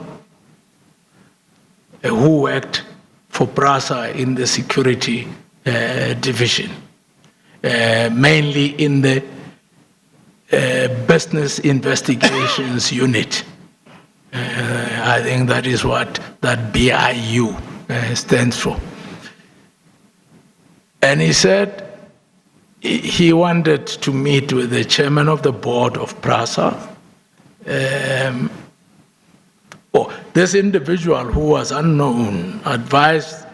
who worked for PRASA in the security division, mainly in the business investigations unit. I think that is what that BIU stands for. And he said he wanted to meet with the chairman of the board of PRASA. This individual, who was unknown, advised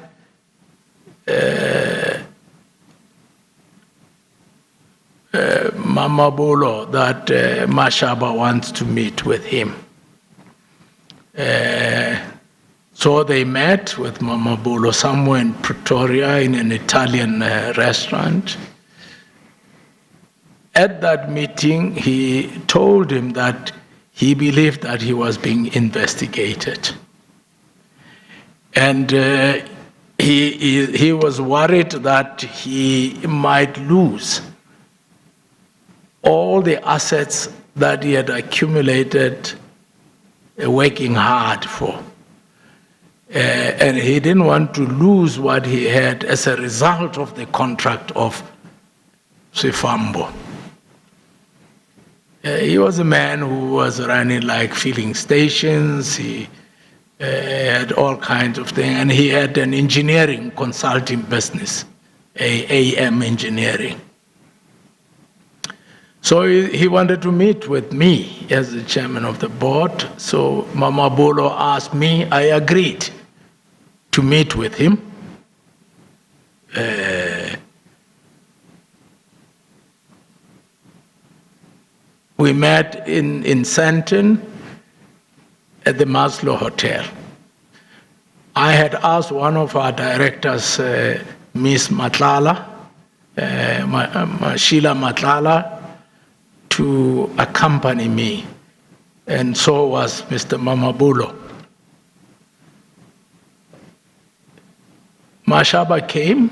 Mamabulo that Mashaba wants to meet with him. So they met with Mamabulo somewhere in Pretoria in an Italian restaurant. At that meeting, he told him that he believed that he was being investigated. And he was worried that he might lose all the assets that he had accumulated working hard for. And he didn't want to lose what he had as a result of the contract of Swifambo. He was a man who was running like filling stations. He had all kinds of things, and he had an engineering consulting business, AM Engineering. So he wanted to meet with me as the chairman of the board. So Mamabulo asked me, I agreed to meet with him. We met in Sandton at the Maslow Hotel. I had asked one of our directors, Miss Matlala, Sheila Matlala, to accompany me, and so was Mr. Mamabulo. Mashaba came,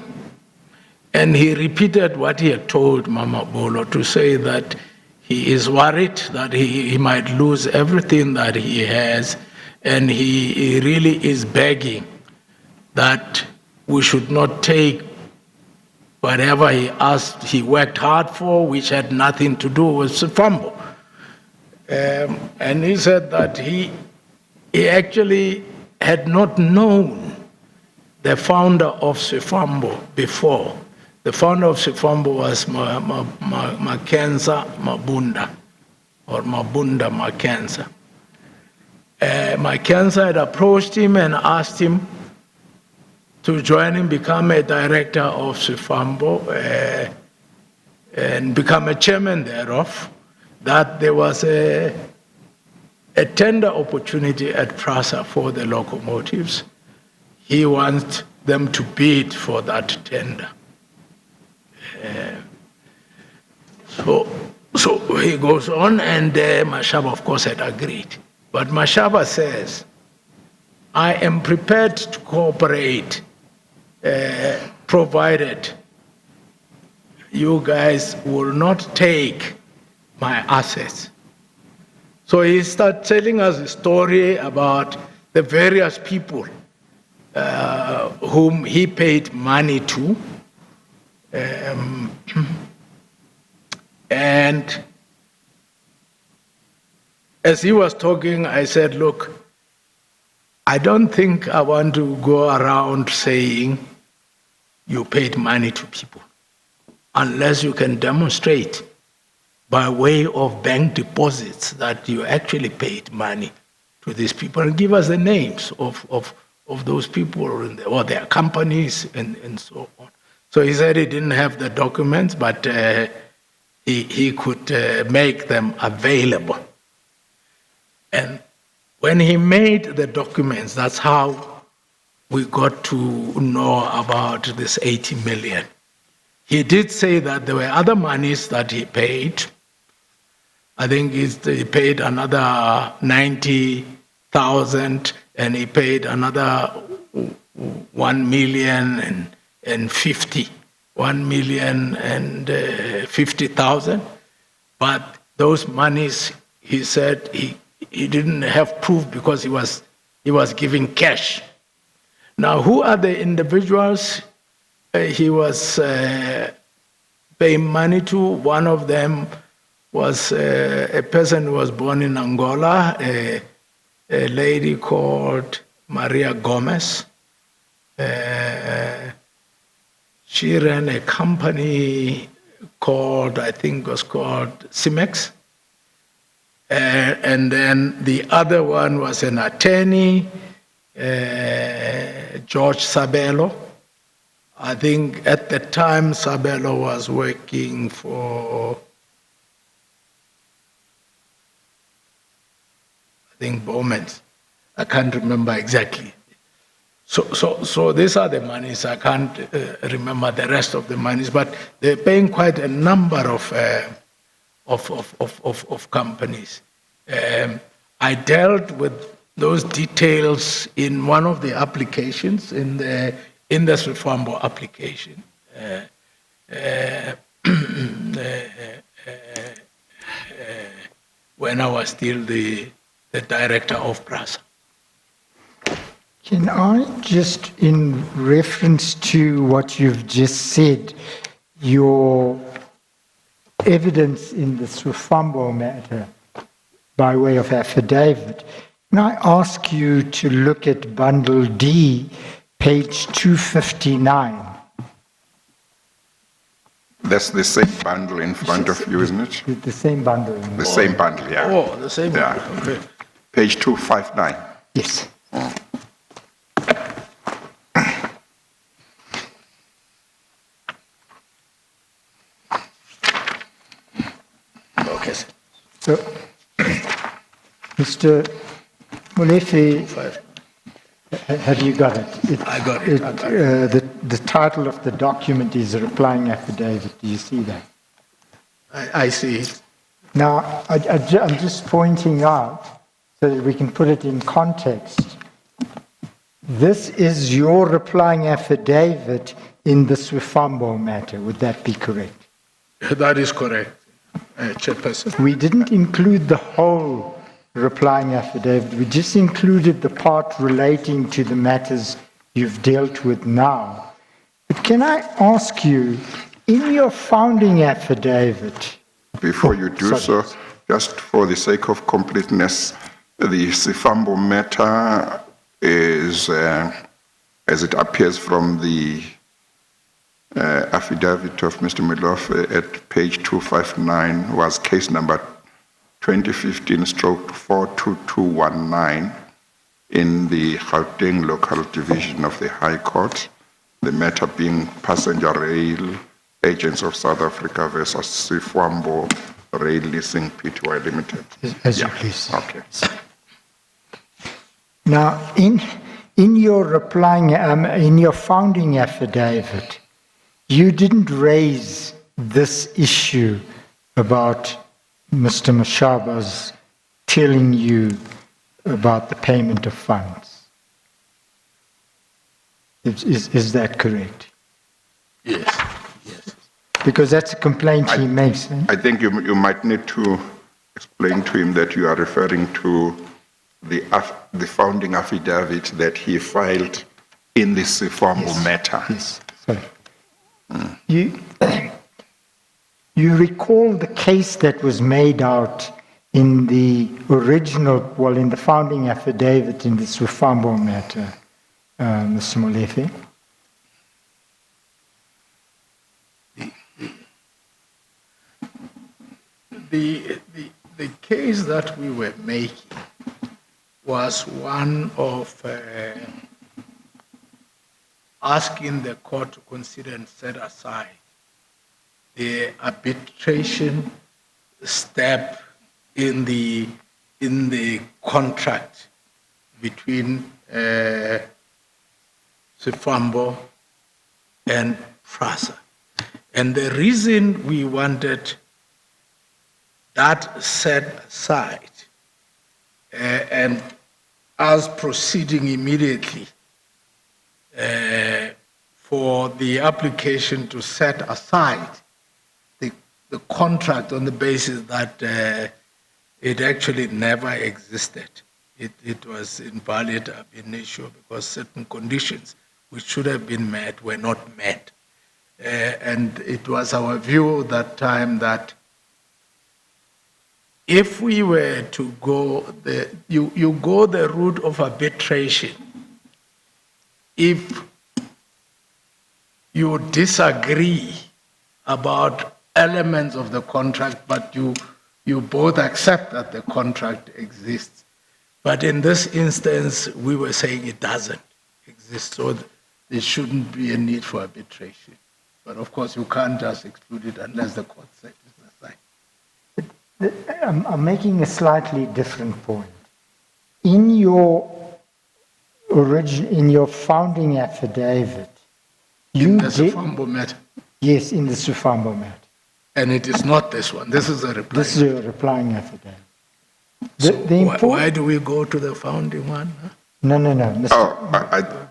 and he repeated what he had told Mamabulo, to say that he is worried that he might lose everything that he has, and he really is begging that we should not take whatever he asked, he worked hard for, which had nothing to do with Swifambo. And he said that he actually had not known the founder of Swifambo before. The founder of Swifambo was Mackenzie Mabunda, or Mabunda Mackenzie. Mackenzie had approached him and asked him to join him, become a director of Swifambo, and become a chairman thereof, that there was a tender opportunity at PRASA for the locomotives. He wants them to bid for that tender. So he goes on, and Mashaba, of course, had agreed. But Mashaba says, I am prepared to cooperate, provided you guys will not take my assets. So he started telling us a story about the various people whom he paid money to. And as he was talking, I said, look, I don't think I want to go around saying you paid money to people unless you can demonstrate by way of bank deposits that you actually paid money to these people, and give us the names of those people or their companies and so on. So he said he didn't have the documents, but he could make them available. And when he made the documents, that's how we got to know about this 80 million. He did say that there were other monies that he paid. I think he paid another 90,000, and he paid another 1,050,000. But those monies, he said he didn't have proof because he was giving cash. Now, who are the individuals he was paying money to? One of them was a person who was born in Angola, a lady called Maria Gomez. She ran a company called, I think was called Cimex. And then the other one was an attorney, George Sabelo. I think at the time Sabelo was working for, I think, Bowman's. I can't remember exactly. So these are the monies. I can't remember the rest of the monies, but they're paying quite a number of companies. I dealt with those details in one of the applications, in the Swifambo application. When I was still the director of PRASA. Can I just, in reference to what you've just said, your evidence in the Swifambo matter by way of affidavit, can I ask you to look at Bundle D, page 259? That's the same bundle in front of you, isn't it? The same bundle. The same bundle, yeah. Oh, the same Yeah. bundle, okay. Page 259. Yes. Okay. So, Mr. Molefe, have you got it? I got it. The title of the document is a replying affidavit. Do you see that? I see it. Now, I'm just pointing out so that we can put it in context. This is your replying affidavit in the Swifambo matter. Would that be correct? That is correct, Chairperson. We didn't include the whole replying affidavit. We just included the part relating to the matters you've dealt with now. But can I ask you, in your founding affidavit... Before you do so, just for the sake of completeness, the Swifambo matter is, as it appears from the affidavit of Mr. Milof at page 259, was case number 2015/42219 in the Gauteng Local Division of the High Court, the matter being Passenger Rail Agents of South Africa versus Swifambo Rail Leasing Pty Limited. As you please. Okay. Now, in your replying, in your founding affidavit, you didn't raise this issue about Mr. Mashaba's telling you about the payment of funds. Is that correct? Yes. Because that's a complaint he makes. I think you might need to explain to him that you are referring to the founding affidavit that he filed in the Swifambo matter. Yes, sorry. You recall the case that was made out in the original, in the founding affidavit in the Swifambo matter, Mr. Molefe? the case that we were making was one of asking the court to consider and set aside the arbitration step in the contract between Sifambo and Prasa. And the reason we wanted that set aside and us proceeding immediately for the application to set aside the contract on the basis that it actually never existed. It was invalid ab initio because certain conditions which should have been met were not met. And it was our view that time that if we were to go you go the route of arbitration if you disagree about elements of the contract, but you both accept that the contract exists. But in this instance, we were saying it doesn't exist, so there shouldn't be a need for arbitration. But of course, you can't just exclude it unless the court says it's aside. I'm making a slightly different point. In your founding affidavit, In the Sifambo matter. Yes, in the Sifambo matter. And it is not this one. This is a reply. This is a replying affidavit. Why do we go to the founding one? Huh? No.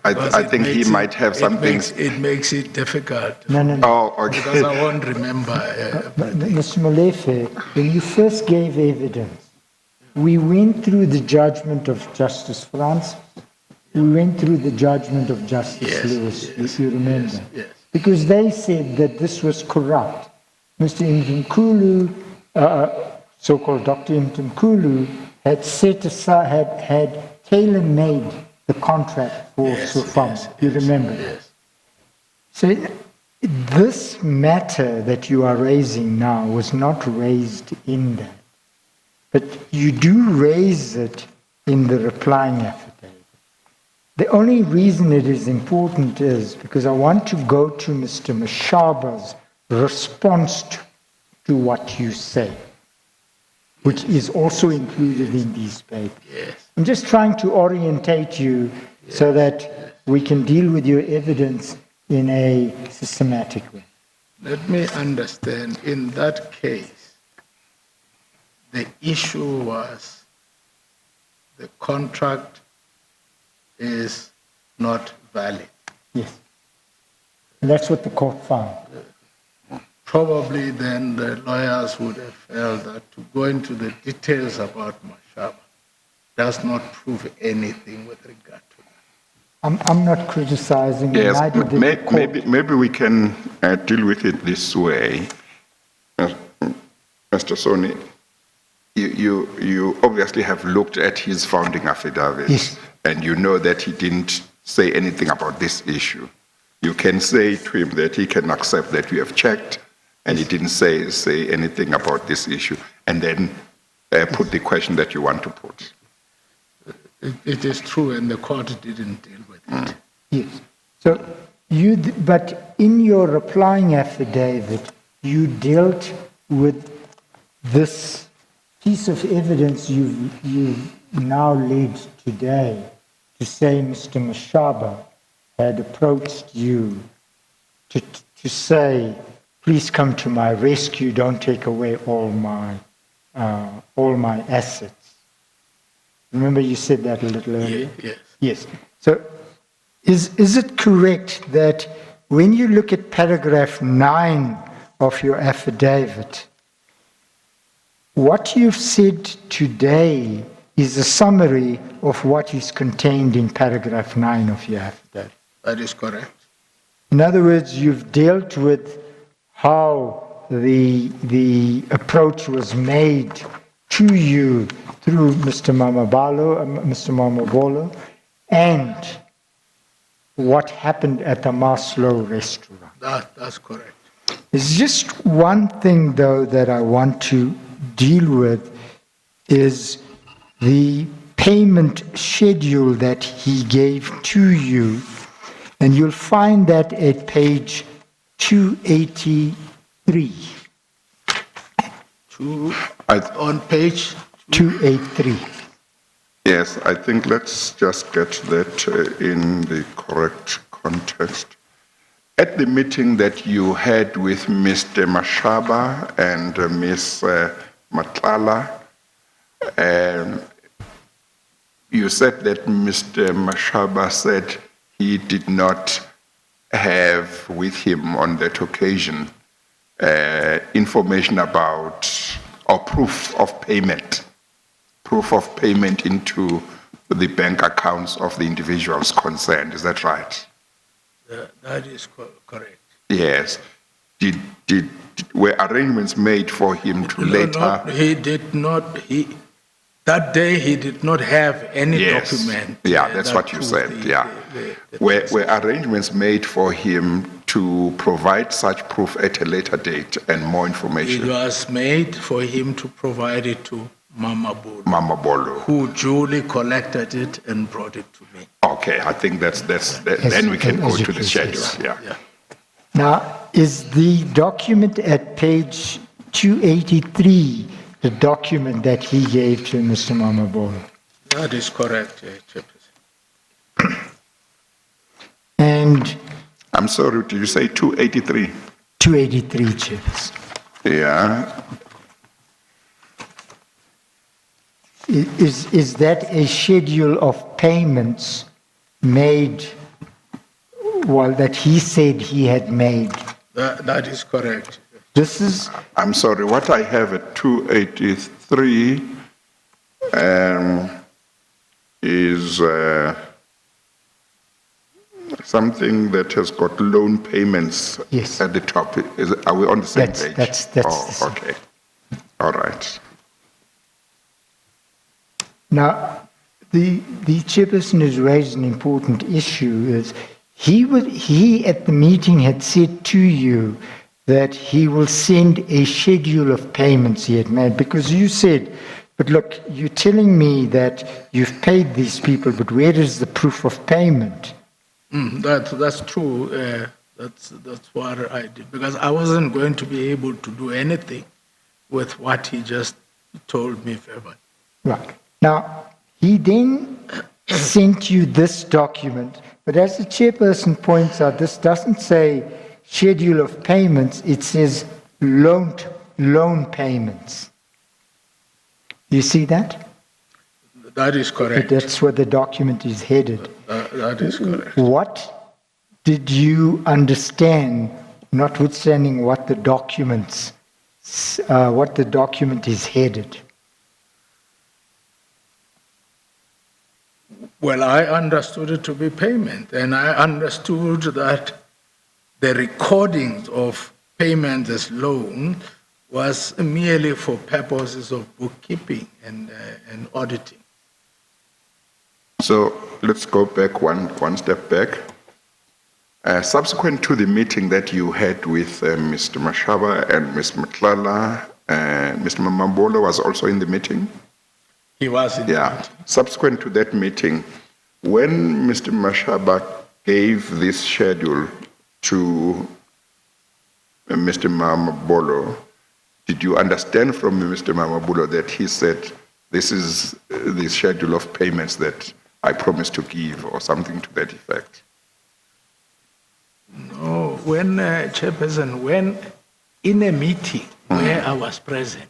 I think he might have something. It makes it difficult. No. Oh, okay. Because I won't remember. Mr. Malefe, when you first gave evidence, we went through the judgment of Justice Francis. We went through the judgment of Justice Lewis, if you remember. Yes. Because they said that this was corrupt. Mr. Mthimkhulu, so-called Dr. Mthimkhulu, had set aside, had tailor-made the contract for Sifambo. You remember? Yes. So this matter that you are raising now was not raised in that. But you do raise it in the replying affidavit. The only reason it is important is because I want to go to Mr. Mashaba's response to what you say, which is also included in these papers. Yes. I'm just trying to orientate you so that we can deal with your evidence in a systematic way. Let me understand, in that case, the issue was the contract is not valid. Yes. And that's what the court found. Probably then the lawyers would have felt that to go into the details about Mashaba does not prove anything with regard to that. I'm not criticizing. Yes, neither did the court. maybe we can deal with it this way. Mr. Soni, you obviously have looked at his founding affidavit, Yes. and you know that he didn't say anything about this issue. You can say to him that he can accept that you have checked, and he didn't say anything about this issue, and then put the question that you want to put. It is true, and the court didn't deal with it. Yes. So but in your replying affidavit, you dealt with this piece of evidence you've now led today to say Mr. Mashaba had approached you to say, please come to my rescue, don't take away all my assets. Remember you said that a little earlier? Yes. Yes. So is it correct that when you look at paragraph 9 of your affidavit, what you've said today is a summary of what is contained in paragraph 9 of your affidavit? That is correct. In other words, you've dealt with how the approach was made to you through Mr. Mamabolo, and what happened at the Maslow restaurant. That's correct. There's just one thing, though, that I want to deal with is the payment schedule that he gave to you. And you'll find that at page 283. On page 283. Yes, I think let's just get that in the correct context. At the meeting that you had with Mr. Mashaba and Miss Matlala, you said that Mr. Mashaba said he did not have with him on that occasion information about or proof of payment into the bank accounts of the individuals concerned. Is that right? that is correct. Yes. Were arrangements made for him to later? No, he did not. That day he did not have any Yes. document. Yeah, that's that what you proved said. Yeah. Were arrangements made for him to provide such proof at a later date and more It information? was made for him to provide it to Mama Bolo, Mama Bolo. who duly collected it and brought it to me. Okay, I think that's then we can go as you to the please, schedule. yes. Yeah. Now, is the document at page 283 the document that he gave to Mr. Mamabolo? That is correct, Chairperson. And I'm sorry, did you say 283? 283, Chairperson. Yeah. Is that a schedule of payments made, well, that he said he had made? That is correct. This is, I'm sorry, what I have at 283 is something that has got loan payments Yes. at the top. Are we on the same page? That's the same. Okay. All right. Now, the chairperson has raised an important issue. Is he at the meeting had said to you that he will send a schedule of payments he had made, because you said, but look, you're telling me that you've paid these people, but where is the proof of payment? That's true. That's what I did, because I wasn't going to be able to do anything with what he just told me verbally. Right. Now, he then sent you this document, but as the chairperson points out, this doesn't say schedule of payments, it says loan payments. You see that? That is correct. That's where the document is headed. That is correct. What did you understand, notwithstanding what the document is headed? Well, I understood it to be payment, and I understood that the recording of payment as loan was merely for purposes of bookkeeping and auditing. So let's go back one step back. Subsequent to the meeting that you had with Mr. Mashaba and Ms. Matlala, Mr. Mamabolo was also in the meeting? He was in the Yeah. meeting. Subsequent to that meeting, when Mr. Mashaba gave this schedule to Mr. Mamabolo, did you understand from Mr. Mamabolo that he said, this is the schedule of payments that I promised to give, or something to that effect? No, when Chairperson, when in a meeting where I was present,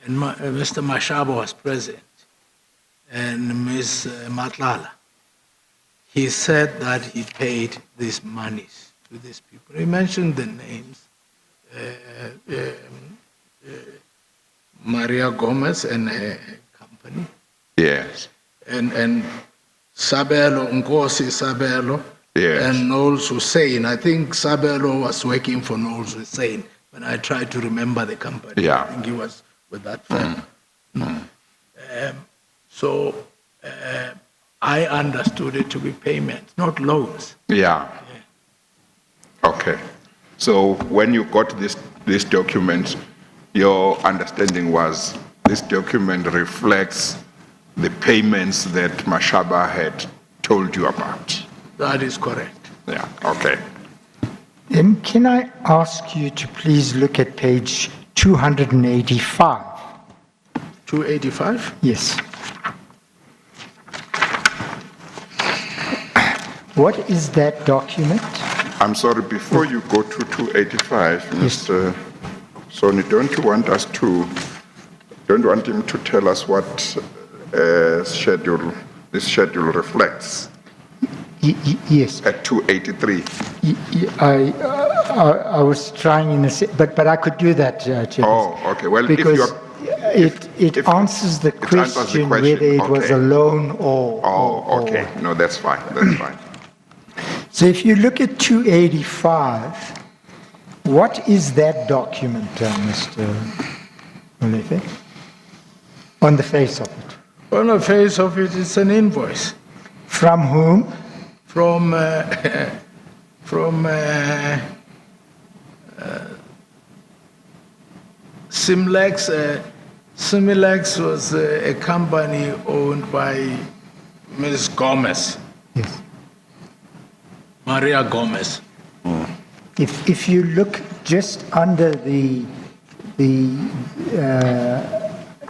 and Mr. Mashaba was present, and Ms. Matlala, he said that he paid these monies to these people. He mentioned the names, Maria Gomez and her company, Yes. and Sabelo, Nkosi Sabelo, Yes. and Knowles Hussein. I think Sabelo was working for Knowles Hussein when I tried to remember the company. Yeah. I think he was with that firm. So I understood it to be payments, not loans. Yeah. Okay. So when you got this document, your understanding was this document reflects the payments that Mashaba had told you about. That is correct. Yeah, okay. Then can I ask you to please look at page 285? 285? Yes. What is that document? I'm sorry, before you go to 285, Mr. Soni, don't you want him to tell us what this schedule reflects Yes. at 283? I was trying in a but I could do that, Chairperson. Oh, okay. Well, Because it answers the it answers the question whether it was okay. a loan or... Oh, okay. No, that's fine. That's fine. So if you look at 285, what is that document, Mr. Malefe? On the face of it. On the face of it, it's an invoice. From whom? From Simlex. Simlex was a company owned by Ms. Gomez, Yes. Maria Gomez. If you look just under the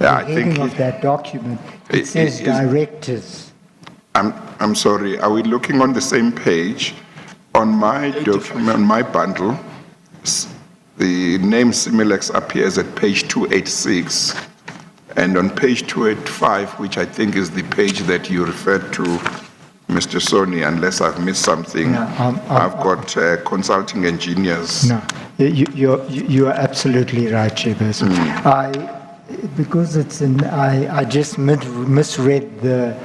Yeah, I think heading of that document, it says directors. I'm sorry. Are we looking on the same page? On my document, on my bundle, the name Similex appears at page 286, and on page 285, which I think is the page that you referred to, Mr. Soni, unless I've missed something, No, I've got consulting engineers. No, you are absolutely right, Chairperson. Because it's I just misread the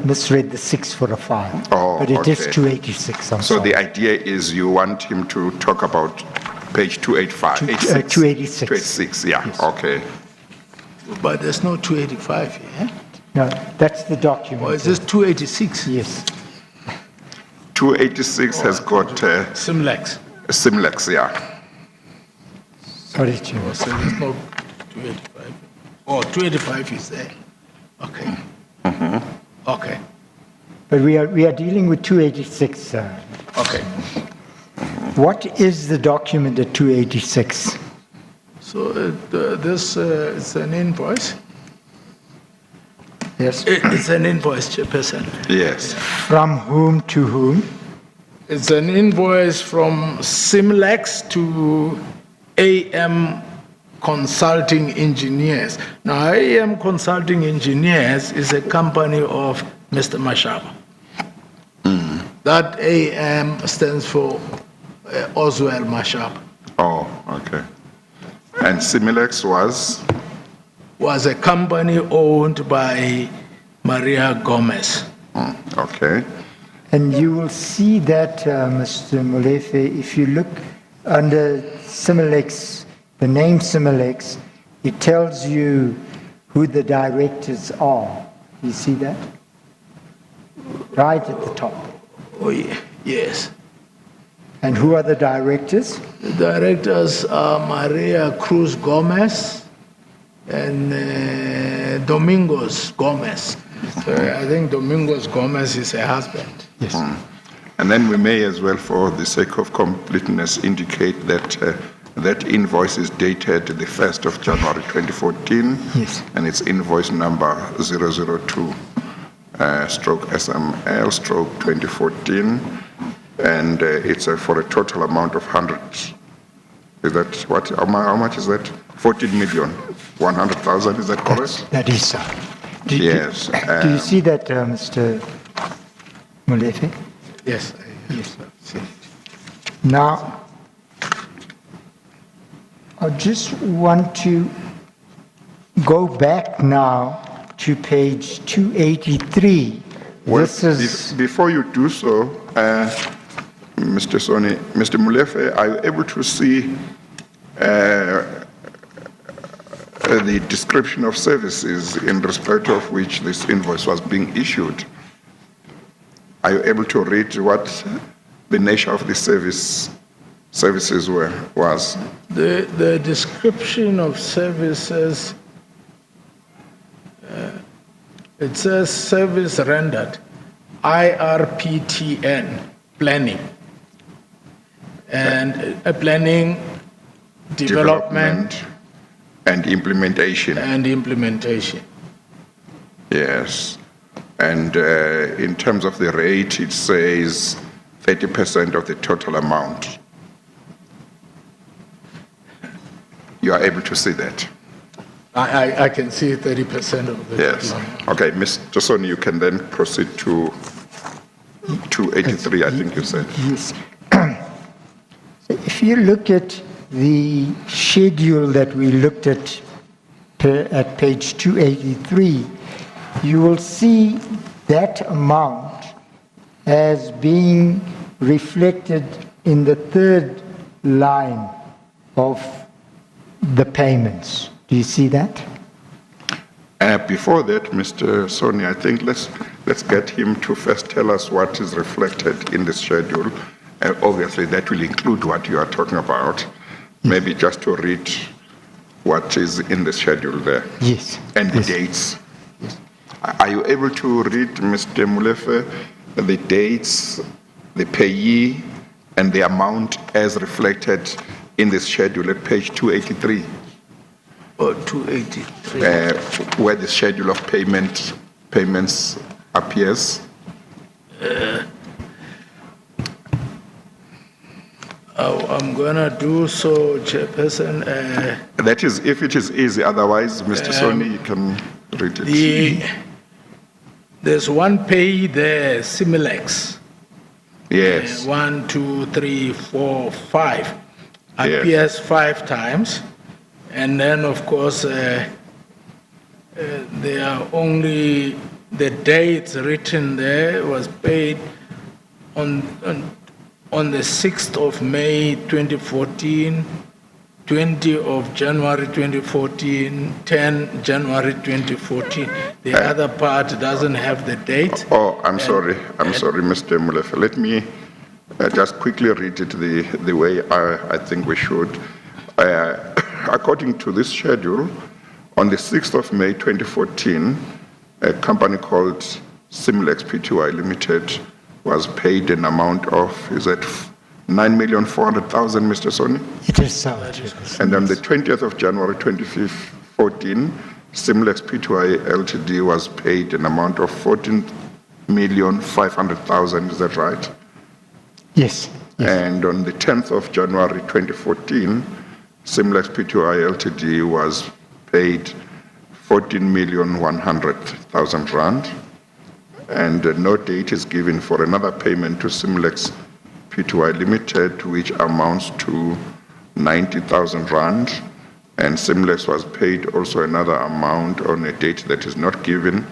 misread the 6 for a 5. Oh, but it is okay. 286. I'm So sorry. the idea is you want him to talk about page 285, 286. 286, yeah, Yes. okay. But there's no 285 here. No, that's the document. Or is this 286? Yes. 286 has got Simlex. Simlex, yeah. Sorry, Chair. So there's no 285. Oh, 285 is there. Okay. Okay. But we are dealing with 286. Okay. What is the document at 286? So this is an invoice. Yes. It's an invoice, Chairperson. Yes. From whom to whom? It's an invoice from Simlex to AM Consulting Engineers. Now, AM Consulting Engineers is a company of Mr. Mashaba. That AM stands for Oswald Mashaba. Oh, okay. And Similex Was a company owned by Maria Gomez. Okay. And you will see that, Mr. Molefe, if you look under Similex, the name Similex, it tells you who the directors are. You see that? Right at the top. Oh, yeah. Yes. And who are the directors? The directors are Maria Cruz Gomez and Domingos Gomez. So I think Domingos Gomez is her husband. Yes. And then we may as well, for the sake of completeness, indicate that that invoice is dated the 1st of January 2014. Yes. And it's invoice number 002 stroke SML stroke 2014. And it's for a total amount of 100. Is that what? How much is that? 14,100,000. Is that correct? That is so. Yes. Do you see that, Mr. Molefe? Yes. Yes. Now, I just want to go back now to page 283. Well, This is before you do so, Mr. Soni, Mr. Molefe, are you able to see the description of services in respect of which this invoice was being issued? Are you able to read what the nature of the service services was? The description of services, it says service rendered, IRPTN, planning, and planning, development, and implementation. and implementation. Yes. And in terms of the rate, it says 30% of the total amount. You are able to see that? I can see 30% of the Yes. total amount. Okay, Mr. Soni, you can then proceed to 283, I think you said. Yes. So if you look at the schedule that we looked at page 283, you will see that amount as being reflected in the third line of the payments. Do you see that? Before that, Mr. Soni, I think let's get him to first tell us what is reflected in the schedule. Obviously, that will include what you are talking about. Maybe just to read what is in the schedule there. Yes. And the Yes. dates. Are you able to read, Mr. Molefe, the dates, the payee, and the amount as reflected in the schedule at page 283? Or 283. Where the schedule of payments appears. I'm gonna do so, Chairperson. That is, if it is easy. Otherwise, Mr. Soni, you can read it. There's one pay there, Similex. Yes. 1, 2, 3, 4, 5. Yes. Appears 5 times. And then, of course, there are only the dates written there was paid on the 6th of May 2014, 20 of January 2014, 10 January 2014. The other part doesn't have the date. Oh, I'm sorry, Mr. Molefe. Let me just quickly read it the way I think we should. According to this schedule, on the 6th of May 2014, a company called Similex Pty Limited was paid an amount of, is that 9,400,000, Mr. Soni? It is so. And on the 20th of January 2014, Similex Pty Ltd was paid an amount of 14,500,000, is that right? Yes. Yes. And on the 10th of January 2014, Similex Pty Ltd was paid 14,100,000 rand, and no date is given for another payment to Similex Pty Limited, which amounts to 90,000 rand, and Similex was paid also another amount on a date that is not given,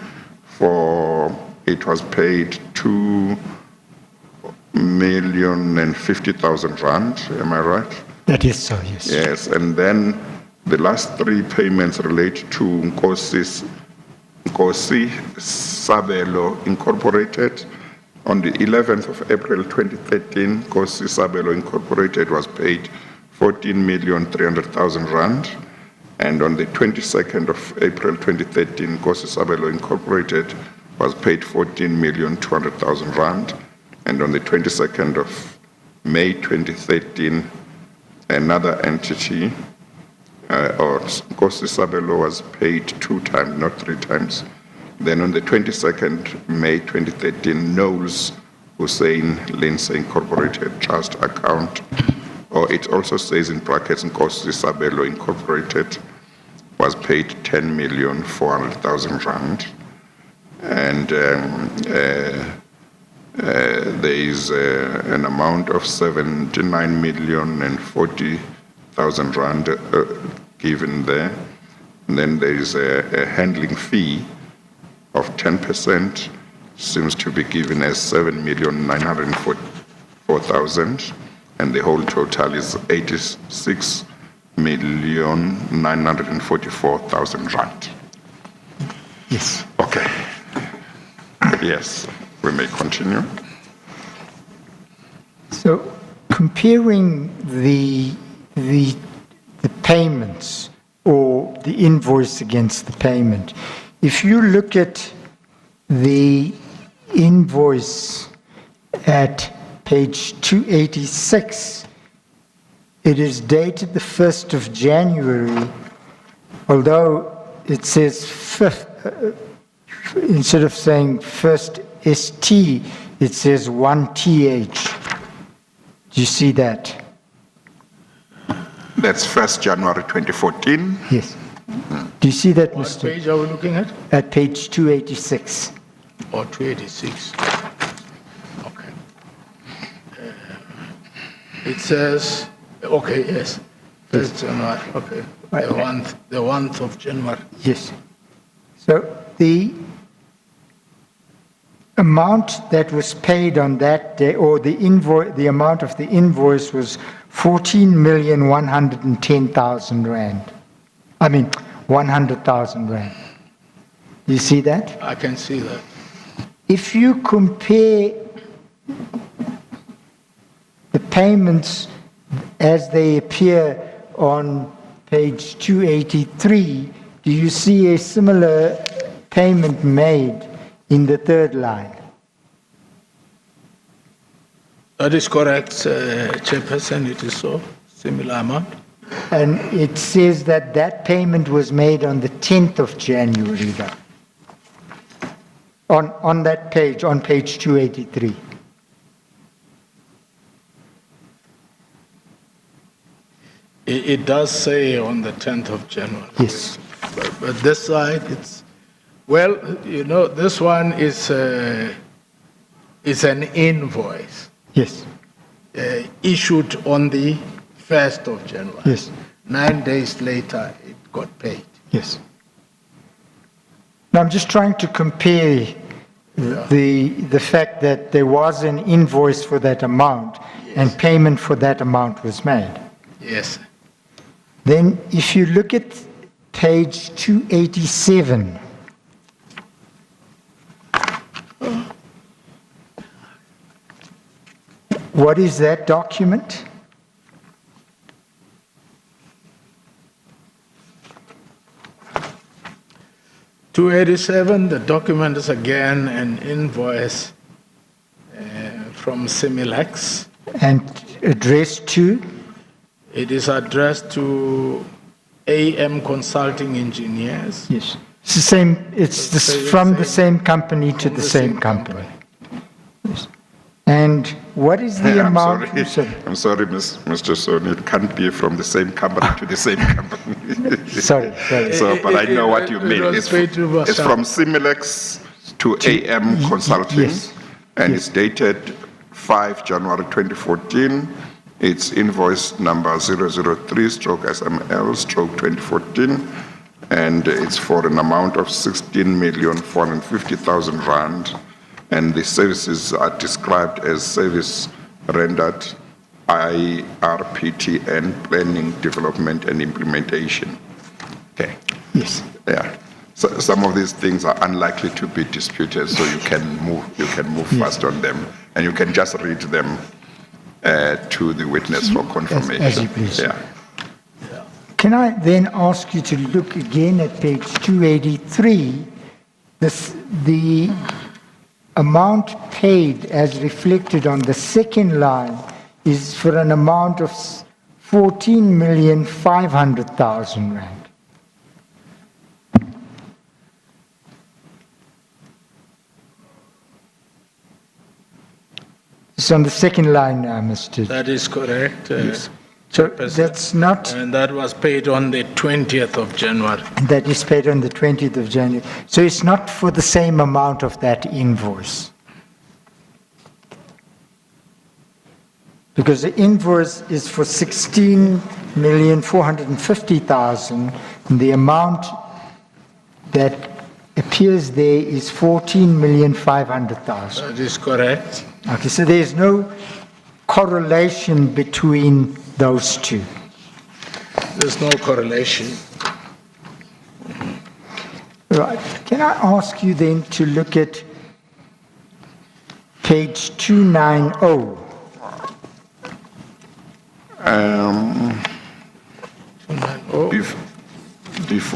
for it was paid 2,050,000 rand, am I right? That is so, yes. Yes, and then the last 3 payments relate to Nkosi Sabelo Incorporated. On the 11th of April 2013, Nkosi Sabelo Incorporated was paid 14,300,000 rand. And on the 22nd of April 2013, Nkosi Sabelo Incorporated was paid 14,200,000 rand. And on the 22nd of May 2013, another entity, or Nkosi Sabelo, was paid 2 times, not 3 times. Then on the 22nd May 2013, Knowles Hussein Lindsay Incorporated Trust Account, or it also says in brackets Nkosi Sabelo Incorporated, was paid 10,400,000 rand. And there is an amount of 79,040,000 rand given there. And then there is a handling fee of 10%, seems to be given as 7,944,000, and the whole total is 86,944,000 rand. Yes. Okay. Yes, we may continue. So comparing the payments or the invoice against the payment, if you look at the invoice at page 286, it is dated the 1st of January, although it says instead of saying first ST, it says 1TH. Do you see that? That's 1st January 2014. Yes. Do you see that, What Mr.? page are we looking at? At page 286. Or 286. Okay. It says, okay, yes. 1st January, okay. The 1st of January. Yes. So the amount that was paid on that day, or the amount of the invoice was 14,110,000 rand. I mean, 100,000 rand. You see that? I can see that. If you compare the payments as they appear on page 283, do you see a similar payment made in the third line? That is correct, Chairperson, it is so, similar amount. And it says that that payment was made on the 10th of January, though. On that page, on page 283. It does say on the 10th of January. Yes. But this side, it's, well, you know, this one is an invoice Yes. issued on the 1st of January. Yes. 9 days later, it got paid. Yes. Now I'm just trying to compare the fact that there was an invoice for that amount and payment for that amount was made. Yes. Then if you look at page 287, what is that document? $287, the document is again an invoice from Similex. And addressed to? It is addressed to AM Consulting Engineers. Yes. It's the same, it's from the same company to the same company. Yes. And what is the amount? I'm sorry, Mr. Son, it can't be from the same company to the same company. Sorry. So, but I know what you mean. It's from Similex to AM Consulting, yes. and it's dated 5 January 2014. It's invoice number 003/SML/2014, and it's for an amount of 16,450,000 rand. And the services are described as service rendered IRPTN, planning, development, and implementation. Okay. Yes. Yeah. So some of these things are unlikely to be disputed, so you can move fast on them, and you can just read them to the witness for confirmation. As you please. Yeah. Can I then ask you to look again at page 283? The amount paid as reflected on the second line is for an amount of 14,500,000 rand. It's on the second line now, Mr. That is correct. Yes. So that's not, And that was paid on the 20th of January. that is paid on the 20th of January. So it's not for the same amount of that invoice. Because the invoice is for 16,450,000, and the amount that appears there is 14,500,000. That is correct. Okay, so there's no correlation between those two. There's no correlation. Right. Can I ask you then to look at page 290?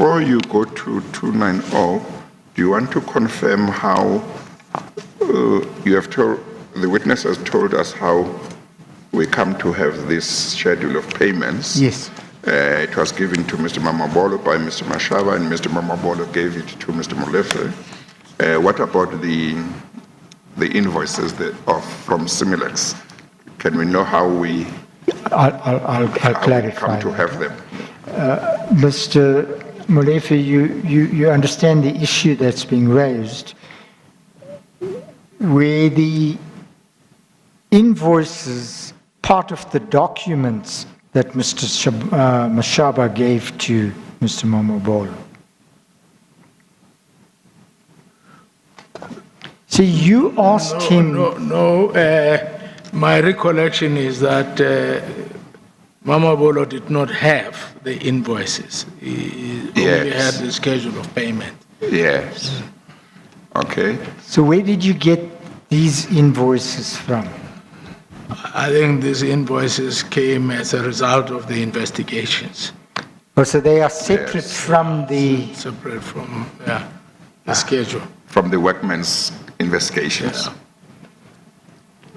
Before you go to 290, do you want to confirm how you have told, the witness has told us how we come to have this schedule of payments? Yes. It was given to Mr. Mamabolo by Mr. Mashaba, and Mr. Mamabolo gave it to Mr. Molefe. What about the invoices from Similex? Can we know how we I'll clarify. come to have them? Mr. Molefe, you understand the issue that's being raised, where the invoices, part of the documents that Mr. Mashaba gave to Mr. Mamabolo. See, you asked him... My recollection is that Mamabolo did not have the invoices. He only had the schedule of payment. Yes. Okay. So where did you get these invoices from? I think these invoices came as a result of the investigations. Oh, so they are separate from the... Separate from the schedule. From the workmen's investigations. Yeah.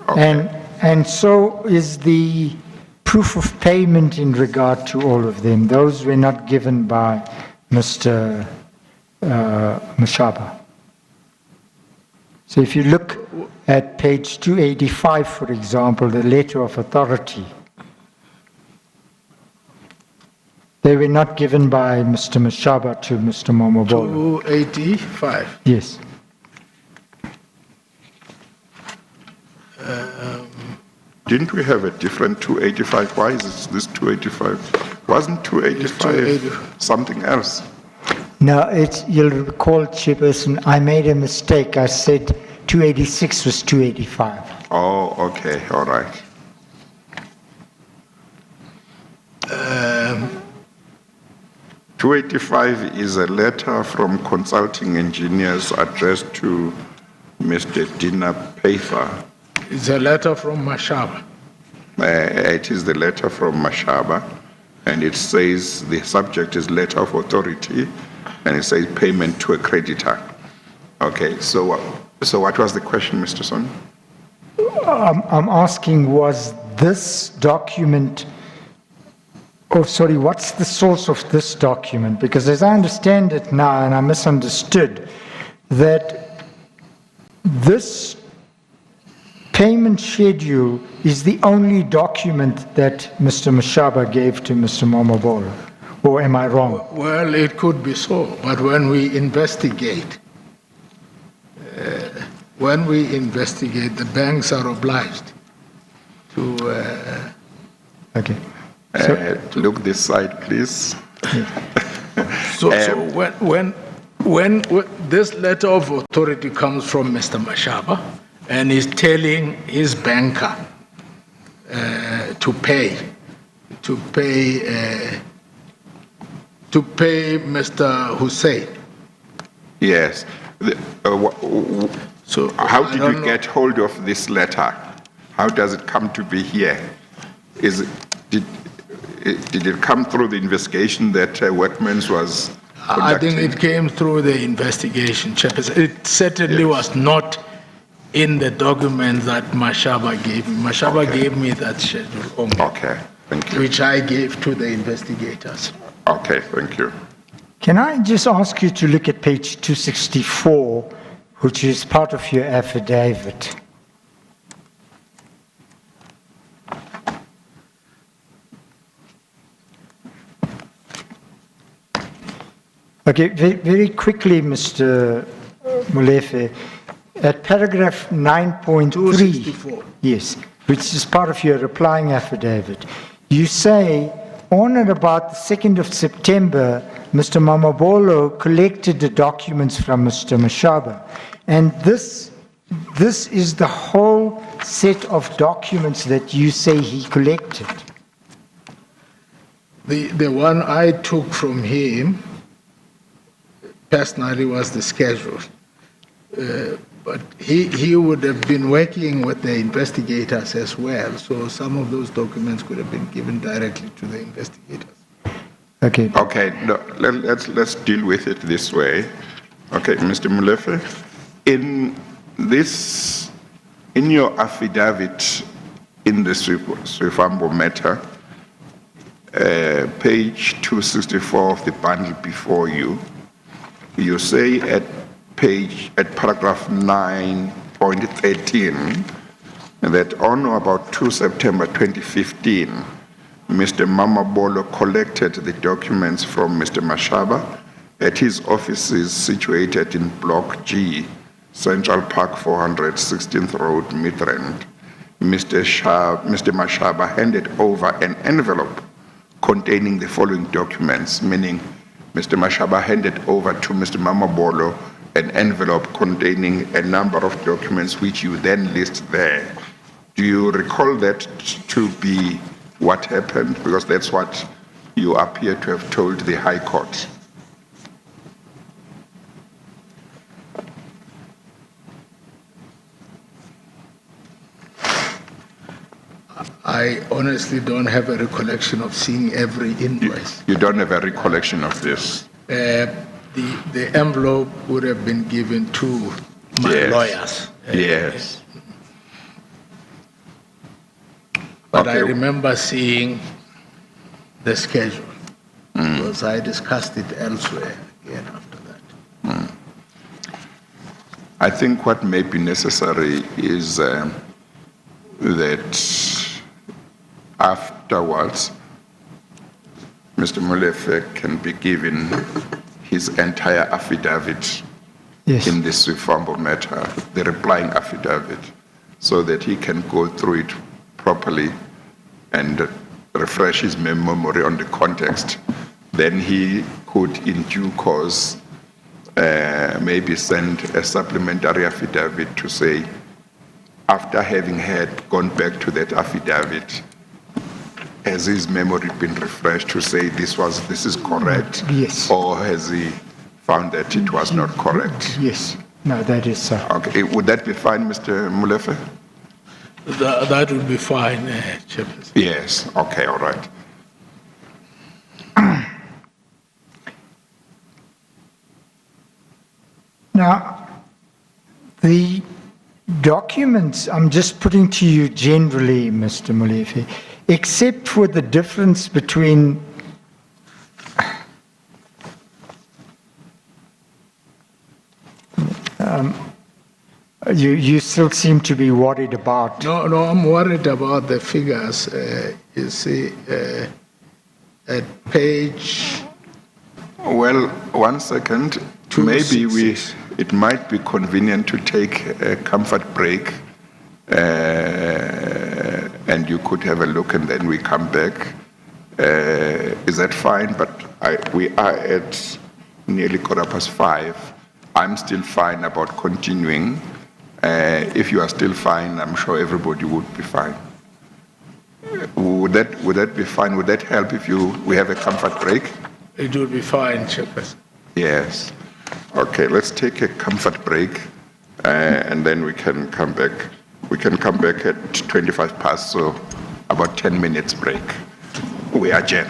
Okay. And so is the proof of payment in regard to all of them. Those were not given by Mr. Mashaba. So if you look at page 285, for example, the letter of authority, they were not given by Mr. Mashaba to Mr. Mamabolo. 285. Yes. Didn't we have a different 285? Why is this 285? Wasn't 285 something else? No, you'll recall, Chairperson, I made a mistake. I said 286 was 285. Oh, okay, all right. 285 is a letter from consulting engineers addressed to Mr. Dina Payfa. It's a letter from Mashaba. It is the letter from Mashaba, and it says the subject is letter of authority, and it says payment to a creditor. Okay, so what was the question, Mr. Son? I'm asking, was this document, what's the source of this document? Because as I understand it now, and I misunderstood, that this payment schedule is the only document that Mr. Mashaba gave to Mr. Mamabolo, or am I wrong? Well, it could be so, but when we investigate, the banks are obliged to... Okay. Look this side, please. So when this letter of authority comes from Mr. Mashaba, and he's telling his banker to pay Mr. Hussein. Yes. So how did you get hold of this letter? How does it come to be here? Did it come through the investigation that Workmen's was conducting? I think it came through the investigation, Chairperson. It certainly was not in the document that Mashaba gave me. Mashaba gave me that schedule only. Okay, thank you. Which I gave to the investigators. Okay, thank you. Can I just ask you to look at page 264, which is part of your affidavit? Okay, very quickly, Mr. Molefe, at paragraph 9.3, yes, which is part of your replying affidavit, you say, on and about the 2nd of September, Mr. Mamabolo collected the documents from Mr. Mashaba. And this is the whole set of documents that you say he collected. The one I took from him personally was the schedule. But he would have been working with the investigators as well, so some of those documents could have been given directly to the investigators. Okay. Okay, no, let's deal with it this way. Okay, Mr. Molefe, in your affidavit in the Swifambo matter, page 264 of the bundle before you, you say at paragraph 9.13 that on or about 2 September 2015, Mr. Mamabolo collected the documents from Mr. Mashaba at his offices situated in Block G, Central Park 400, 16th Road, Midrand. Mr. Mashaba handed over an envelope containing the following documents, meaning Mr. Mashaba handed over to Mr. Mamabolo an envelope containing a number of documents which you then list there. Do you recall that to be what happened? Because that's what you appear to have told the High Court. I honestly don't have a recollection of seeing every invoice. You don't have a recollection of this? The envelope would have been given to my lawyers. Yes. But Okay. I remember seeing the schedule because I discussed it elsewhere again after that. I think what may be necessary is that afterwards, Mr. Molefe can be given his entire affidavit Yes. in this Swifambo matter, the replying affidavit, so that he can go through it properly and refresh his memory on the context. Then he could, in due course, maybe send a supplementary affidavit to say, after having gone back to that affidavit, has his memory been refreshed to say this is correct? Yes. Or has he found that it was not correct? Yes. No, that is so. Okay, would that be fine, Mr. Molefe? That would be fine, Chairperson. Yes, okay, all right. Now, the documents I'm just putting to you generally, Mr. Molefe, except for the difference between you still seem to be worried about. No, I'm worried about the figures. You see, at page. Well, 1 second. Maybe it might be convenient to take a comfort break, and you could have a look, and then we come back. Is that fine? But we are at nearly 5:15. I'm still fine about continuing. If you are still fine, I'm sure everybody would be fine. Would that be fine? Would that help if we have a comfort break? It would be fine, Chairperson. Yes. Okay, let's take a comfort break, and then we can come back. We can come back at 25 past, so about 10 minutes break. We adjourn.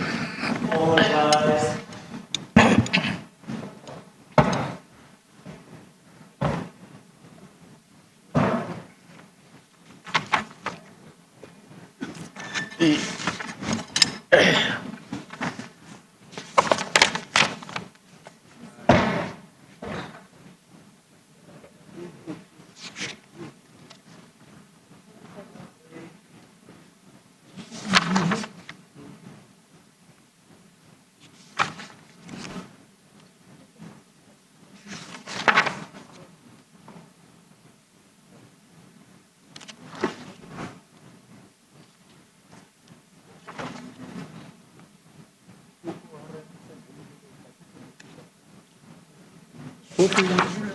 Would you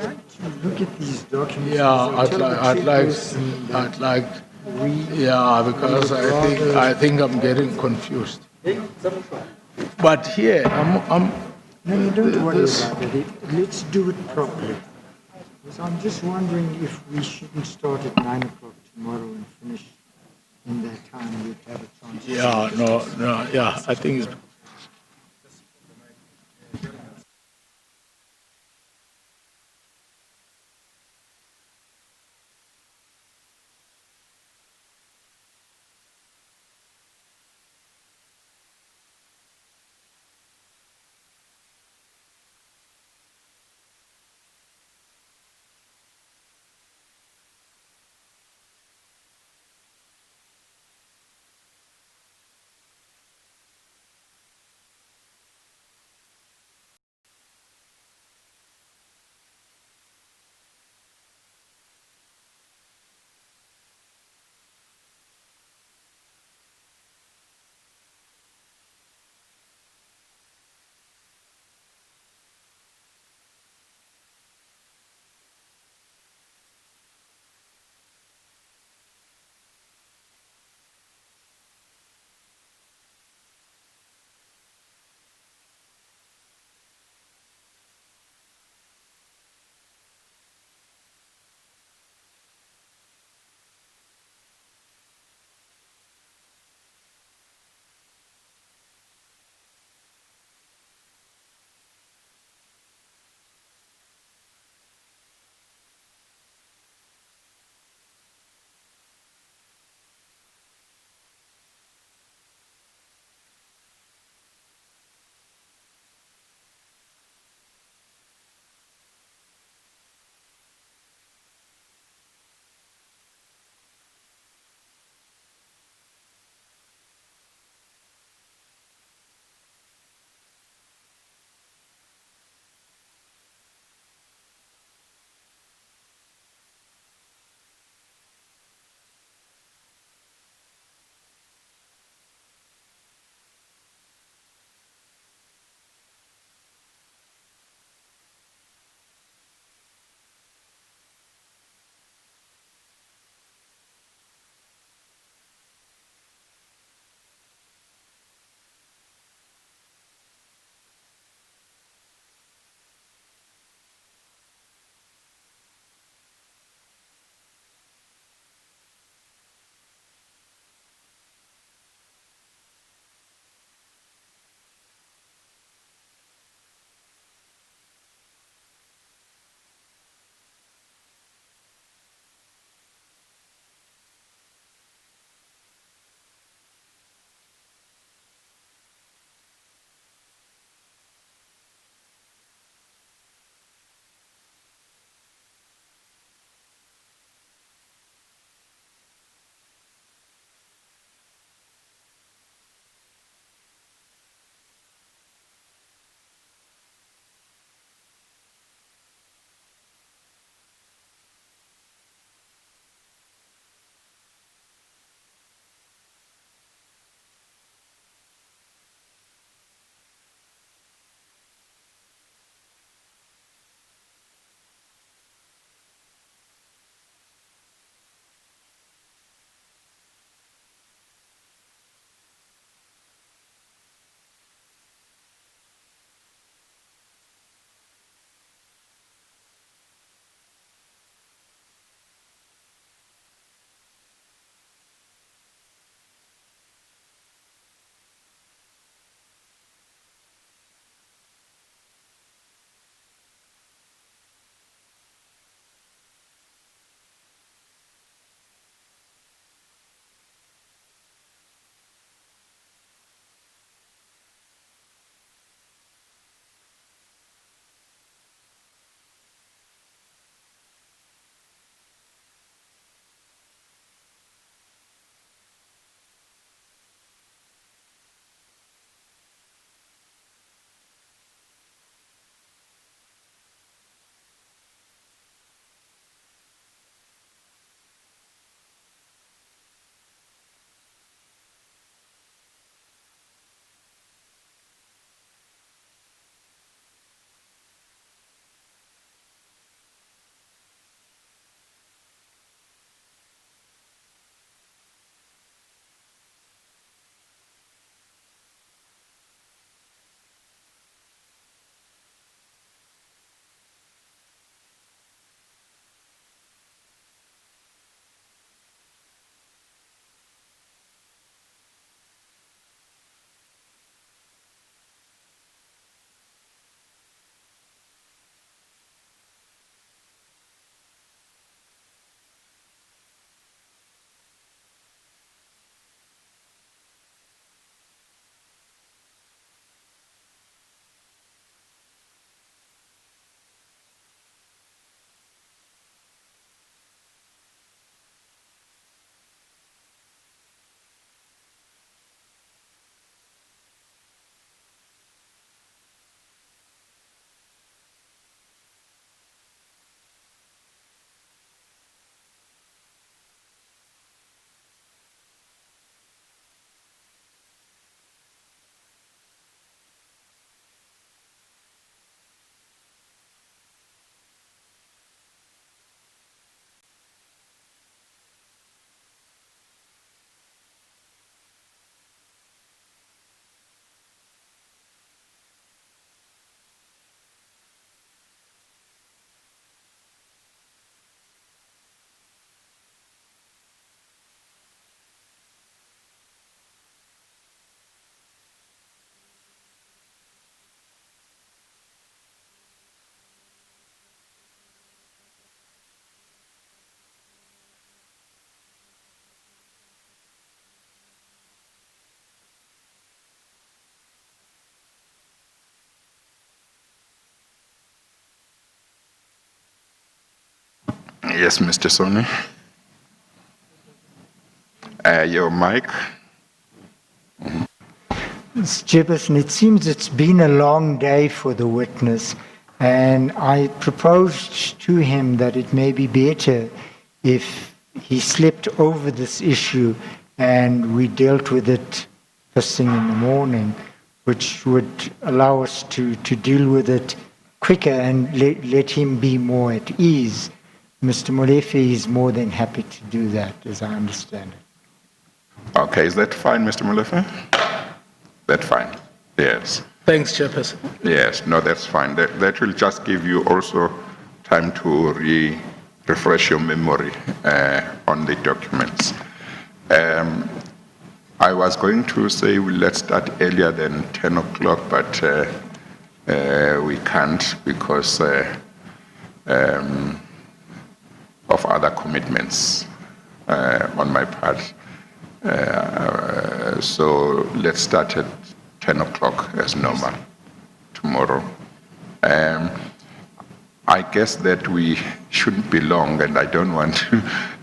like to look at these documents? Yeah, I'd like. Yeah, because I think I'm getting confused. But here, I'm. No, you don't worry about it. Let's do it properly. Because I'm just wondering if we shouldn't start at 9 o'clock tomorrow and finish in that time. We'd have a chance. Yeah, no, yeah, I think it's Yes, Mr. Soni. Your mic. Mr. Chairperson, it seems it's been a long day for the witness, and I proposed to him that it may be better if he slept over this issue and we dealt with it first thing in the morning, which would allow us to deal with it quicker and let him be more at ease. Mr. Molefe is more than happy to do that, as I understand it. Okay, is that fine, Mr. Molefe? That's fine. Yes. Thanks, Chairperson. Yes, no, that's fine. That will just give you also time to refresh your memory on the documents. I was going to say let's start earlier than 10 o'clock, but we can't because of other commitments on my part. So let's start at 10 o'clock as normal tomorrow. I guess that we shouldn't be long, and I don't want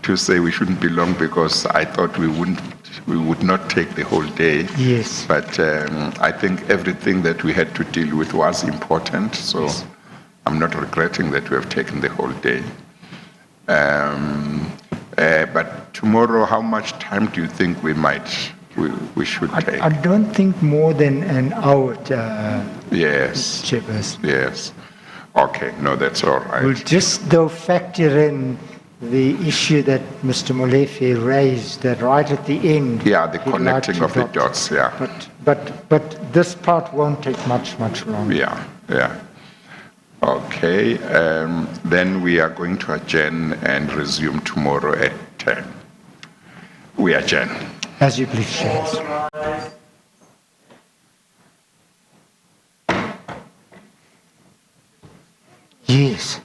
to say we shouldn't be long because I thought we would not take the whole day. Yes. But I think everything that we had to deal with was important, so yes. I'm not regretting that we have taken the whole day. But tomorrow, how much time do you think we should take? I don't think more than an hour, yes. Chairperson. Yes. Okay, no, that's all right. We'll just though factor in the issue that Mr. Molefe raised, that right at the end. Yeah, the connecting of the dots, yeah. But this part won't take much longer. Yeah. Okay, then we are going to adjourn and resume tomorrow at 10. We adjourn. As you please, Chair. Yes.